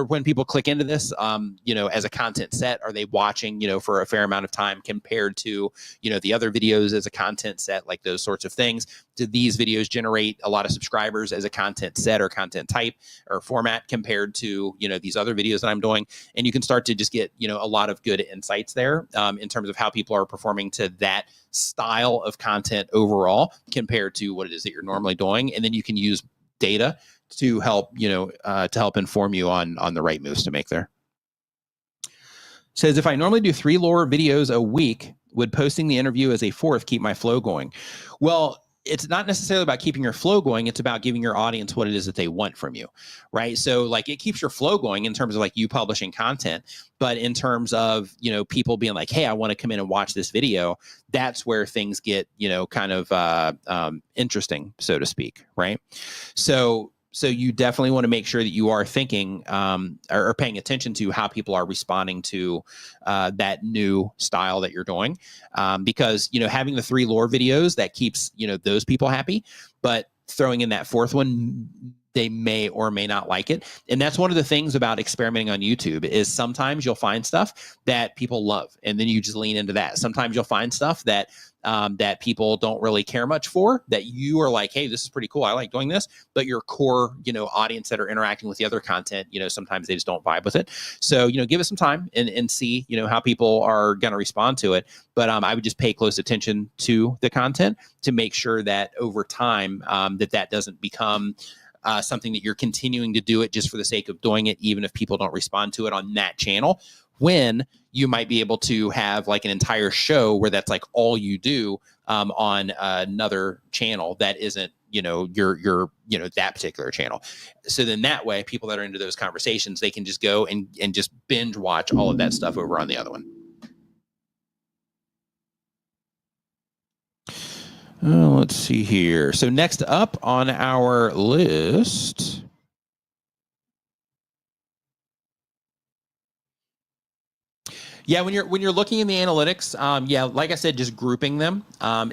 S1: when people click into this, as a content set, are they watching, for a fair amount of time compared to, the other videos as a content set, like those sorts of things. Did these videos generate a lot of subscribers as a content set or content type or format compared to, these other videos that I'm doing? And you can start to just get, a lot of good insights there in terms of how people are performing to that style of content overall compared to what it is that you're normally doing. And then you can use data to help, to help inform you on the right moves to make there. Says, if I normally do 3 lore videos a week, would posting the interview as a 4th keep my flow going? Well, it's not necessarily about keeping your flow going. It's about giving your audience what it is that they want from you, right? So like it keeps your flow going in terms of like you publishing content, but in terms of, people being like, hey, I want to come in and watch this video, that's where things get, kind of interesting, so to speak, right? So you definitely want to make sure that you are thinking or paying attention to how people are responding to that new style that you're doing. Because, having the 3 lore videos, that keeps, those people happy, but throwing in that 4th one, they may or may not like it. And that's one of the things about experimenting on YouTube is sometimes you'll find stuff that people love, and then you just lean into that. Sometimes you'll find stuff that that people don't really care much for, that you are like, hey, this is pretty cool, I like doing this, but your core, audience that are interacting with the other content, sometimes they just don't vibe with it. So, give it some time and see, how people are going to respond to it. But I would just pay close attention to the content to make sure that over time that doesn't become something that you're continuing to do it just for the sake of doing it, even if people don't respond to it on that channel, when you might be able to have like an entire show where that's like all you do on another channel that isn't, your that particular channel. So then that way, people that are into those conversations, they can just go and just binge watch all of that stuff over on the other one. Let's see here. So next up on our list, yeah, when you're looking in the analytics, yeah, like I said, just grouping them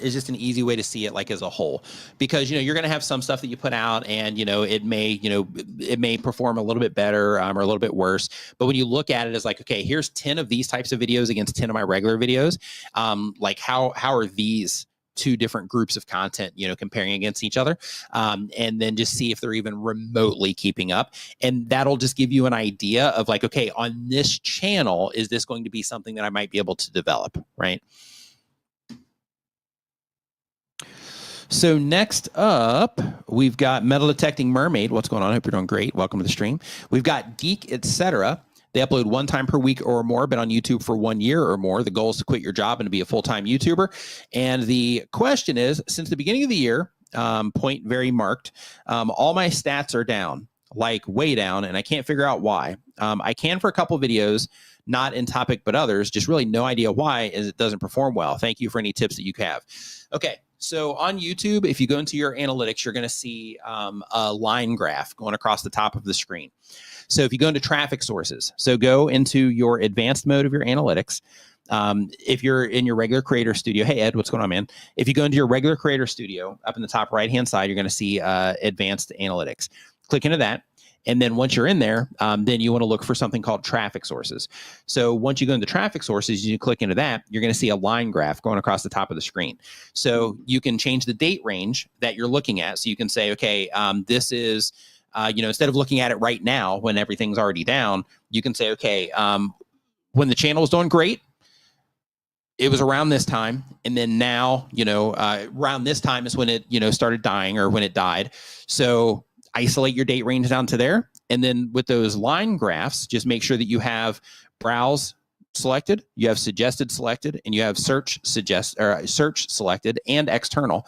S1: is just an easy way to see it like as a whole, because you're going to have some stuff that you put out, and it may perform a little bit better or a little bit worse. But when you look at it as like, okay, here's 10 of these types of videos against 10 of my regular videos, like how are these 2 different groups of content, comparing against each other, and then just see if they're even remotely keeping up. And that'll just give you an idea of like, okay, on this channel, is this going to be something that I might be able to develop, right? So next up, we've got Metal Detecting Mermaid. What's going on? I hope you're doing great. Welcome to the stream. We've got Geek, etc. They upload 1 time per week or more, been on YouTube for 1 year or more. The goal is to quit your job and to be a full-time YouTuber. And the question is, since the beginning of the year, point very marked, all my stats are down, like way down, and I can't figure out why. I can for a couple videos, not in topic but others, just really no idea why, as it doesn't perform well. Thank you for any tips that you have. Okay. So on YouTube, if you go into your analytics, you're going to see a line graph going across the top of the screen. So if you go into traffic sources, so go into your advanced mode of your analytics. If you're in your regular creator studio, hey, Ed, what's going on, man? If you go into your regular creator studio, up in the top right-hand side, you're going to see advanced analytics. Click into that. And then once you're in there, then you want to look for something called traffic sources. So once you go into traffic sources, you click into that, you're going to see a line graph going across the top of the screen. So you can change the date range that you're looking at. So you can say, okay, this is, instead of looking at it right now when everything's already down, you can say, okay, when the channel was doing great, it was around this time. And then now, around this time is when it, started dying or when it died. So isolate your date range down to there. And then with those line graphs, just make sure that you have browse selected, you have suggested selected, and you have search selected and external.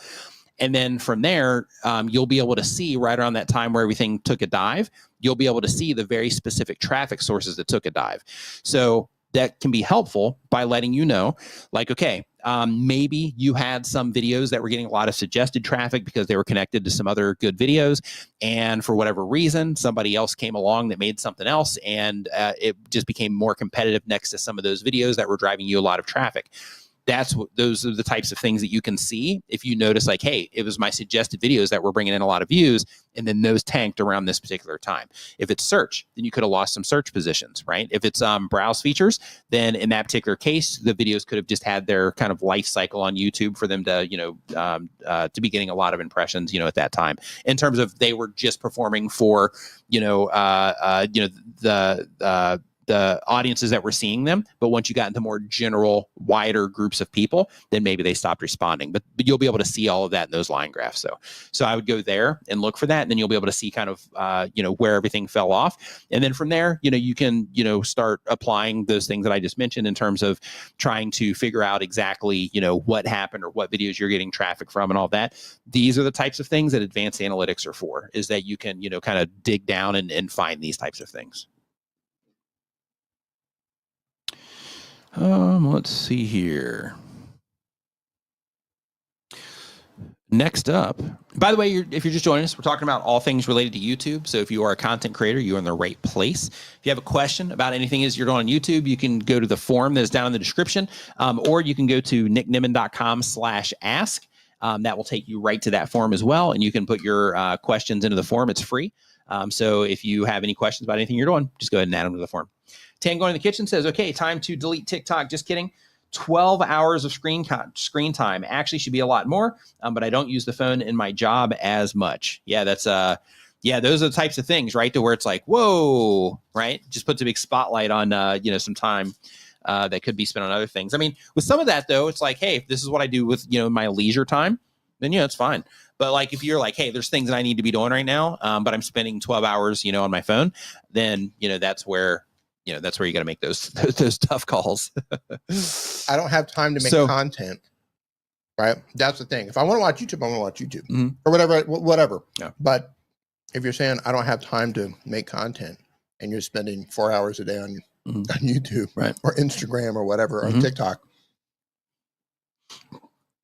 S1: And then from there, you'll be able to see right around that time where everything took a dive, you'll be able to see the very specific traffic sources that took a dive. So that can be helpful by letting you know, like, okay, maybe you had some videos that were getting a lot of suggested traffic because they were connected to some other good videos. And for whatever reason, somebody else came along that made something else, and it just became more competitive next to some of those videos that were driving you a lot of traffic. Those are the types of things that you can see if you notice, like, hey, it was my suggested videos that were bringing in a lot of views, and then those tanked around this particular time. If it's search, then you could have lost some search positions, right? If it's browse features, then in that particular case, the videos could have just had their kind of life cycle on YouTube for them to, to be getting a lot of impressions, at that time. In terms of they were just performing for, the the audiences that were seeing them. But once you got into more general, wider groups of people, then maybe they stopped responding. But you'll be able to see all of that in those line graphs. So I would go there and look for that, and then you'll be able to see kind of where everything fell off. And then from there, you can start applying those things that I just mentioned in terms of trying to figure out exactly what happened or what videos you're getting traffic from and all that. These are the types of things that advanced analytics are for, is that you can kind of dig down and find these types of things. Let's see here. Next up, by the way, if you're just joining us, we're talking about all things related to YouTube. So if you are a content creator, you're in the right place. If you have a question about anything as you're doing on YouTube, you can go to the form that is down in the description, or you can go to nickniman.com/ask. That will take you right to that form as well, and you can put your questions into the form. It's free. So if you have any questions about anything you're doing, just go ahead and add them to the form. Tango in the kitchen says, okay, time to delete TikTok. Just kidding. 12 hours of screen time. Actually should be a lot more, but I don't use the phone in my job as much. Yeah, that's those are the types of things, right? To where it's like, whoa, right? Just puts a big spotlight on some time that could be spent on other things. I mean, with some of that though, it's like, hey, if this is what I do with my leisure time, then it's fine. But like if you're like, hey, there's things that I need to be doing right now, but I'm spending 12 hours, on my phone, then that's where you got to make those tough calls.
S2: I don't have time to make content, right? That's the thing. If I want to watch YouTube, I want to watch YouTube or whatever. Yeah. But if you're saying I don't have time to make content, and you're spending 4 hours a day on YouTube, right, or Instagram or whatever, or TikTok,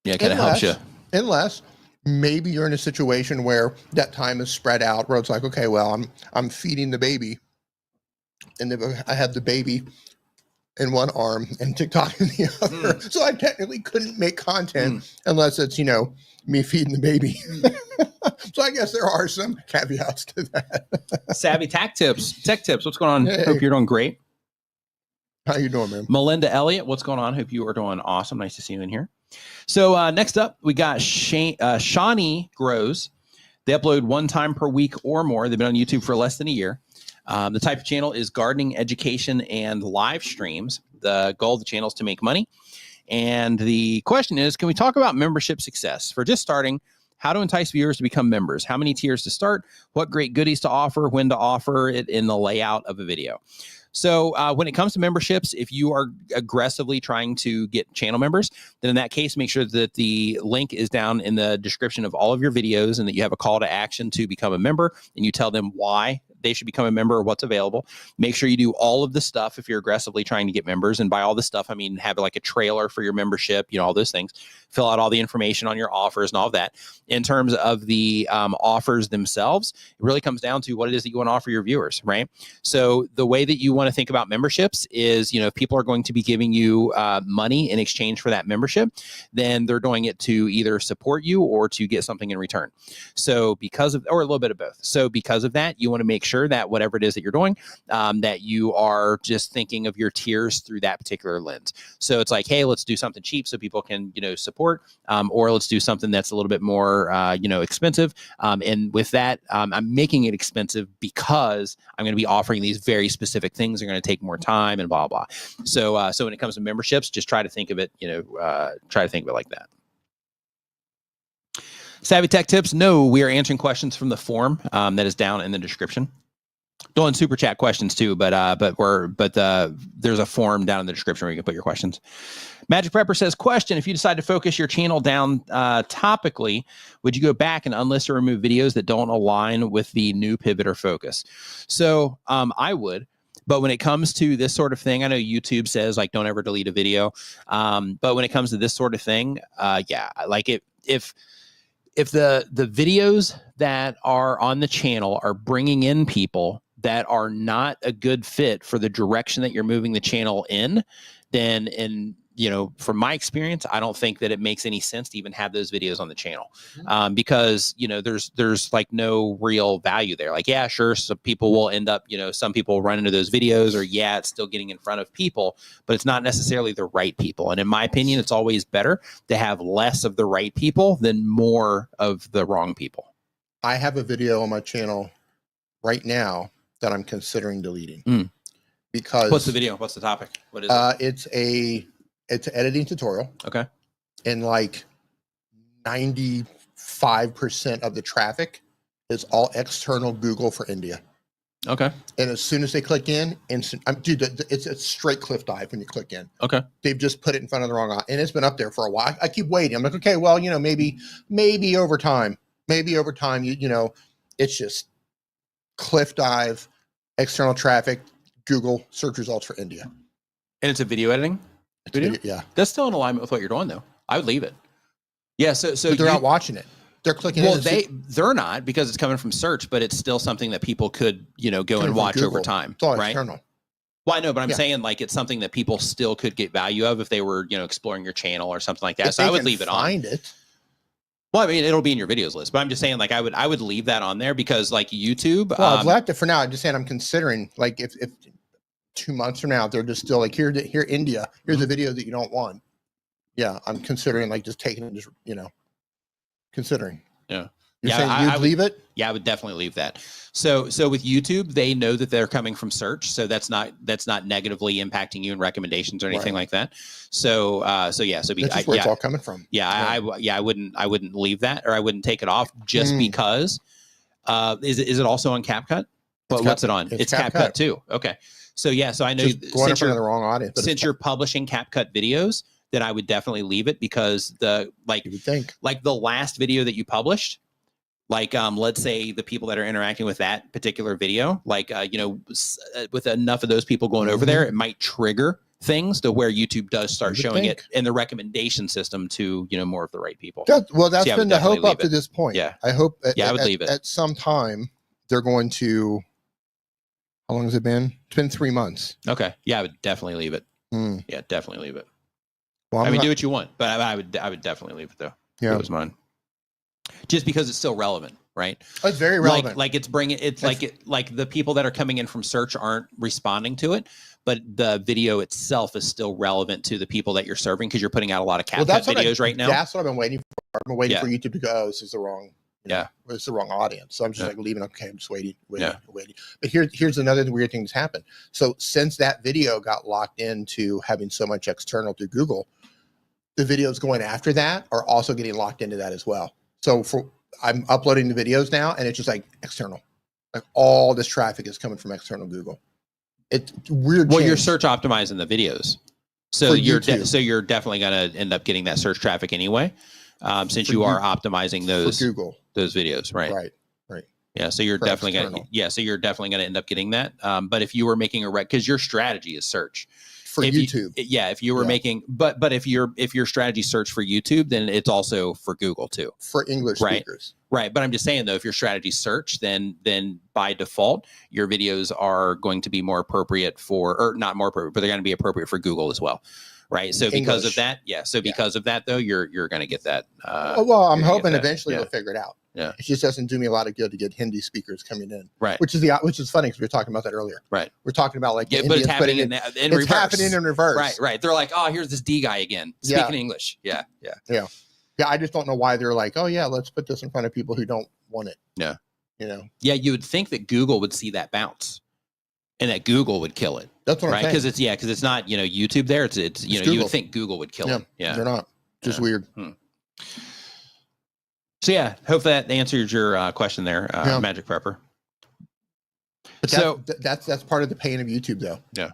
S1: it kind of helps you.
S2: Unless maybe you're in a situation where that time is spread out, where it's like, okay, well, I'm feeding the baby, and I have the baby in one arm and TikTok in the other. So I technically couldn't make content unless it's, me feeding the baby. So I guess there are some caveats to that.
S1: Savvy tech tips. What's going on? Hey. Hope you're doing great.
S2: How you doing, man?
S1: Melinda Elliott, what's going on? Hope you are doing awesome. Nice to see you in here. So next up, we got Shawnee Grows. They upload 1 time per week or more. They've been on YouTube for less than a year. The type of channel is gardening, education, and live streams. The goal of the channel is to make money. And the question is, can we talk about membership success? For just starting, how to entice viewers to become members? How many tiers to start? What great goodies to offer? When to offer it in the layout of a video? So when it comes to memberships, if you are aggressively trying to get channel members, then in that case, make sure that the link is down in the description of all of your videos and that you have a call to action to become a member, and you tell them why they should become a member or what's available. Make sure you do all of the stuff if you're aggressively trying to get members. And by all the stuff, I mean, have like a trailer for your membership, all those things. Fill out all the information on your offers and all of that. In terms of the offers themselves, it really comes down to what it is that you want to offer your viewers, right? So the way that you want to think about memberships is, if people are going to be giving you money in exchange for that membership, then they're doing it to either support you or to get something in return. So or a little bit of both. So because of that, you want to make sure that whatever it is that you're doing, that you are just thinking of your tiers through that particular lens. So it's like, hey, let's do something cheap so people can, support, or let's do something that's a little bit more, expensive. And with that, I'm making it expensive because I'm going to be offering these very specific things. They're going to take more time and blah, blah. So when it comes to memberships, just try to think of it, like that. Savvy Tech Tips. No, we are answering questions from the form that is down in the description. Doing super chat questions too, but there's a form down in the description where you can put your questions. Magic Prepper says, question: if you decide to focus your channel down topically, would you go back and unlist or remove videos that don't align with the new pivot or focus? So I would. But when it comes to this sort of thing, I know YouTube says like don't ever delete a video. But when it comes to this sort of thing, like if the videos that are on the channel are bringing in people that are not a good fit for the direction that you're moving the channel in, then from my experience, I don't think that it makes any sense to even have those videos on the channel, because there's like no real value there. Like, yeah, sure, some people will end up, some people run into those videos, or it's still getting in front of people, but it's not necessarily the right people. And in my opinion, it's always better to have less of the right people than more of the wrong people.
S2: I have a video on my channel right now that I'm considering deleting because
S1: what's the video? What's the topic? What is it?
S2: It's an editing tutorial.
S1: Okay.
S2: And like 95% of the traffic is all external Google for India.
S1: Okay.
S2: And as soon as they click in, dude, it's a straight cliff dive when you click in.
S1: Okay.
S2: They've just put it in front of the wrong eye, and it's been up there for a while. I keep waiting. I'm like, okay, well, maybe over time, it's just cliff dive, external traffic, Google search results for India.
S1: And it's a video editing video?
S2: Yeah.
S1: That's still in alignment with what you're doing, though. I would leave it. Yeah. So
S2: but they're not watching it. They're clicking.
S1: Well, they're not, because it's coming from search, but it's still something that people could, go and watch over time.
S2: It's all
S1: right?
S2: external.
S1: Well, I know, but I'm saying like it's something that people still could get value of if they were, exploring your channel or something like that. So I would leave it on.
S2: Find it.
S1: Well, I mean, it'll be in your videos list, but I'm just saying, like, I would leave that on there because, like, YouTube.
S2: Well, I've left it for now. I'm just saying I'm considering, like, if 2 months from now they're just still like, here India, here's a video that you don't want. Yeah, I'm considering like just taking it, just considering.
S1: Yeah.
S2: You're saying you'd leave it?
S1: Yeah, I would definitely leave that. So with YouTube, they know that they're coming from search, so that's not negatively impacting you in recommendations or anything like that. So that's just where
S2: it's all coming from.
S1: Yeah, I wouldn't leave that, or I wouldn't take it off just because. Is it also on CapCut? But what's it on? It's CapCut too. Okay. So I know
S2: just going in front of the wrong audience.
S1: Since you're publishing CapCut videos, then I would definitely leave it, because you would think like the last video that you published, like let's say the people that are interacting with that particular video, like with enough of those people going over there, it might trigger things to where YouTube does start showing it in the recommendation system to more of the right people.
S2: That's been the hope up to this point.
S1: Yeah,
S2: I hope.
S1: I would leave it
S2: at some time. They're going to. How long has it been? It's been 3 months.
S1: Okay. Yeah, I would definitely leave it. Yeah, definitely leave it.
S2: Well,
S1: I mean, do what you want, but I would definitely leave it though. Yeah, it was mine. Just because it's still relevant, right?
S2: It's very relevant.
S1: Like it's like the people that are coming in from search aren't responding to it, but the video itself is still relevant to the people that you're serving, because you're putting out a lot of CapCut videos right now.
S2: That's what I've been waiting for. I've been waiting for YouTube to go, oh, this is the wrong. It's the wrong audience. So I'm just like leaving. Okay, I'm just waiting. But here's another weird thing that's happened. So since that video got locked into having so much external through Google, the videos going after that are also getting locked into that as well. So I'm uploading the videos now, and it's just like external. Like all this traffic is coming from external Google. It's weird.
S1: Well, you're search optimizing the videos, so you're definitely going to end up getting that search traffic anyway, since you are optimizing those videos, right?
S2: Right.
S1: Yeah, so you're definitely going to end up getting that. But if you were making because your strategy is search.
S2: For YouTube.
S1: If you were making, but if your strategy search for YouTube, then it's also for Google too.
S2: For English speakers.
S1: Right. But I'm just saying though, if your strategy search, then by default, your videos are going to be more appropriate or not more appropriate, but they're going to be appropriate for Google as well. Right. So because of that, because of that though, you're going to get that.
S2: Well, I'm hoping eventually they'll figure it out.
S1: Yeah.
S2: It just doesn't do me a lot of good to get Hindi speakers coming in.
S1: Right.
S2: Which is funny, because we were talking about that earlier.
S1: Right.
S2: We're talking about like
S1: but it's happening in reverse.
S2: Happening in reverse.
S1: Right. They're like, oh, here's this D guy again speaking English. Yeah.
S2: I just don't know why they're like, oh yeah, let's put this in front of people who don't want it.
S1: Yeah.
S2: Yeah,
S1: you would think that Google would see that bounce, and that Google would kill it.
S2: That's what I'm saying.
S1: Because it's not YouTube there. It's you would think Google would kill it. Yeah.
S2: They're not. Just weird.
S1: So hope that answers your question there, Magic Prepper.
S2: But that's part of the pain of YouTube, though.
S1: Yeah.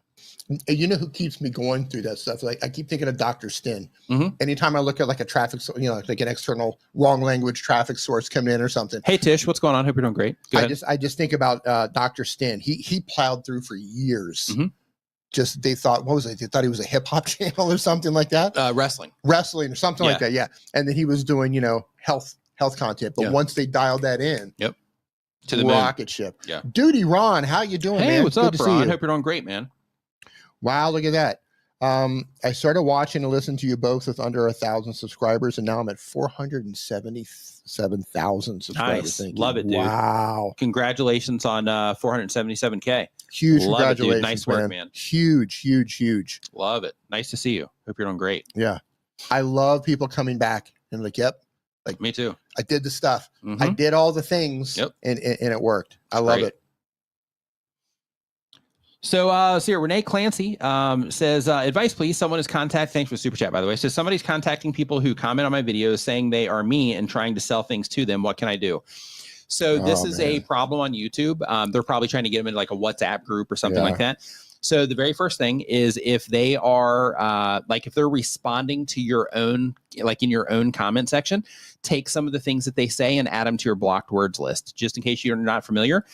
S2: You know who keeps me going through that stuff? Like I keep thinking of Dr. Stin.
S1: Mm-hmm.
S2: Anytime I look at like a traffic, like an external wrong language traffic source coming in or something.
S1: Hey Tish, what's going on? Hope you're doing great. Go ahead.
S2: I just think about Dr. Stin. He plowed through for years.
S1: Mm-hmm.
S2: Just they thought, what was it? They thought he was a hip hop channel or something like that.
S1: Wrestling
S2: or something like that. Yeah. And then he was doing health content. But once they dialed that in,
S1: to the
S2: rocket ship.
S1: Yeah.
S2: Duty Ron, how you doing, man?
S1: Hey, what's up, Ron? Hope you're doing great, man.
S2: Wow, look at that. I started watching and listening to you both with under 1,000 subscribers, and now I'm at 477,000 subscribers.
S1: Nice. Love it, dude.
S2: Wow.
S1: Congratulations on 477K.
S2: Huge
S1: Love
S2: congratulations,
S1: it, dude. Nice work, man.
S2: Huge.
S1: Love it. Nice to see you. Hope you're doing great.
S2: Yeah. I love people coming back and like, yep. Like
S1: me too.
S2: I did the stuff.
S1: Mm-hmm.
S2: I did all the things and it worked. I love it.
S1: So here, Renee Clancy says, advice, please. Someone is thanks for the super chat, by the way. Says somebody's contacting people who comment on my videos saying they are me and trying to sell things to them. What can I do? So this is a problem on YouTube. They're probably trying to get them into like a WhatsApp group or something like that. So the very first thing is if they are if they're responding to your own, like in your own comment section, take some of the things that they say and add them to your blocked words list. Just in case you're not familiar,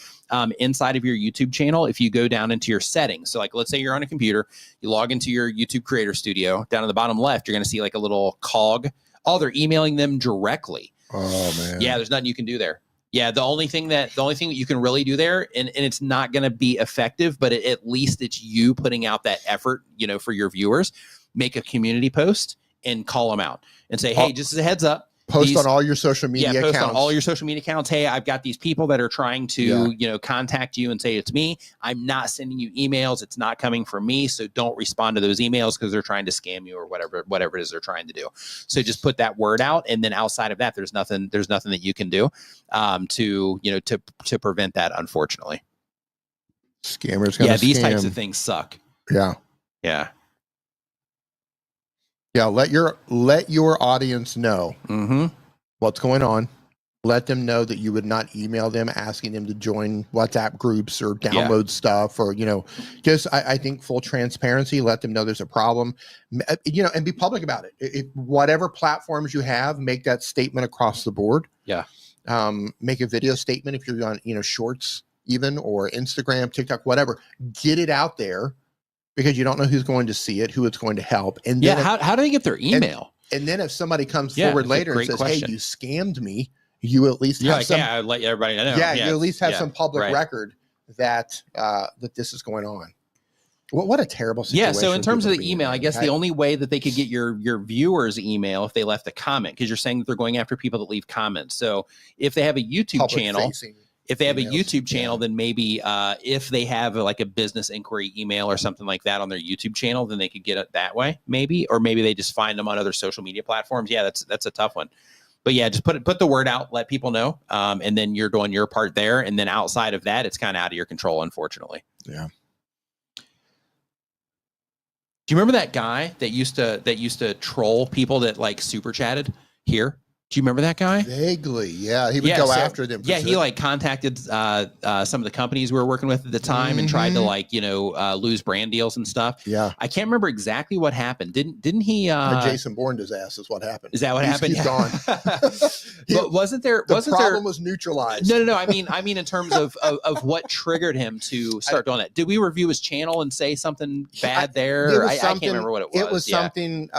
S1: inside of your YouTube channel, if you go down into your settings, so like let's say you're on a computer, you log into your YouTube Creator Studio, down in the bottom left, you're going to see like a little cog. Oh, they're emailing them directly. Oh man. Yeah, there's nothing you can do there. Yeah, the only thing that you can really do there, and it's not going to be effective, but at least it's you putting out that effort, for your viewers. Make a community post and call them out and say, hey, just as a heads up.
S2: Post on all your social media accounts.
S1: Post on all your social media accounts. Hey, I've got these people that are trying to, contact you and say it's me. I'm not sending you emails. It's not coming from me. So don't respond to those emails because they're trying to scam you or whatever it is they're trying to do. So just put that word out, and then outside of that, there's nothing that you can do to prevent that. Unfortunately,
S2: scammers.
S1: These types of things suck.
S2: Yeah. Let your audience know what's going on. Let them know that you would not email them asking them to join WhatsApp groups or download stuff, or just I think full transparency. Let them know there's a problem, and be public about it. If whatever platforms you have, make that statement across the board. Make a video statement if you're on Shorts even, or Instagram, TikTok, whatever. Get it out there. Because you don't know who's going to see it, who it's going to help. And then
S1: how do they get their email?
S2: And then if somebody comes forward later and says, hey, you scammed me, you at least have some.
S1: I'll let everybody know.
S2: You at least have some public record that that this is going on. What a terrible situation.
S1: So in terms of the email, I guess the only way that they could get your viewers' email if they left a comment, because you're saying that they're going after people that leave comments. So if they have a YouTube channel. If they have a YouTube channel, then maybe if they have a business inquiry email or something like that on their YouTube channel, then they could get it that way, maybe. Or maybe they just find them on other social media platforms. Yeah, that's a tough one. But yeah, just put the word out, let people know, and then you're doing your part there. And then outside of that, it's kind of out of your control, unfortunately.
S2: Yeah.
S1: Do you remember that guy that used to troll people that super chatted here? Do you remember that guy?
S2: Vaguely, yeah. He would go after them.
S1: Yeah, he contacted some of the companies we were working with at the time and tried to lose brand deals and stuff.
S2: Yeah,
S1: I can't remember exactly what happened. Didn't he?
S2: Jason Bourne his ass is what happened.
S1: Is that what happened?
S2: He's gone.
S1: But wasn't there?
S2: The problem was neutralized.
S1: No. I mean, in terms of what triggered him to start doing that. Did we review his channel and say something bad there? I can't remember what it was.
S2: It was something,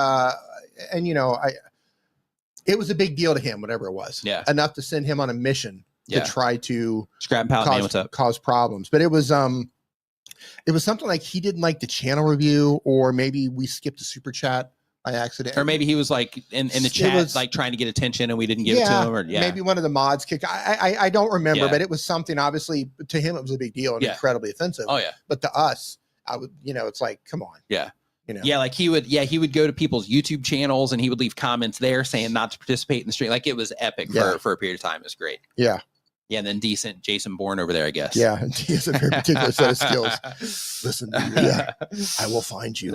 S2: it was a big deal to him, whatever it was.
S1: Yeah.
S2: Enough to send him on a mission to try to
S1: cause
S2: problems. But it was something like he didn't like the channel review, or maybe we skipped a super chat by accident.
S1: Or maybe he was in the chat, trying to get attention and we didn't give it to him. Or
S2: maybe one of the mods kicked. I don't remember, but it was something, obviously to him, it was a big deal and incredibly offensive.
S1: Oh yeah.
S2: But to us, I would, it's like, come on.
S1: Yeah. He would go to people's YouTube channels and he would leave comments there saying not to participate in the stream. It was epic for a period of time. It was great.
S2: Yeah.
S1: Yeah. And then decent Jason Bourne over there, I guess.
S2: Yeah. He has a very particular set of skills. Listen, I will find you.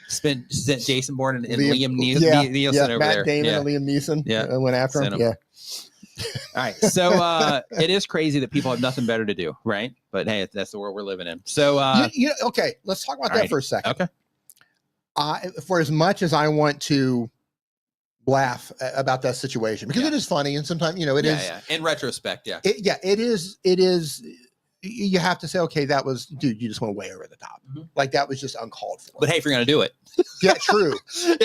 S1: Sent Jason Bourne and Liam Neeson over
S2: Matt
S1: there.
S2: Damon and Liam Neeson went after him. Yeah.
S1: All right. So it is crazy that people have nothing better to do, right? But hey, that's the world we're living in. So
S2: okay, let's talk about that for a second.
S1: Okay.
S2: For as much as I want to laugh about that situation, because it is funny, and sometimes it is.
S1: Yeah. In retrospect,
S2: it is. You have to say, okay, that was, dude, you just went way over the top. That was just uncalled for.
S1: But hey, if you're going to do it.
S2: Yeah, true.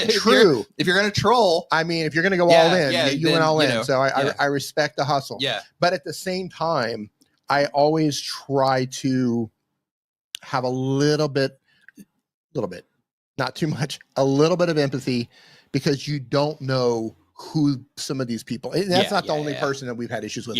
S1: True. If you're going to troll.
S2: I mean, if you're going to go all in, you went all in. So I respect the hustle.
S1: Yeah.
S2: But at the same time, I always try to have a little bit, not too much, a little bit of empathy, because you don't know who some of these people, and that's not the only person that we've had issues with.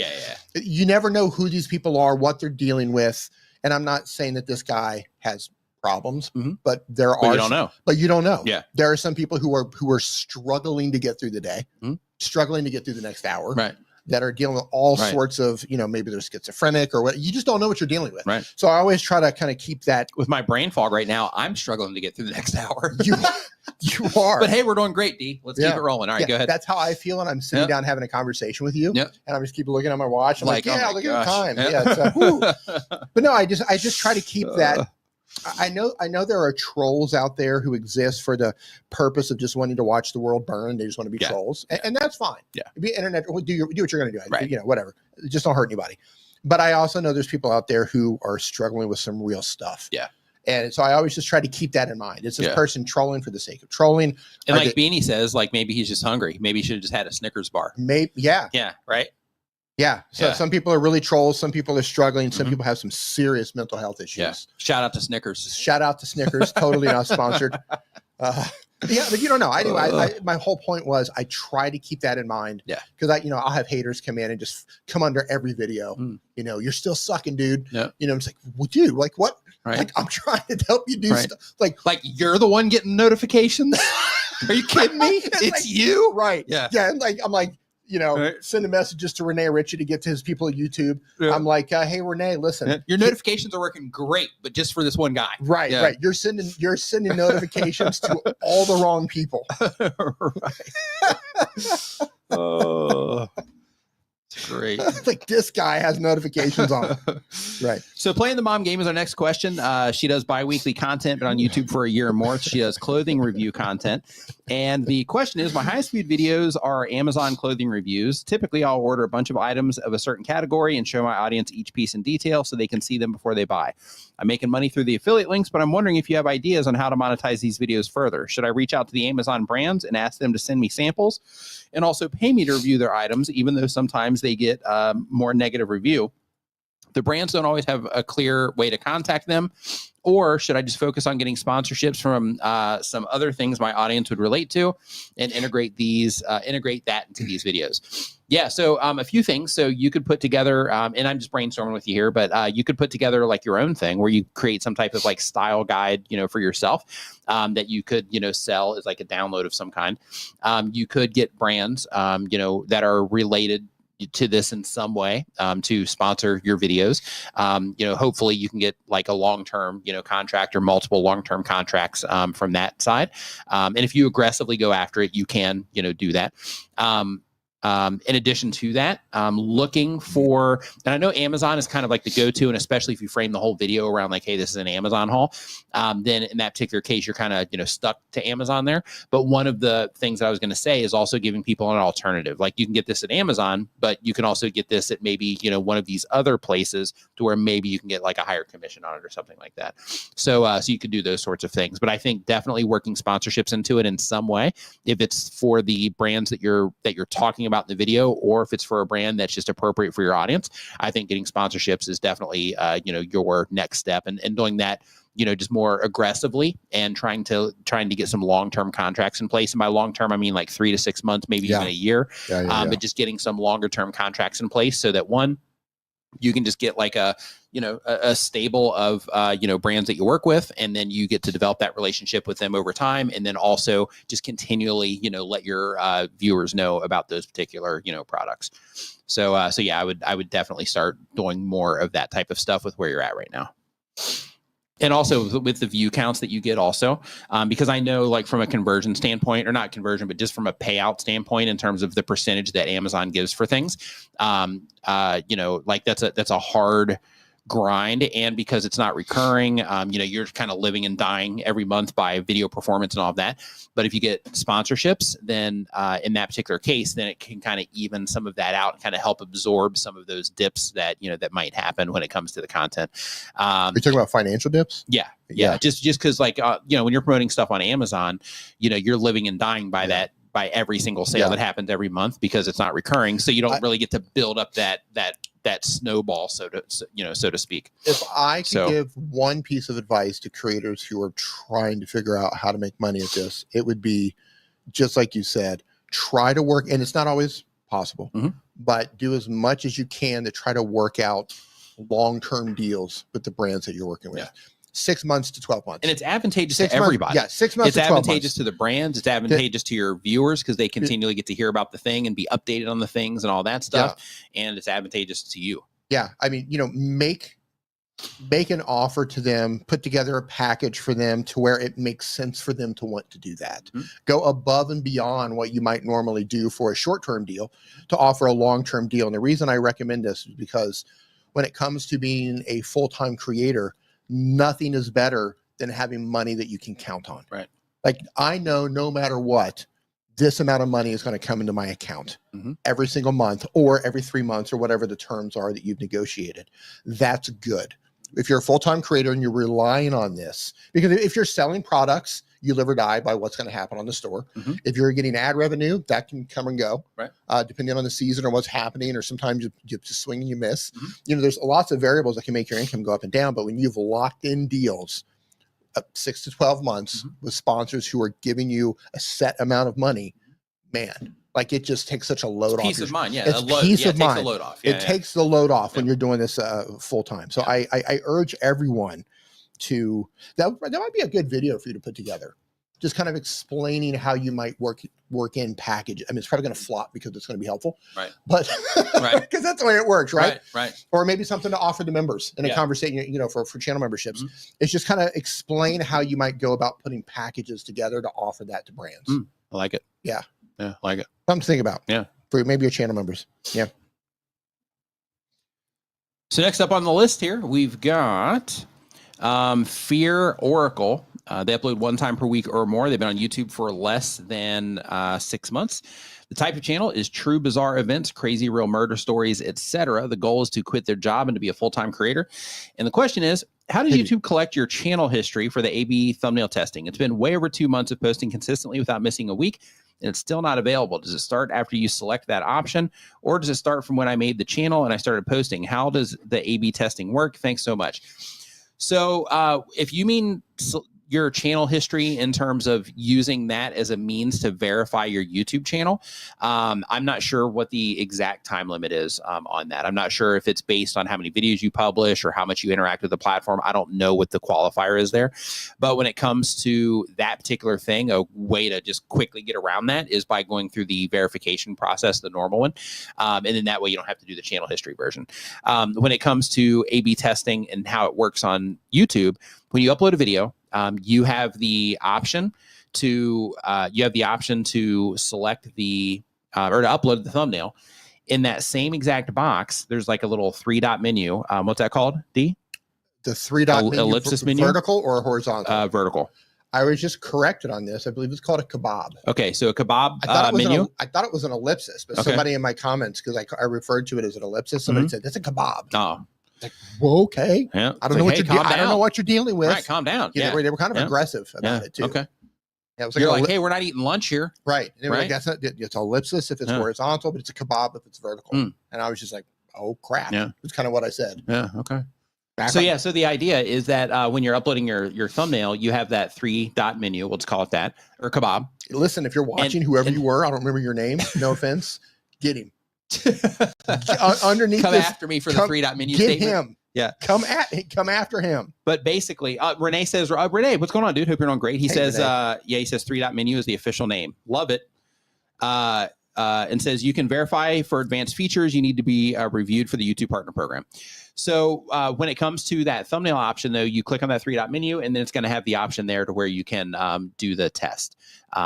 S2: You never know who these people are, what they're dealing with. And I'm not saying that this guy has problems, but you don't know. But you don't know.
S1: Yeah.
S2: There are some people who are struggling to get through the day, struggling to get through the next hour.
S1: Right.
S2: that are dealing with all sorts of, maybe they're schizophrenic or what. You just don't know what you're dealing with.
S1: Right.
S2: So I always try to kind of keep that.
S1: With my brain fog right now, I'm struggling to get through the next hour.
S2: You are.
S1: But hey, we're doing great, Dee. Let's keep it rolling. All right, go ahead.
S2: That's how I feel when I'm sitting down having a conversation with you. And I just keep looking at my watch. I'm like, look at the time. But no, I just try to keep that. I know there are trolls out there who exist for the purpose of just wanting to watch the world burn. They just want to be trolls, and that's fine. Yeah, be internet. Do what you're going to do. Right. Whatever. Just don't hurt anybody. But I also know there's people out there who are struggling with some real stuff. Yeah. And so I always just try to keep that in mind. It's this person trolling for the sake of trolling.
S1: And like Beanie says, like maybe he's just hungry. Maybe he should have just had a Snickers bar.
S2: Maybe. Yeah.
S1: Yeah. Right.
S2: Yeah. So some people are really trolls. Some people are struggling. Some people have some serious mental health issues.
S1: Yeah. Shout out to Snickers.
S2: Shout out to Snickers. Totally not sponsored. Yeah, but you don't know. I do. My whole point was I try to keep that in mind. Yeah. Because I'll have haters come in and just come under every video. You're still sucking, dude. Yeah. It's like, well, dude, like what? Right. Like I'm trying to help you do stuff. Like
S1: you're the one getting notifications. Are you kidding me? It's you,
S2: right? Yeah. Yeah. And I'm like. Sending messages to Renee Ritchie to get to his people at YouTube. Yeah. I'm like, hey, Renee, listen.
S1: Your notifications are working great, but just for this one guy.
S2: Right, right. You're sending notifications to all the wrong people.
S1: Right. Oh, it's great.
S2: Like this guy has notifications on. Right.
S1: So playing the mom game is our next question. She does bi-weekly content, but on YouTube for a year or more. She does clothing review content. And the question is, my highest viewed videos are Amazon clothing reviews. Typically, I'll order a bunch of items of a certain category and show my audience each piece in detail so they can see them before they buy. I'm making money through the affiliate links, but I'm wondering if you have ideas on how to monetize these videos further. Should I reach out to the Amazon brands and ask them to send me samples and also pay me to review their items, even though sometimes they get more negative review? The brands don't always have a clear way to contact them. Or should I just focus on getting sponsorships from some other things my audience would relate to and integrate that into these videos? Yeah, so a few things. So you could put together, and I'm just brainstorming with you here, but you could put together like your own thing where you create some type of like style guide, for yourself that you could, sell as like a download of some kind. You could get brands, that are related to this in some way to sponsor your videos. Hopefully you can get like a long-term, contract or multiple long-term contracts from that side. And if you aggressively go after it, you can, do that. In addition to that, looking for, and I know Amazon is kind of like the go-to, and especially if you frame the whole video around like, hey, this is an Amazon haul, then in that particular case, you're kind of, stuck to Amazon there. But one of the things that I was going to say is also giving people an alternative. Like you can get this at Amazon, but you can also get this at maybe, one of these other places to where maybe you can get like a higher commission on it or something like that. So you could do those sorts of things. But I think definitely working sponsorships into it in some way, if it's for the brands that you're talking about in the video, or if it's for a brand that's just appropriate for your audience, I think getting sponsorships is definitely, your next step, and doing that, just more aggressively and trying to get some long-term contracts in place. And by long-term, I mean like 3 to 6 months, maybe even a year, but just getting some longer-term contracts in place so that one, you can just get like a stable of, brands that you work with, and then you get to develop that relationship with them over time. And then also just continually, let your viewers know about those particular, products. So yeah, I would definitely start doing more of that type of stuff with where you're at right now. And also with the view counts that you get also, because I know like from a conversion standpoint, or not conversion, but just from a payout standpoint in terms of the percentage that Amazon gives for things, like that's a hard grind. And because it's not recurring, you're kind of living and dying every month by video performance and all of that. But if you get sponsorships, then in that particular case, then it can kind of even some of that out and kind of help absorb some of those dips that, that might happen when it comes to the content.
S2: Are you talking about financial dips?
S1: Yeah. Just because like, when you're promoting stuff on Amazon, you're living and dying by that, by every single sale that happens every month, because it's not recurring. So you don't really get to build up that snowball, so to speak.
S2: If I could give one piece of advice to creators who are trying to figure out how to make money at this, it would be just like you said, try to work, and it's not always possible, but do as much as you can to try to work out long-term deals with the brands that you're working with. 6 months to 12 months.
S1: And it's advantageous to everybody.
S2: Yeah, 6 months
S1: it's
S2: to 12
S1: advantageous
S2: months.
S1: to the brands. It's advantageous to your viewers because they continually get to hear about the thing and be updated on the things and all that stuff. Yeah. And it's advantageous to you.
S2: Yeah. I mean, make an offer to them, put together a package for them to where it makes sense for them to want to do that. Mm-hmm. Go above and beyond what you might normally do for a short-term deal to offer a long-term deal. And the reason I recommend this is because when it comes to being a full-time creator, nothing is better than having money that you can count on.
S1: Right.
S2: Like I know no matter what, this amount of money is going to come into my account every single month or every 3 months or whatever the terms are that you've negotiated. That's good. If you're a full-time creator and you're relying on this, because if you're selling products, you live or die by what's going to happen on the store. Mm-hmm. If you're getting ad revenue, that can come and go, right? Depending on the season or what's happening, or sometimes you just swing and you miss. Mm-hmm. There's lots of variables that can make your income go up and down. But when you've locked in deals, 6 to 12 months with sponsors who are giving you a set amount of money, man, like it just takes such a load off.
S1: Peace of mind, yeah.
S2: It's peace of mind.
S1: Takes the load off.
S2: It takes the load off when you're doing this full time. So I urge everyone to that might be a good video for you to put together. Just kind of explaining how you might work in package. I mean, it's probably going to flop because it's going to be helpful,
S1: right?
S2: But because that's the way it works, right?
S1: Right.
S2: Or maybe something to offer the members in a conversation, for channel memberships. Mm-hmm. It's just kind of explain how you might go about putting packages together to offer that to brands.
S1: I like it.
S2: Yeah,
S1: I like it.
S2: Something to think about.
S1: Yeah,
S2: for maybe your channel members. Yeah.
S1: So next up on the list here, we've got Fear Oracle. They upload 1 time per week or more. They've been on YouTube for less than 6 months. The type of channel is true bizarre events, crazy real murder stories, etc. The goal is to quit their job and to be a full-time creator. And the question is, how does YouTube collect your channel history for the A/B thumbnail testing? It's been way over 2 months of posting consistently without missing a week, and it's still not available. Does it start after you select that option, or does it start from when I made the channel and I started posting? How does the A/B testing work? Thanks so much. So if you mean your channel history in terms of using that as a means to verify your YouTube channel, I'm not sure what the exact time limit is on that. I'm not sure if it's based on how many videos you publish or how much you interact with the platform. I don't know what the qualifier is there. But when it comes to that particular thing, a way to just quickly get around that is by going through the verification process, the normal one. And then that way you don't have to do the channel history version. When it comes to A/B testing and how it works on YouTube, when you upload a video, you have the option to select the or to upload the thumbnail. In that same exact box, there's like a little 3-dot menu. What's that called, Dee?
S2: The 3-dot menu,
S1: ellipsis menu,
S2: vertical or horizontal?
S1: Vertical.
S2: I was just corrected on this. I believe it's called a kebab.
S1: Okay, so a kebab menu.
S2: I thought it was an ellipsis, but somebody in my comments, because I referred to it as an ellipsis, somebody said that's a kebab.
S1: Oh.
S2: Like, well, okay.
S1: Yeah.
S2: I don't know what I don't know what you're dealing with.
S1: Right, calm down.
S2: Yeah, they were kind of aggressive about it too.
S1: Okay.
S2: Yeah, it was
S1: like, you're like, hey, we're not eating lunch here.
S2: Right. And
S1: right?
S2: Like, it's ellipsis if it's horizontal, but it's a kebab if it's vertical. And I was just like, oh crap.
S1: Yeah.
S2: That's kind of what I said.
S1: Yeah. Okay. So the idea is that when you're uploading your thumbnail, you have that 3-dot menu. We'll just call it that, or kebab.
S2: Listen, if you're watching, whoever you were, I don't remember your name. No offense. Get him. Underneath.
S1: Come after me for the 3-dot menu
S2: get
S1: statement.
S2: Him. Yeah. Come after him.
S1: But basically, Renee says, Renee, what's going on, dude? Hope you're doing great. He says, he says 3-dot menu is the official name. Love it. And says you can verify for advanced features. You need to be reviewed for the YouTube Partner Program. So when it comes to that thumbnail option, though, you click on that 3-dot menu, and then it's going to have the option there to where you can do the test.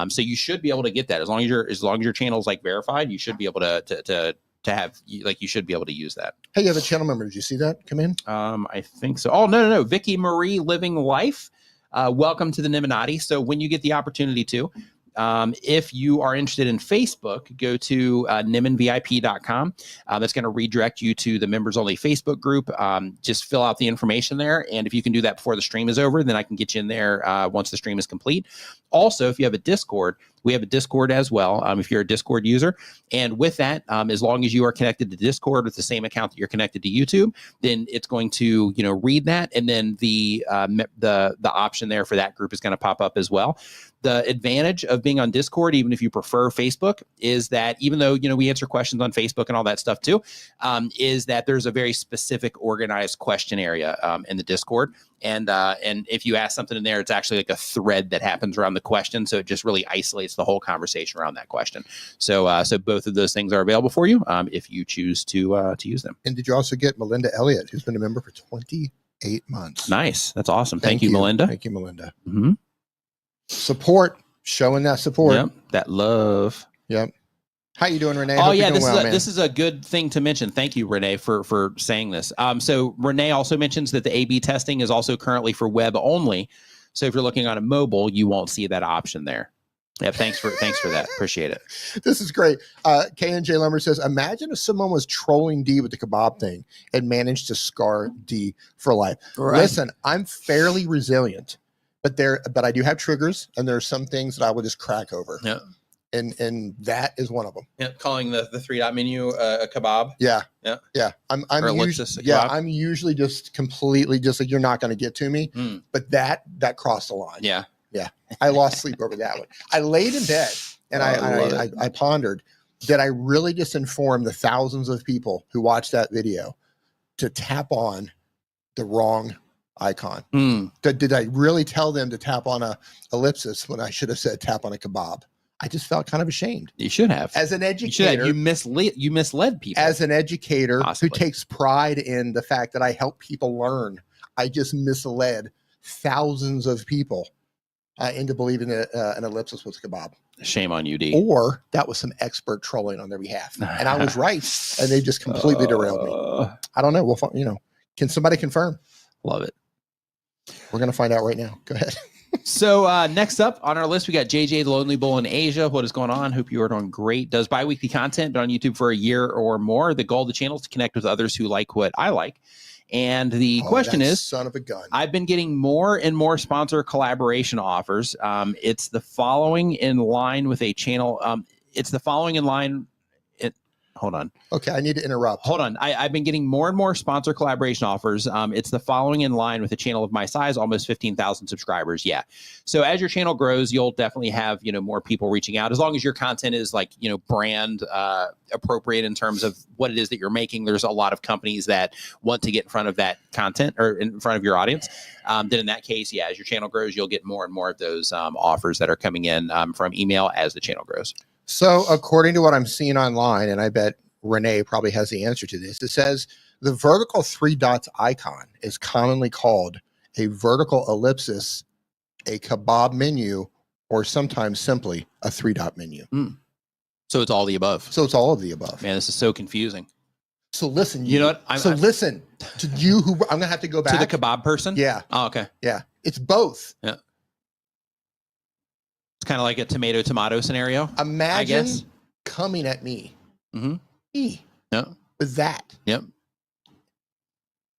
S1: So you should be able to get that as long as your channel is like verified. You should be able to have you should be able to use that.
S2: Hey, you have a channel member. Did you see that come in?
S1: I think so. Oh no, Vicky Marie Living Life. Welcome to the Illuminati. So when you get the opportunity to. If you are interested in Facebook, go to nimenvip.com. That's going to redirect you to the members only Facebook group. Just fill out the information there. And if you can do that before the stream is over, then I can get you in there once the stream is complete. Also, if you have a Discord, we have a Discord as well. If you're a Discord user, and with that, as long as you are connected to Discord with the same account that you're connected to YouTube, then it's going to read that, and then the option there for that group is going to pop up as well. The advantage of being on Discord, even if you prefer Facebook, is that even though we answer questions on Facebook and all that stuff too, is that there's a very specific organized question area in the Discord, And if you ask something in there, it's actually like a thread that happens around the question. So it just really isolates the whole conversation around that question. So so both of those things are available for you if you choose to use them.
S2: And did you also get Melinda Elliott, who's been a member for 28 months?
S1: Nice. That's awesome. Thank you, Melinda.
S2: Thank you, Melinda.
S1: Mm-hmm.
S2: Support, showing that support.
S1: Yep, that love.
S2: Yep. How you doing, Renee?
S1: Oh, yeah, this is a good thing to mention. Thank you, Renee, for saying this. So Renee also mentions that the A/B testing is also currently for web only. So if you're looking on a mobile, you won't see that option there. Yeah, thanks for that. Appreciate it.
S2: This is great. K&J Lumber says, imagine if someone was trolling Dee with the kebab thing and managed to scar Dee for life. Right. Listen, I'm fairly resilient, but I do have triggers, and there are some things that I will just crack over. Yeah. And that is one of them.
S1: Yeah, calling the 3-dot menu a kebab.
S2: Yeah. I'm usually just completely just like, you're not going to get to me. But that crossed the line.
S1: Yeah.
S2: Yeah. I lost sleep over that one. I laid in bed and I pondered, did I really just inform the thousands of people who watched that video to tap on the wrong icon? Did I really tell them to tap on a ellipsis when I should have said tap on a kebab? I just felt kind of ashamed.
S1: You should have.
S2: As an educator,
S1: you misled people.
S2: As an educator who takes pride in the fact that I help people learn, I just misled thousands of people into believing that an ellipsis was a kebab.
S1: Shame on you, Dee.
S2: Or that was some expert trolling on their behalf, and I was right, and they just completely derailed me. I don't know. We'll can somebody confirm?
S1: Love it.
S2: We're gonna find out right now. Go ahead.
S1: So next up on our list, we got JJ, the Lonely Bull in Asia. What is going on? Hope you are doing great. Does bi-weekly content, been on YouTube for a year or more. The goal of the channel is to connect with others who like what I like. And the question is,
S2: son of a gun,
S1: I've been getting more and more sponsor collaboration offers. It's the following in line with a channel. Hold on.
S2: Okay, I need to interrupt.
S1: Hold on. I've been getting more and more sponsor collaboration offers. It's the following in line with a channel of my size, almost 15,000 subscribers. Yeah. So as your channel grows, you'll definitely have, more people reaching out. As long as your content is like, brand appropriate in terms of what it is that you're making. There's a lot of companies that want to get in front of that content or in front of your audience. Then in that case, yeah, as your channel grows, you'll get more and more of those offers that are coming in from email as the channel grows.
S2: So according to what I'm seeing online, and I bet Renee probably has the answer to this, it says the vertical 3 dots icon is commonly called a vertical ellipsis, a kebab menu, or sometimes simply a 3-dot menu.
S1: So it's all the above.
S2: So it's all of the above.
S1: Man, this is so confusing.
S2: So listen,
S1: you know what?
S2: Listen to you who I'm going to have to go back.
S1: To the kebab person?
S2: Yeah.
S1: Oh, okay.
S2: Yeah. It's both.
S1: Yeah. It's kind of like a tomato scenario.
S2: Imagine coming at me. With that.
S1: Yep.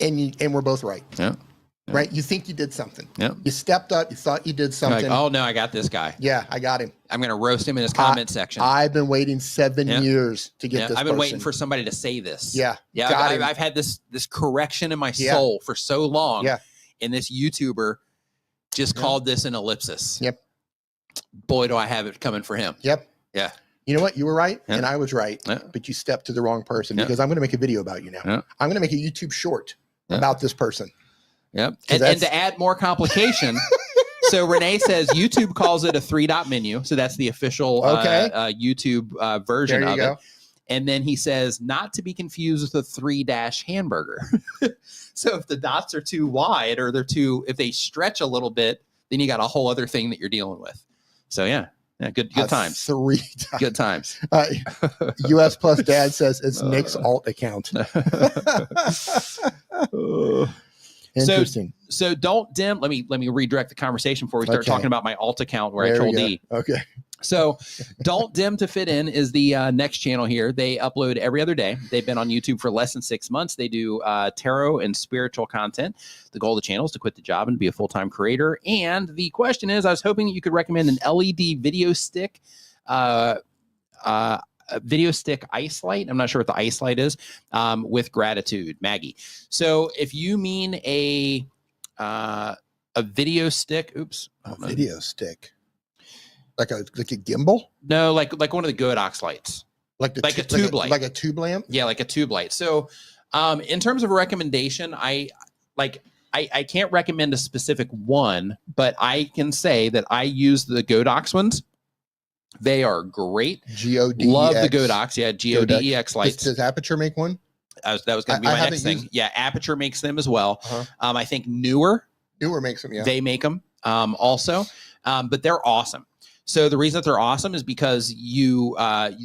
S2: And we're both right.
S1: Yeah.
S2: Right? You think you did something.
S1: Yep.
S2: You stepped up. You thought you did something.
S1: Like, oh, no, I got this guy.
S2: Yeah, I got him.
S1: I'm going to roast him in his comment section.
S2: I've been waiting 7 years to get this
S1: I've been waiting for somebody to say this.
S2: Yeah.
S1: Yeah. I've had this correction in my soul for so long.
S2: Yeah.
S1: And this YouTuber just called this an ellipsis.
S2: Yep.
S1: Boy, do I have it coming for him.
S2: Yep.
S1: Yeah.
S2: You know what? You were right, and I was right, but you stepped to the wrong person because I'm going to make a video about you now. I'm going to make a YouTube short about this person.
S1: Yep. And to add more complication, so Renee says YouTube calls it a 3-dot menu. So that's the official YouTube version of it. And then he says, not to be confused with a 3-dash hamburger. So if the dots are too wide or if they stretch a little bit, then you got a whole other thing that you're dealing with. So yeah, good times.
S2: 3 times.
S1: Good times.
S2: US Plus Dad says it's Nick's alt account. Interesting.
S1: So don't dim. Let me redirect the conversation before we start talking about my alt account where I trolled Dee.
S2: Okay.
S1: So Don't Dim to Fit In is the next channel here. They upload every other day. They've been on YouTube for less than 6 months. They do tarot and spiritual content. The goal of the channel is to quit the job and be a full-time creator. And the question is, I was hoping that you could recommend an LED video stick, video stick ice light. I'm not sure what the ice light is, with gratitude, Maggie. So if you mean a video stick,
S2: video stick. Like a gimbal?
S1: No, like one of the Godox lights. Like a tube light.
S2: Like a tube lamp?
S1: Yeah, like a tube light. So in terms of a recommendation, I like I can't recommend a specific one, but I can say that I use the Godox ones. They are great.
S2: Godex.
S1: Love the Godox. Yeah, Godex lights.
S2: Does Aperture make one?
S1: That was going to be my next thing. Yeah, Aperture makes them as well. I think Newer
S2: makes them. Yeah,
S1: they make them also, but they're awesome. So the reason that they're awesome is because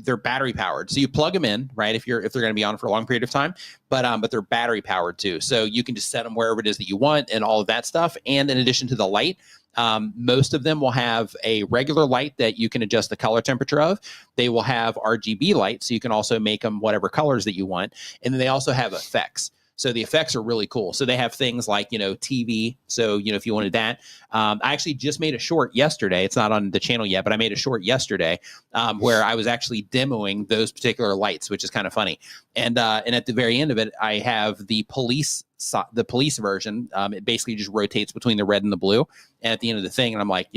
S1: they're battery powered. So you plug them in, right? If they're going to be on for a long period of time, but they're battery powered too. So you can just set them wherever it is that you want and all of that stuff. And in addition to the light, most of them will have a regular light that you can adjust the color temperature of. They will have RGB light, so you can also make them whatever colors that you want. And then they also have effects. So the effects are really cool. So they have things like, TV. So, if you wanted that, I actually just made a short yesterday. It's not on the channel yet, but I made a short yesterday where I was actually demoing those particular lights, which is kind of funny. And at the very end of it, I have the police version. It basically just rotates between the red and the blue. And at the end of the thing, and I'm like,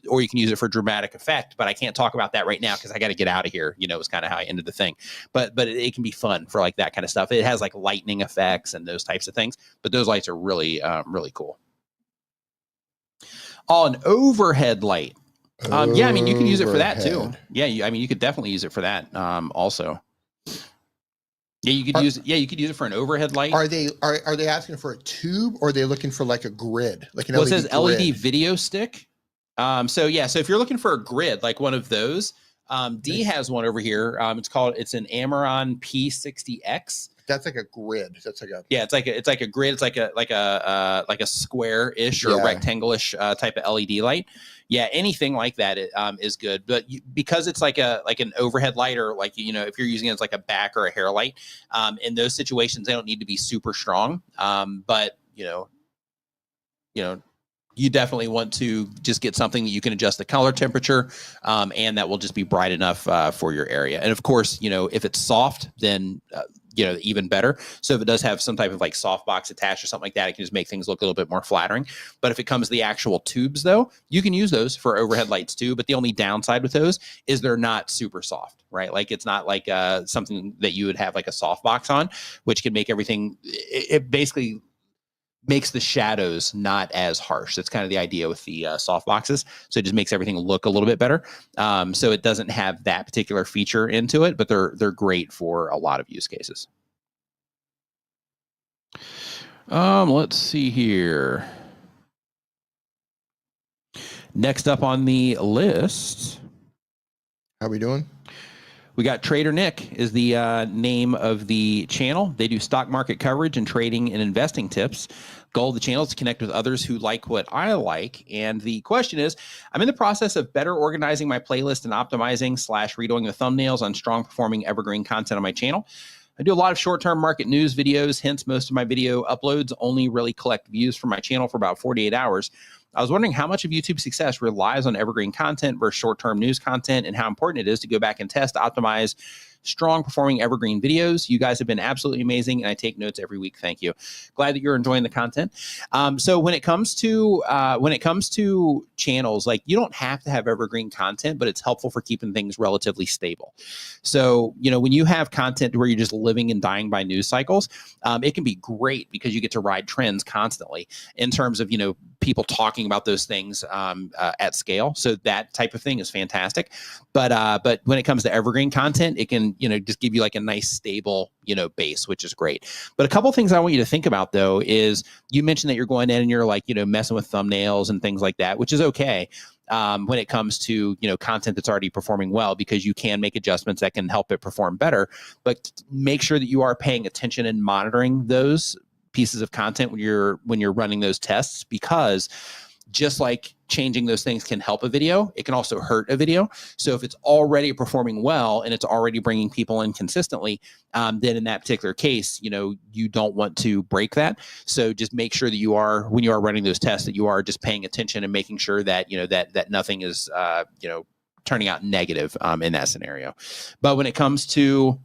S1: or you can use it for dramatic effect, but I can't talk about that right now because I got to get out of here. Is kind of how I ended the thing, but it can be fun for like that kind of stuff. It has like lightning effects and those types of things, but those lights are really, really cool. Oh, an overhead light. Yeah, I mean, you can use it for that too. Yeah. You could definitely use it for that. Also. Yeah, you could use it for an overhead light.
S2: Are they asking for a tube, or are they looking for like a grid? Like an
S1: it says LED video stick. So if you're looking for a grid, like one of those, Dee has one over here. It's an Amaron P60X.
S2: That's like a grid. It's like a
S1: grid. It's like a square-ish or rectangle-ish type of LED light. Yeah, anything like that is good. But because it's like an overhead light, or like if you're using it as like a back or a hair light, in those situations they don't need to be super strong. But you definitely want to just get something that you can adjust the color temperature, and that will just be bright enough for your area. And of course, if it's soft, then even better. So if it does have some type of like softbox attached or something like that, it can just make things look a little bit more flattering. But if it comes to the actual tubes, though, you can use those for overhead lights too. But the only downside with those is they're not super soft, right? Like it's not like something that you would have like a softbox on, which can make everything. It basically makes the shadows not as harsh. That's kind of the idea with the soft boxes. So it just makes everything look a little bit better. So it doesn't have that particular feature into it, but they're great for a lot of use cases. Let's see here. Next up on the list.
S2: How we doing?
S1: We got Trader Nick is the name of the channel. They do stock market coverage and trading and investing tips. Goal of the channel is to connect with others who like what I like. And the question is, I'm in the process of better organizing my playlist and optimizing / redoing the thumbnails on strong performing evergreen content on my channel. I do a lot of short-term market news videos, hence most of my video uploads only really collect views from my channel for about 48 hours. I was wondering how much of YouTube's success relies on evergreen content versus short-term news content, and how important it is to go back and test, optimize strong performing evergreen videos. You guys have been absolutely amazing, and I take notes every week. Thank you. Glad that you're enjoying the content. So when it comes to channels, like you don't have to have evergreen content, but it's helpful for keeping things relatively stable. So when you have content where you're just living and dying by news cycles, it can be great because you get to ride trends constantly in terms of people talking about those things at scale. So that type of thing is fantastic. But when it comes to evergreen content, it can just give you like a nice stable base, which is great. But a couple of things I want you to think about though is you mentioned that you're going in and you're like messing with thumbnails and things like that, which is okay when it comes to content that's already performing well, because you can make adjustments that can help it perform better. But make sure that you are paying attention and monitoring those pieces of content when you're running those tests, because just like changing those things can help a video, it can also hurt a video. So if it's already performing well and it's already bringing people in consistently, then in that particular case, you don't want to break that. So just make sure that when you are running those tests, that you are just paying attention and making sure that, that nothing is, turning out negative in that scenario. But when it comes to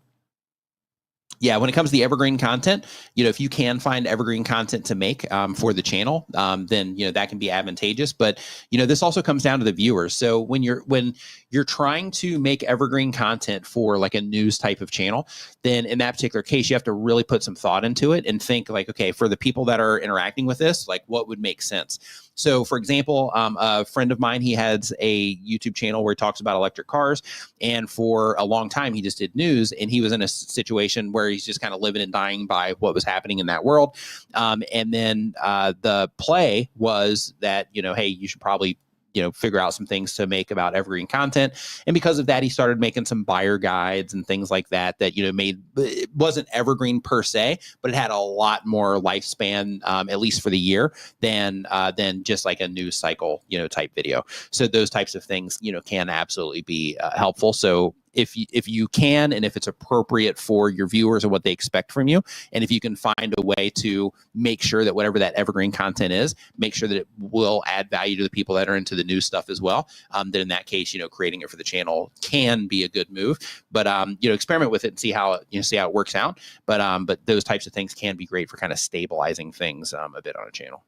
S1: Yeah, when it comes to the evergreen content, if you can find evergreen content to make for the channel, then that can be advantageous. But this also comes down to the viewers. So when you're trying to make evergreen content for like a news type of channel, then in that particular case, you have to really put some thought into it and think like, okay, for the people that are interacting with this, like what would make sense? So, for example, a friend of mine, he has a YouTube channel where he talks about electric cars, and for a long time he just did news, and he was in a situation where he's just kind of living and dying by what was happening in that world. And then the play was that, hey, you should probably figure out some things to make about evergreen content. And because of that, he started making some buyer guides and things like that, it wasn't evergreen per se, but it had a lot more lifespan, at least for the year, than just like a news cycle, type video. So those types of things, can absolutely be helpful. So if you can, and if it's appropriate for your viewers and what they expect from you, and if you can find a way to make sure that whatever that evergreen content is, make sure that it will add value to the people that are into the new stuff as well, then in that case, creating it for the channel can be a good move. But experiment with it and see how it works out. But those types of things can be great for kind of stabilizing things a bit on a channel.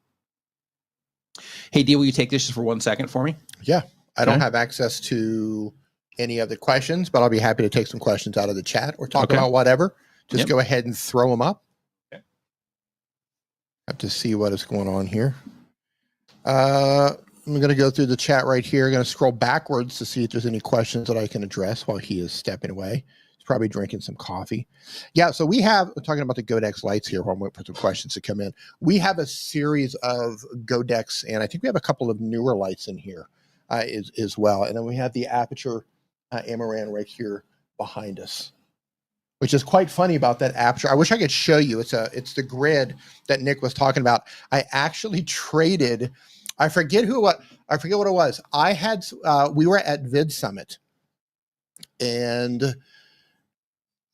S1: Hey, Dee, will you take this just for 1 second for me?
S2: Yeah, I don't have access to any other questions, but I'll be happy to take some questions out of the chat or talk about whatever. Just go ahead and throw them up. Okay. Have to see what is going on here. I'm going to go through the chat right here. I'm going to scroll backwards to see if there's any questions that I can address while he is stepping away. He's probably drinking some coffee. Yeah, so we're talking about the Godex lights here while I'm waiting for some questions to come in. We have a series of Godex, and I think we have a couple of newer lights in here as well. And then we have the Aperture Amaran right here behind us, which is quite funny about that Aperture. I wish I could show you. It's the grid that Nick was talking about. I actually traded, I forget what it was. We were at Vid Summit, and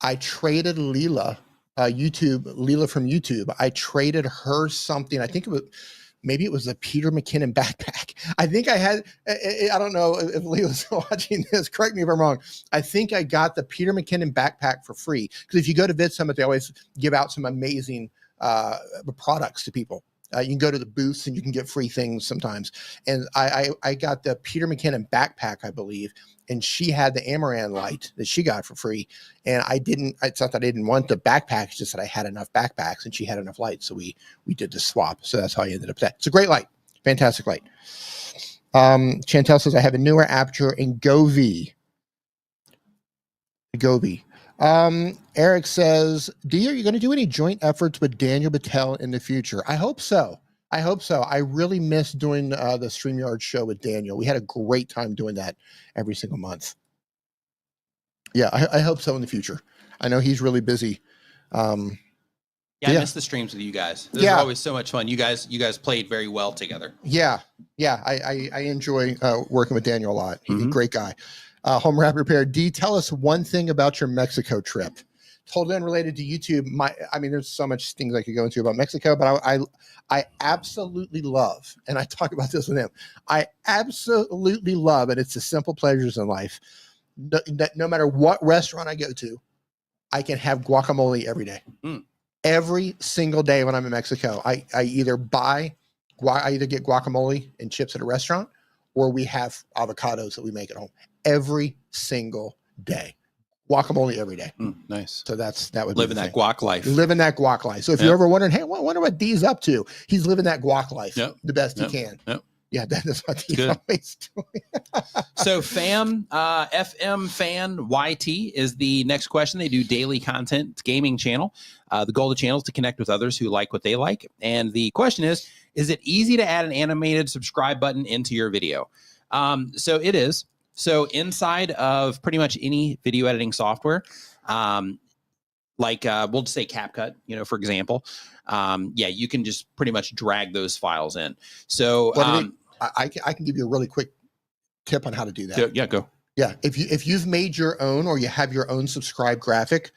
S2: I traded Leela from YouTube. I traded her something. I think maybe it was a Peter McKinnon backpack. I think I don't know if Leela's watching this, correct me if I'm wrong. I think I got the Peter McKinnon backpack for free, because if you go to Vid Summit, they always give out some amazing products to people. You can go to the booths and you can get free things sometimes. And I got the Peter McKinnon backpack, I believe, and she had the Amaran light that she got for free. And it's not that I didn't want the backpack, it's just that I had enough backpacks and she had enough lights. So we did the swap. So that's how I ended up with that. It's a great light. Fantastic light. Chantel says, I have a newer Aperture in Govee. Eric says, Dee, are you going to do any joint efforts with Daniel Battelle in the future? I hope so. I really miss doing the StreamYard show with Daniel. We had a great time doing that every single month. Yeah, I hope so in the future. I know he's really busy.
S1: I miss the streams with you guys. This is always so much fun. You guys played very well together. Yeah. I enjoy working with Daniel a lot. He's a great guy. Home Wrap Repair. Dee, tell us one thing about your Mexico trip. Totally unrelated to YouTube. There's so much things I could go into about Mexico, but I absolutely love, and I talk about this with him, I absolutely love, and it's the simple pleasures in life. No matter what restaurant I go to, I can have guacamole every day. Every single day when I'm in Mexico, I either get guacamole and chips at a restaurant, or we have avocados that we make at home every single day. Guacamole every day. Nice. So that would
S3: living that guac life.
S2: Living that guac life. So if you're ever wondering, hey, I wonder what Dee's up to, he's living that guac life the best he can. Yeah, that's what he's always doing.
S1: So FM Fan YT is the next question. They do daily content gaming channel. The goal of the channel is to connect with others who like what they like. And the question is it easy to add an animated subscribe button into your video? So it is. So inside of pretty much any video editing software, we'll just say CapCut, for example, you can just pretty much drag those files in. So
S2: I can give you a really quick tip on how to do that.
S1: Yeah, go.
S2: Yeah, if you've made your own, or you have your own subscribe graphic,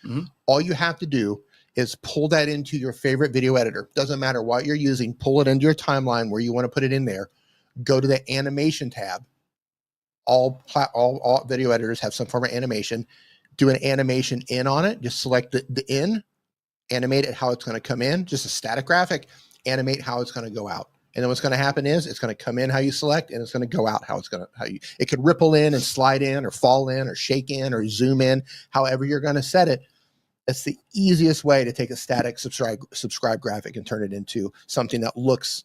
S2: all you have to do is pull that into your favorite video editor. Doesn't matter what you're using, pull it into your timeline where you want to put it in there. Go to the animation tab. All video editors have some form of animation. Do an animation in on it. Just select the in, animate it how it's going to come in, just a static graphic, animate how it's going to go out. And then what's going to happen is it's going to come in how you select, and it's going to go out it could ripple in and slide in or fall in or shake in or zoom in, however you're going to set it. That's the easiest way to take a static subscribe graphic and turn it into something that looks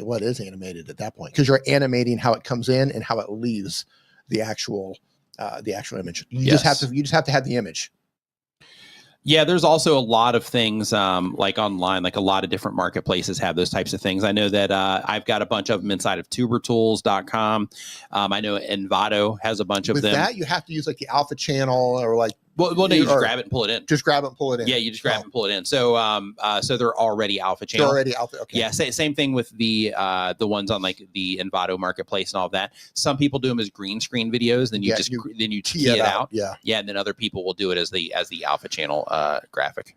S2: what is animated at that point, because you're animating how it comes in and how it leaves the actual image. You just have to have the image.
S1: Yeah, there's also a lot of things like online, like a lot of different marketplaces have those types of things. I know that I've got a bunch of them inside of tubertools.com. I know Envato has a bunch of them. With
S2: that, you have to use like the alpha channel or like.
S1: Well, no, you just grab it and pull it in.
S2: Just grab it and pull it in.
S1: Yeah, you just grab it and pull it in. So, so they're already alpha channel.
S2: They're already alpha. Okay.
S1: Yeah, same thing with the ones on like the Envato marketplace and all of that. Some people do them as green screen videos. Then you tee it out. Yeah, and then other people will do it as the alpha channel graphic.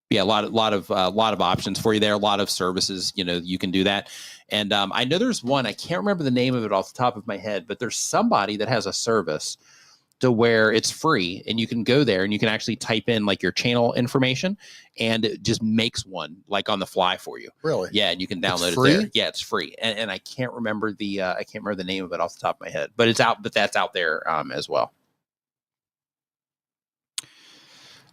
S1: Yeah, a lot of options for you there. A lot of services, you can do that. And I know there's one, I can't remember the name of it off the top of my head, but there's somebody that has a service to where it's free and you can go there and you can actually type in like your channel information and it just makes one like on the fly for you.
S2: Really?
S1: Yeah. And you can download it there. Yeah, it's free. And I can't remember the name of it off the top of my head, but that's out there as well.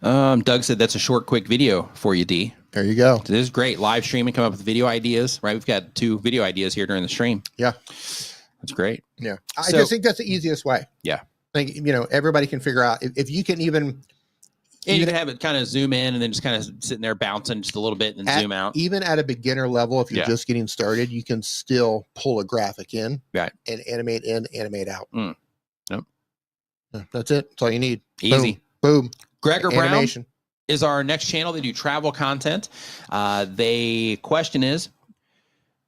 S1: Doug said that's a short, quick video for you, D.
S2: There you go.
S1: This is great. Live streaming, come up with video ideas, right? We've got 2 video ideas here during the stream.
S2: Yeah.
S1: That's great.
S2: Yeah. I just think that's the easiest way.
S1: Yeah.
S2: Like, everybody can figure out if you can even.
S1: And you can have it kind of zoom in and then just kind of sitting there bouncing just a little bit and then zoom out.
S2: Even at a beginner level, if you're just getting started, you can still pull a graphic in and animate in, animate out.
S1: Yep.
S2: That's it. That's all you need.
S1: Easy.
S2: Boom.
S1: Gregor Brown is our next channel. They do travel content. The question is,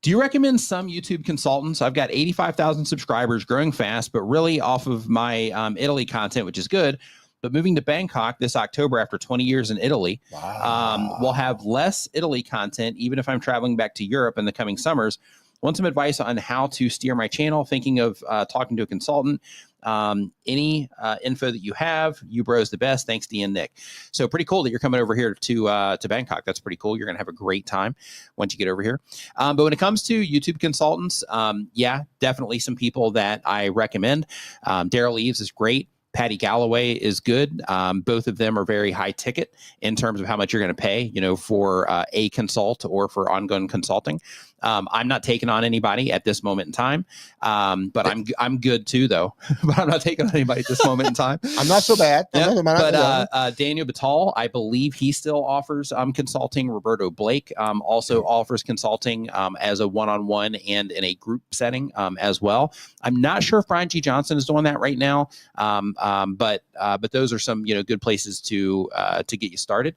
S1: do you recommend some YouTube consultants? I've got 85,000 subscribers, growing fast, but really off of my Italy content, which is good. But moving to Bangkok this October after 20 years in Italy, we'll have less Italy content, even if I'm traveling back to Europe in the coming summers. Want some advice on how to steer my channel? Thinking of talking to a consultant. Any info that you have, you bros the best. Thanks, Dee and Nick. So pretty cool that you're coming over here to Bangkok. That's pretty cool. You're going to have a great time once you get over here. But when it comes to YouTube consultants, yeah, definitely some people that I recommend. Daryl Eves is great. Patty Galloway is good. Both of them are very high ticket in terms of how much you're going to pay, for a consult or for ongoing consulting. I'm not taking on anybody at this moment in time, but I'm good too, though. But I'm not taking on anybody at this moment in time.
S2: I'm not so bad.
S1: But Daniel Batal, I believe he still offers consulting. Roberto Blake also offers consulting as a one-on-one and in a group setting as well. I'm not sure if Brian G. Johnson is doing that right now, but those are some good places to get you started.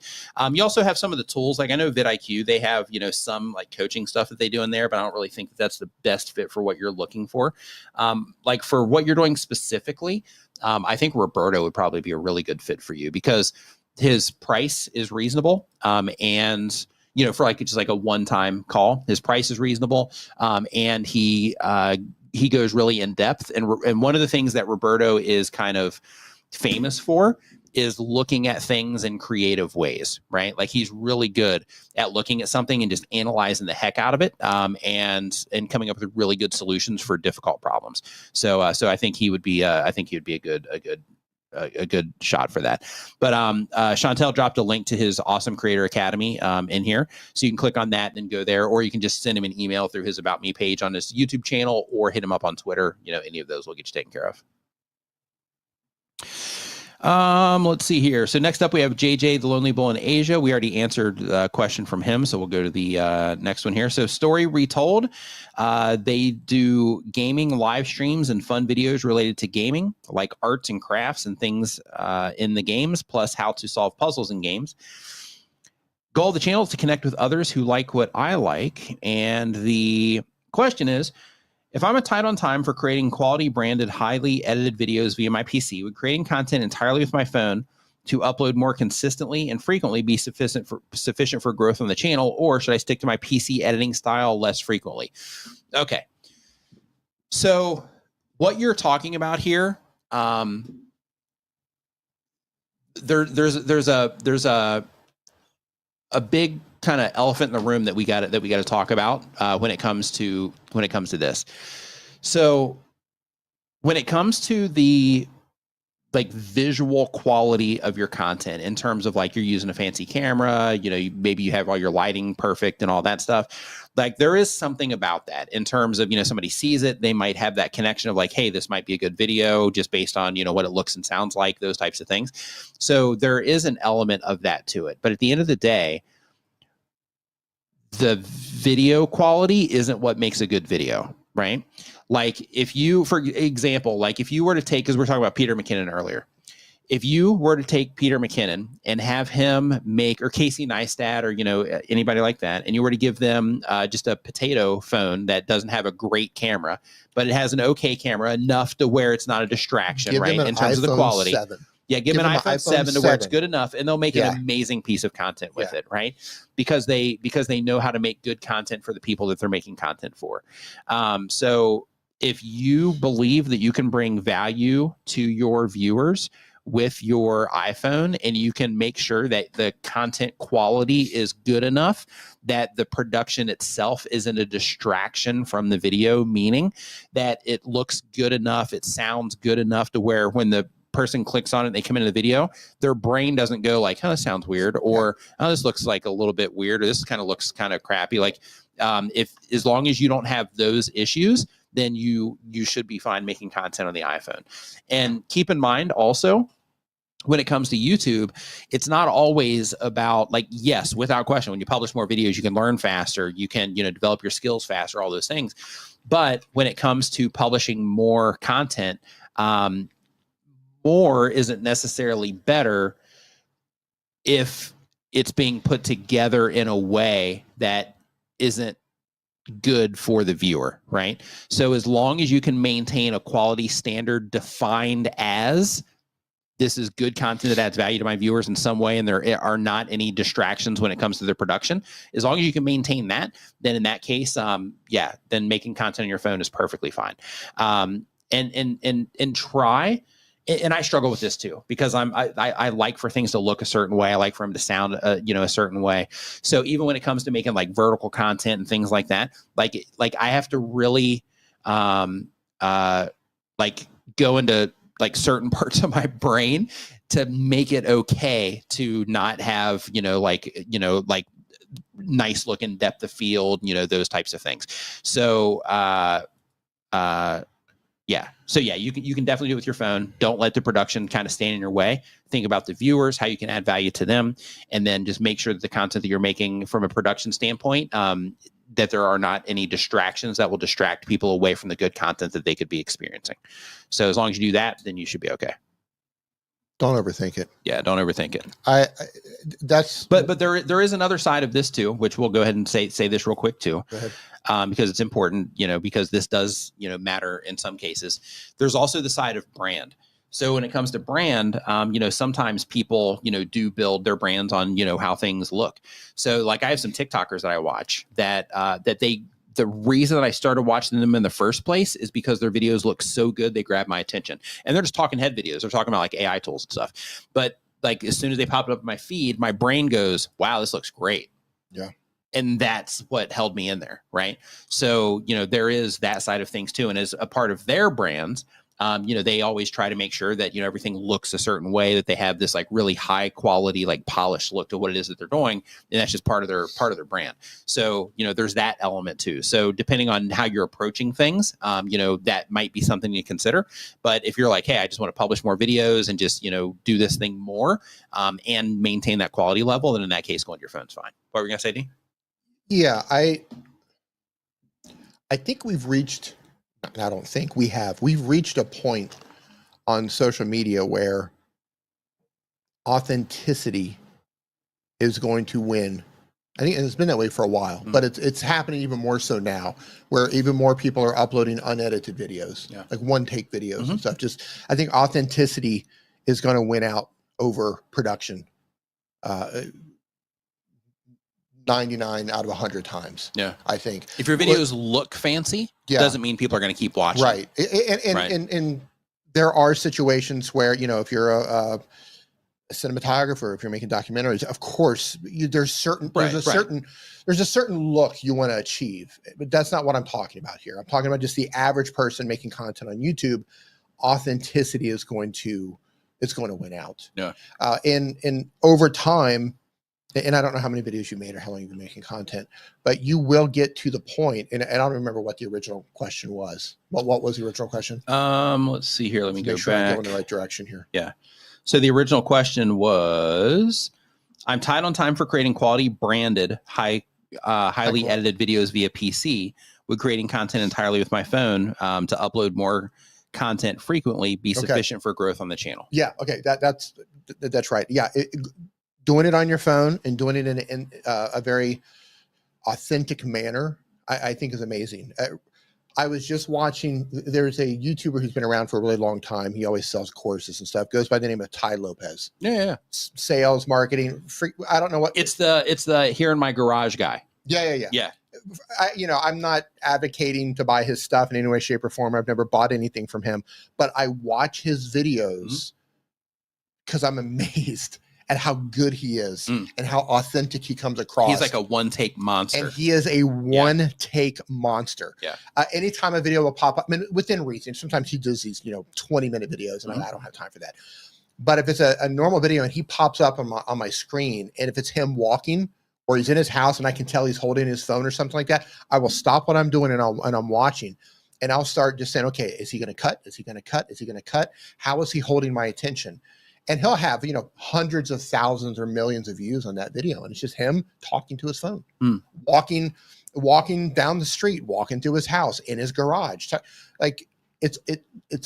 S1: You also have some of the tools, like I know vidIQ. They have some like coaching stuff that they do in there, but I don't really think that that's the best fit for what you're looking for. Like for what you're doing specifically, I think Roberto would probably be a really good fit for you because his price is reasonable. And for like just like a one-time call, his price is reasonable. And he goes really in depth. And one of the things that Roberto is kind of famous for is looking at things in creative ways, right? Like he's really good at looking at something and just analyzing the heck out of it, and coming up with really good solutions for difficult problems. So I think he would be a good shot for that. But Chantel dropped a link to his Awesome Creator Academy in here, so you can click on that and go there, or you can just send him an email through his About Me page on his YouTube channel, or hit him up on Twitter. Any of those will get you taken care of. Let's see here. So next up we have JJ, the Lonely Bull in Asia. We already answered a question from him, so we'll go to the next one here. So Story Retold, they do gaming live streams and fun videos related to gaming, like arts and crafts and things in the games, plus how to solve puzzles in games. Goal of the channel is to connect with others who like what I like. And the question is, if I'm tight on time for creating quality branded, highly edited videos via my PC, would creating content entirely with my phone to upload more consistently and frequently be sufficient for growth on the channel, or should I stick to my PC editing style less frequently? Okay. So what you're talking about here, there's a a big kind of elephant in the room that we got to talk about when it comes to this. So when it comes to the like visual quality of your content in terms of like you're using a fancy camera, maybe you have all your lighting perfect and all that stuff. Like there is something about that in terms of, somebody sees it, they might have that connection of like, hey, this might be a good video just based on, what it looks and sounds like, those types of things. So there is an element of that to it. But at the end of the day, the video quality isn't what makes a good video, right? Like if you, for example, like if you were to take, because we're talking about Peter McKinnon earlier, if you were to take Peter McKinnon and have him make, or Casey Neistat, or anybody like that, and you were to give them just a potato phone that doesn't have a great camera, but it has an okay camera enough to where it's not a distraction, right? In terms of the quality.
S2: 7.
S1: Yeah, give them an iPhone 7 to where it's good enough, and they'll make an amazing piece of content with it, right? Because they know how to make good content for the people that they're making content for. So if you believe that you can bring value to your viewers with your iPhone, and you can make sure that the content quality is good enough that the production itself isn't a distraction from the video, meaning that it looks good enough, it sounds good enough to where when the person clicks on it, they come into the video, their brain doesn't go like, oh, this sounds weird, or oh, this looks like a little bit weird, or this kind of looks kind of crappy. Like if as long as you don't have those issues, then you should be fine making content on the iPhone. And keep in mind also, when it comes to YouTube, it's not always about like, yes, without question, when you publish more videos, you can learn faster, you can, develop your skills faster, all those things. But when it comes to publishing more content, more isn't necessarily better if it's being put together in a way that isn't good for the viewer, right? So as long as you can maintain a quality standard defined as this is good content that adds value to my viewers in some way, and there are not any distractions when it comes to their production, as long as you can maintain that, then in that case, then making content on your phone is perfectly fine. And try. And I struggle with this too, because I like for things to look a certain way. I like for them to sound, a certain way. So even when it comes to making like vertical content and things like that, like I have to really, like go into like certain parts of my brain to make it okay to not have, like nice looking depth of field, those types of things. So, you can definitely do it with your phone. Don't let the production kind of stand in your way. Think about the viewers, how you can add value to them, and then just make sure that the content that you're making from a production standpoint, that there are not any distractions that will distract people away from the good content that they could be experiencing. So as long as you do that, then you should be okay.
S2: Don't overthink it.
S1: Yeah, don't overthink it.
S2: But
S1: there is another side of this too, which we'll go ahead and say this real quick too.
S2: Go ahead.
S1: Because it's important, because this does, matter in some cases. There's also the side of brand. So when it comes to brand, sometimes people, do build their brands on, how things look. So like I have some TikTokers that I watch that the reason that I started watching them in the first place is because their videos look so good, they grab my attention. And they're just talking head videos. They're talking about like AI tools and stuff. But like as soon as they pop it up in my feed, my brain goes, wow, this looks great.
S2: Yeah.
S1: And that's what held me in there, right? So, there is that side of things too. And as a part of their brands, they always try to make sure that, everything looks a certain way, that they have this like really high quality, like polished look to what it is that they're doing. And that's just part of their brand. So, there's that element too. So depending on how you're approaching things, that might be something to consider. But if you're like, hey, I just want to publish more videos and just, do this thing more, and maintain that quality level, then in that case, going to your phone's fine. What were you going to say, Dee?
S2: Yeah, I think we've reached, I don't think we have, we've reached a point on social media where authenticity is going to win. I think it's been that way for a while, but it's happening even more so now, where even more people are uploading unedited videos, like one take videos and stuff. I think authenticity is going to win out over production. 99 out of 100 times. Yeah. I think
S1: if your videos look fancy, doesn't mean people are going to keep watching.
S2: Right. And there are situations where, if you're cinematographer, if you're making documentaries, of course, there's a certain look you want to achieve, but that's not what I'm talking about here. I'm talking about just the average person making content on YouTube. Authenticity is going to win out.
S1: Yeah.
S2: And over time, and I don't know how many videos you made or how long you've been making content, but you will get to the point, and I don't remember what the original question was. What was the original question?
S1: Let's see here. Let me go
S2: sure
S1: back.
S2: I'm going in the right direction here.
S1: Yeah. So the original question was, I'm tight on time for creating quality branded, highly edited videos via PC. Would creating content entirely with my phone to upload more content frequently be sufficient for growth on the channel?
S2: Yeah. Okay. That's right. Yeah. Doing it on your phone and doing it in a very authentic manner, I think is amazing. I was just watching, there's a YouTuber who's been around for a really long time. He always sells courses and stuff, goes by the name of Ty Lopez.
S1: Yeah.
S2: Sales, marketing, I don't know what.
S1: It's the here in my garage guy.
S2: Yeah. I'm not advocating to buy his stuff in any way, shape, or form. I've never bought anything from him, but I watch his videos because I'm amazed at how good he is and how authentic he comes across.
S1: He's like a one-take monster.
S2: And he is a one-take monster.
S1: Yeah.
S2: Anytime a video will pop up, I mean, within reason, sometimes he does these, 20-minute videos, and I don't have time for that. But if it's a normal video and he pops up on my screen, and if it's him walking or he's in his house and I can tell he's holding his phone or something like that, I will stop what I'm doing and I'm watching. And I'll start just saying, okay, is he going to cut? Is he going to cut? Is he going to cut? How is he holding my attention? And he'll have, hundreds of thousands or millions of views on that video. And it's just him talking to his phone, walking down the street, walking through his house, in his garage. Like it's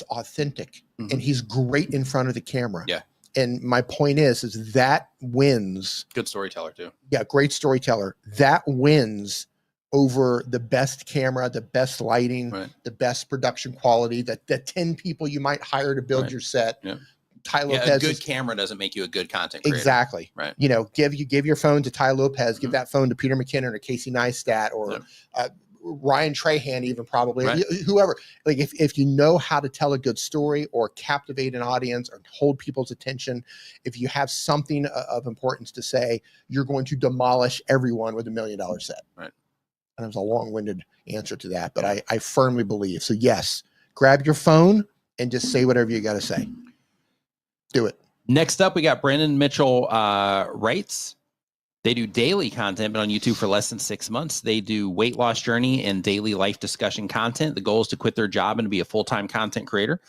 S2: authentic, and he's great in front of the camera.
S1: Yeah.
S2: And my point is that wins.
S1: Good storyteller too.
S2: Yeah. Great storyteller. That wins over the best camera, the best lighting, the best production quality, the 10 people you might hire to build your set.
S1: Yeah.
S2: Ty Lopez.
S1: A good camera doesn't make you a good content creator.
S2: Exactly.
S1: Right.
S2: Give your phone to Ty Lopez, give that phone to Peter McKinnon or Casey Neistat or Ryan Trahan, even probably whoever. Like if you know how to tell a good story or captivate an audience or hold people's attention, if you have something of importance to say, you're going to demolish everyone with $1 million set.
S1: Right.
S2: And it was a long-winded answer to that, but I firmly believe. So yes, grab your phone and just say whatever you got to say. Do it.
S1: Next up, we got Brandon Mitchell Wrights. They do daily content, but on YouTube for less than 6 months. They do weight loss journey and daily life discussion content. The goal is to quit their job and to be a full-time content creator.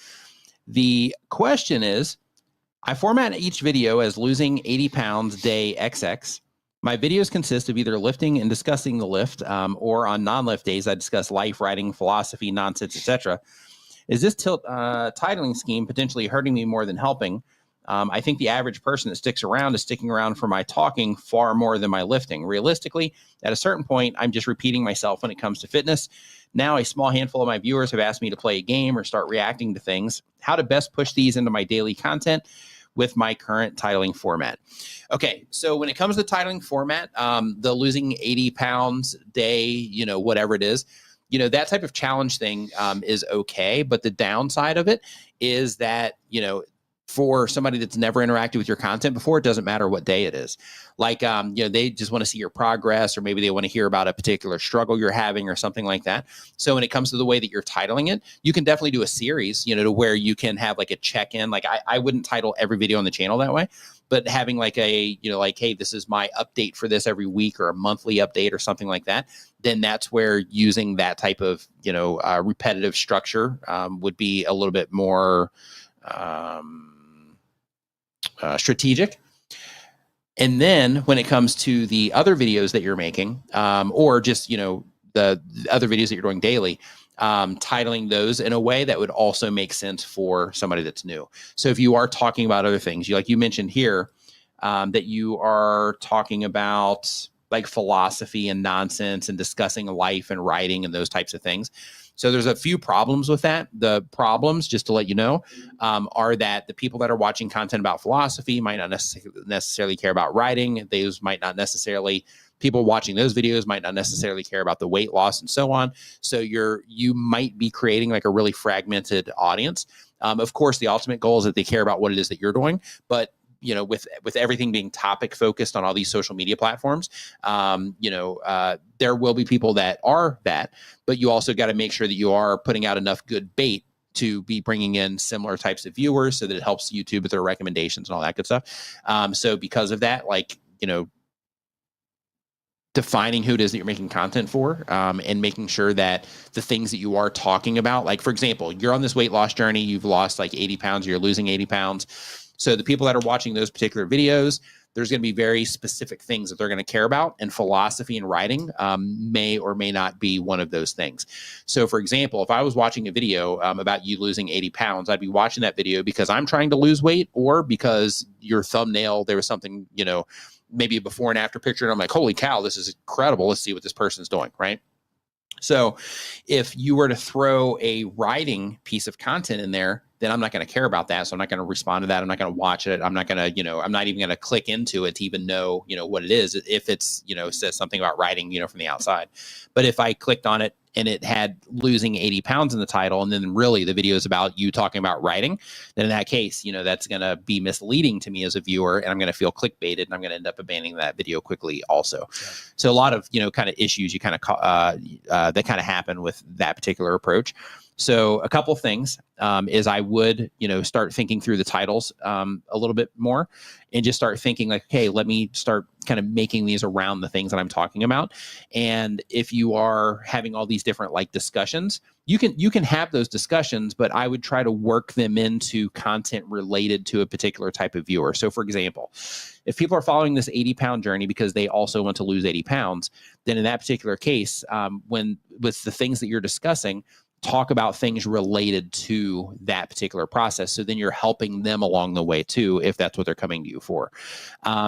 S1: The question is, I format each video as losing 80 pounds day XX. My videos consist of either lifting and discussing the lift, or on non-lift days, I discuss life, writing, philosophy, nonsense, etc. Is this titling scheme potentially hurting me more than helping? I think the average person that sticks around is sticking around for my talking far more than my lifting. Realistically, at a certain point, I'm just repeating myself when it comes to fitness. Now, a small handful of my viewers have asked me to play a game or start reacting to things. How to best push these into my daily content with my current titling format. Okay, so when it comes to titling format, the losing 80 pounds day, whatever it is, that type of challenge thing is okay. But the downside of it is that, for somebody that's never interacted with your content before, it doesn't matter what day it is. Like, they just want to see your progress, or maybe they want to hear about a particular struggle you're having or something like that. So when it comes to the way that you're titling it, you can definitely do a series, to where you can have like a check-in. Like I wouldn't title every video on the channel that way, but having like a, hey, this is my update for this every week, or a monthly update or something like that, then that's where using that type of, repetitive structure would be a little bit more strategic. And then when it comes to the other videos that you're making, or just, the other videos that you're doing daily, titling those in a way that would also make sense for somebody that's new. So if you are talking about other things, like you mentioned here, that you are talking about like philosophy and nonsense and discussing life and writing and those types of things. So there's a few problems with that. The problems, just to let you know, are that the people that are watching content about philosophy might not necessarily care about writing. People watching those videos might not necessarily care about the weight loss and so on. So you might be creating like a really fragmented audience. Of course, the ultimate goal is that they care about what it is that you're doing, but you know, with everything being topic focused on all these social media platforms, you know, there will be people that are that, but you also got to make sure that you are putting out enough good bait to be bringing in similar types of viewers so that it helps YouTube with their recommendations and all that good stuff. So because of that, like, you know, defining who it is that you're making content for, and making sure that the things that you are talking about, like, for example, you're on this weight loss journey, you've lost like 80 pounds, you're losing 80 pounds. So the people that are watching those particular videos, there's going to be very specific things that they're going to care about, and philosophy and writing may or may not be one of those things. So for example, if I was watching a video about you losing 80 pounds, I'd be watching that video because I'm trying to lose weight, or because your thumbnail, there was something, you know, maybe a before and after picture, and I'm like, holy cow, this is incredible. Let's see what this person's doing, right? So if you were to throw a writing piece of content in there, then I'm not going to care about that. So I'm not going to respond to that. I'm not going to watch it. I'm not going to, you know, I'm not even going to click into it to even know, you know, what it is. If it's, you know, says something about writing, you know, from the outside. But if I clicked on it and it had losing 80 pounds in the title, and then really the video is about you talking about writing, then in that case, you know, that's going to be misleading to me as a viewer, and I'm going to feel clickbaited, and I'm going to end up abandoning that video quickly also. Yeah. So a lot of, you know, kind of issues you kind of, that kind of happen with that particular approach. So a couple things is I would, you know, start thinking through the titles a little bit more, and just start thinking like, hey, let me start kind of making these around the things that I'm talking about. And if you are having all these different like discussions, you can have those discussions, but I would try to work them into content related to a particular type of viewer. So for example, if people are following this 80-pound journey because they also want to lose 80 pounds, then in that particular case, when with the things that you're discussing, talk about things related to that particular process. So then you're helping them along the way too, if that's what they're coming to you for.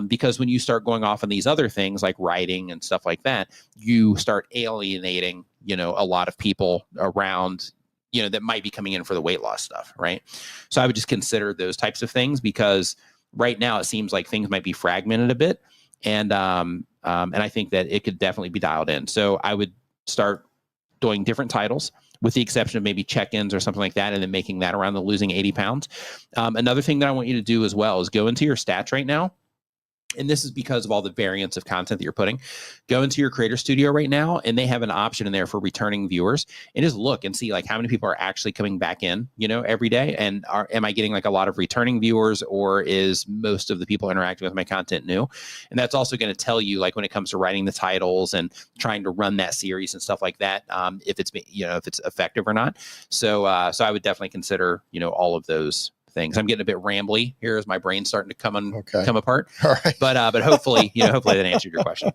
S1: Because when you start going off on these other things like writing and stuff like that, you start alienating, you know, a lot of people around, you know, that might be coming in for the weight loss stuff, right? So I would just consider those types of things, because right now it seems like things might be fragmented a bit. And I think that it could definitely be dialed in. So I would start doing different titles, with the exception of maybe check-ins or something like that, and then making that around the losing 80 pounds. Another thing that I want you to do as well is go into your stats right now. And this is because of all the variants of content that you're putting. Go into your Creator Studio right now, and they have an option in there for returning viewers, and just look and see like how many people are actually coming back in, you know, every day. And am I getting like a lot of returning viewers, or is most of the people interacting with my content new? And that's also going to tell you, like, when it comes to writing the titles and trying to run that series and stuff like that, if it's, you know, if it's effective or not. So I would definitely consider, you know, all of those things. I'm getting a bit rambly here as my brain's starting to come apart. All right. But hopefully, you know, hopefully that answered your question.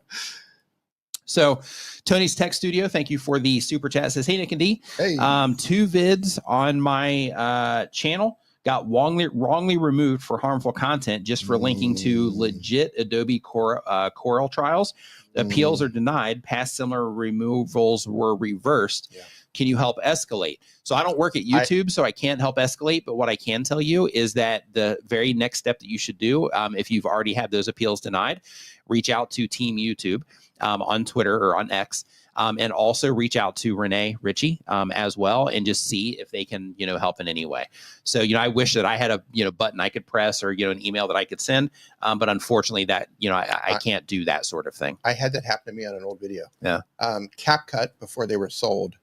S1: So Tony's Tech Studio, thank you for the super chat. It says, hey, Nick and Dee, hey. 2 vids on my channel got wrongly removed for harmful content just for linking to legit Adobe Corel trials. Appeals are denied. Past similar removals were reversed. Yeah. Can you help escalate? So I don't work at YouTube, so I can't help escalate. But what I can tell you is that the very next step that you should do, if you've already had those appeals denied, reach out to Team YouTube on Twitter or on X, and also reach out to Renee Ritchie as well, and just see if they can, you know, help in any way. So, you know, I wish that I had a, you know, button I could press, or, you know, an email that I could send, but unfortunately that, you know, I can't do that sort of thing.
S2: I had that happen to me on an old video.
S1: Yeah.
S2: CapCut, before they were sold,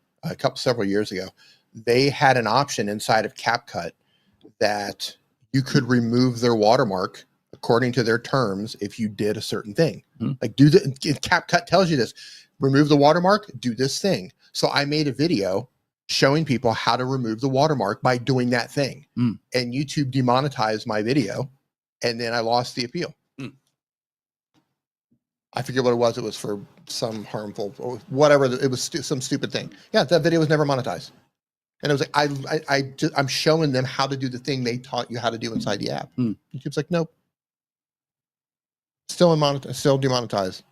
S2: several years ago, they had an option inside of CapCut that you could remove their watermark according to their terms if you did a certain thing. Like CapCut tells you this, remove the watermark, do this thing. So I made a video showing people how to remove the watermark by doing that thing. And YouTube demonetized my video, and then I lost the appeal. I forget what it was. It was for some harmful, or whatever. It was some stupid thing. Yeah, that video was never monetized. And it was like, I'm showing them how to do the thing they taught you how to do inside the app. YouTube's like, nope. Still demonetized.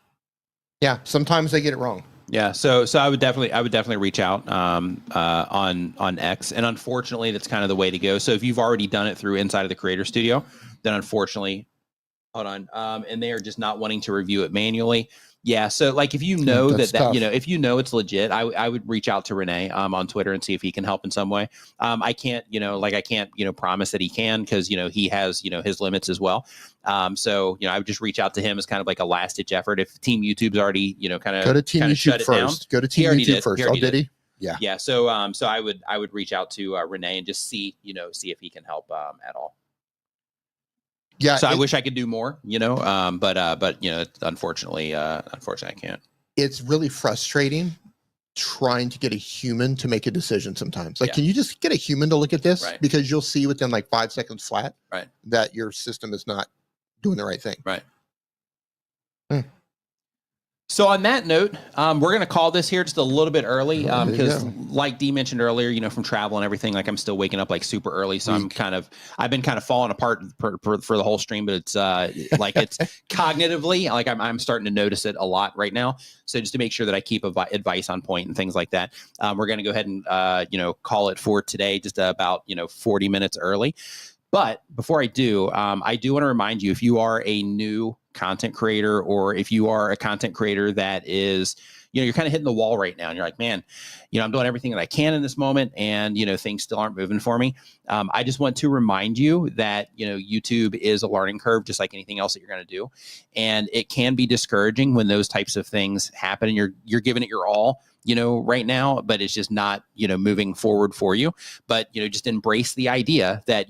S2: Yeah, sometimes they get it wrong.
S1: Yeah, so I would definitely reach out on X, and unfortunately, that's kind of the way to go. So if you've already done it through inside of the Creator Studio, then unfortunately, hold on, and they are just not wanting to review it manually. Yeah. So like, if you know
S2: that's
S1: that,
S2: tough.
S1: if you know it's legit, I would reach out to Renee on Twitter and see if he can help in some way. I can't, I can't, promise that he can, because, he has, his limits as well. So, I would just reach out to him as kind of like a last ditch effort. If Team YouTube's already, kind of
S2: go to Team YouTube
S1: shut it down.
S2: first. Go to Team YouTube first. Oh, did he? Yeah.
S1: Yeah. So, so I would reach out to Renee and just see if he can help at all.
S2: Yeah.
S1: So I wish I could do more, but unfortunately, I can't.
S2: It's really frustrating trying to get a human to make a decision sometimes. Like, can you just get a human to look at this?
S1: Right.
S2: Because you'll see within like 5 seconds flat,
S1: right,
S2: that your system is not doing the right thing.
S1: Right. So on that note, we're going to call this here just a little bit early, because like Dee mentioned earlier, from travel and everything, like I'm still waking up like super early. So I've been kind of falling apart for the whole stream, but it's like it's cognitively, like I'm starting to notice it a lot right now. So just to make sure that I keep advice on point and things like that, we're going to go ahead and, call it for today, just about, 40 minutes early. But before I do want to remind you, if you are a new content creator, or if you are a content creator that is, you're kind of hitting the wall right now and you're like, man, I'm doing everything that I can in this moment, and, things still aren't moving for me. I just want to remind you that, YouTube is a learning curve, just like anything else that you're going to do. And it can be discouraging when those types of things happen and you're giving it your all, right now, but it's just not, moving forward for you. But, just embrace the idea that,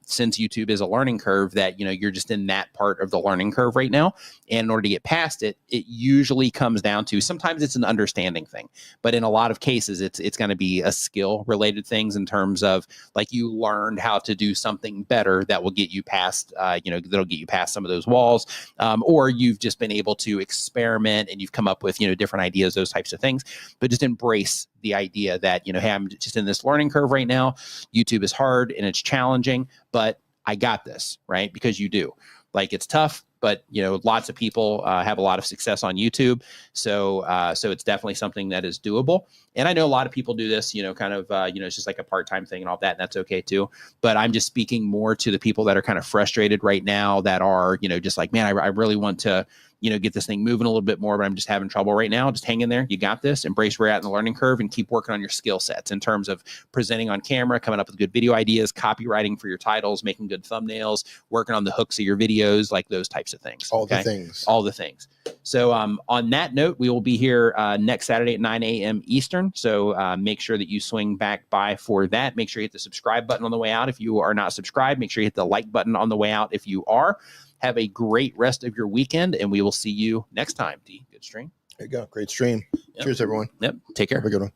S1: since YouTube is a learning curve, that, you're just in that part of the learning curve right now. And in order to get past it, it usually comes down to, sometimes it's an understanding thing, but in a lot of cases, it's going to be a skill related things, in terms of like, you learned how to do something better that will get you past, that'll get you past some of those walls. Or you've just been able to experiment and you've come up with, different ideas, those types of things. But just embrace the idea that, hey, I'm just in this learning curve right now. YouTube is hard and it's challenging, but I got this, right? Because you do. Like, it's tough, but, lots of people have a lot of success on YouTube. So it's definitely something that is doable. And I know a lot of people do this, kind of, it's just like a part-time thing and all that, and that's okay too. But I'm just speaking more to the people that are kind of frustrated right now, that are, just like, man, I really want to, get this thing moving a little bit more, but I'm just having trouble right now. Just hang in there. You got this. Embrace where you're at in the learning curve, and keep working on your skill sets in terms of presenting on camera, coming up with good video ideas, copywriting for your titles, making good thumbnails, working on the hooks of your videos, like those types of things.
S2: All the things.
S1: So on that note, we will be here next Saturday at 9 a.m. Eastern. So make sure that you swing back by for that. Make sure you hit the subscribe button on the way out if you are not subscribed. Make sure you hit the like button on the way out if you are. Have a great rest of your weekend, and we will see you next time. Dee, good stream.
S2: There you go. Great stream. Yep. Cheers, everyone.
S1: Yep. Take care.
S2: Have a good one.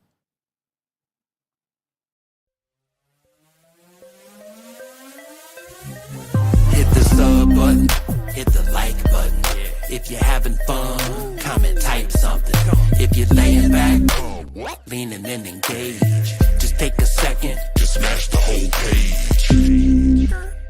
S3: Hit the sub button, hit the like button. If you're having fun, comment, type something. If you're laying back, leaning in, engage. Just take a second to smash the whole page.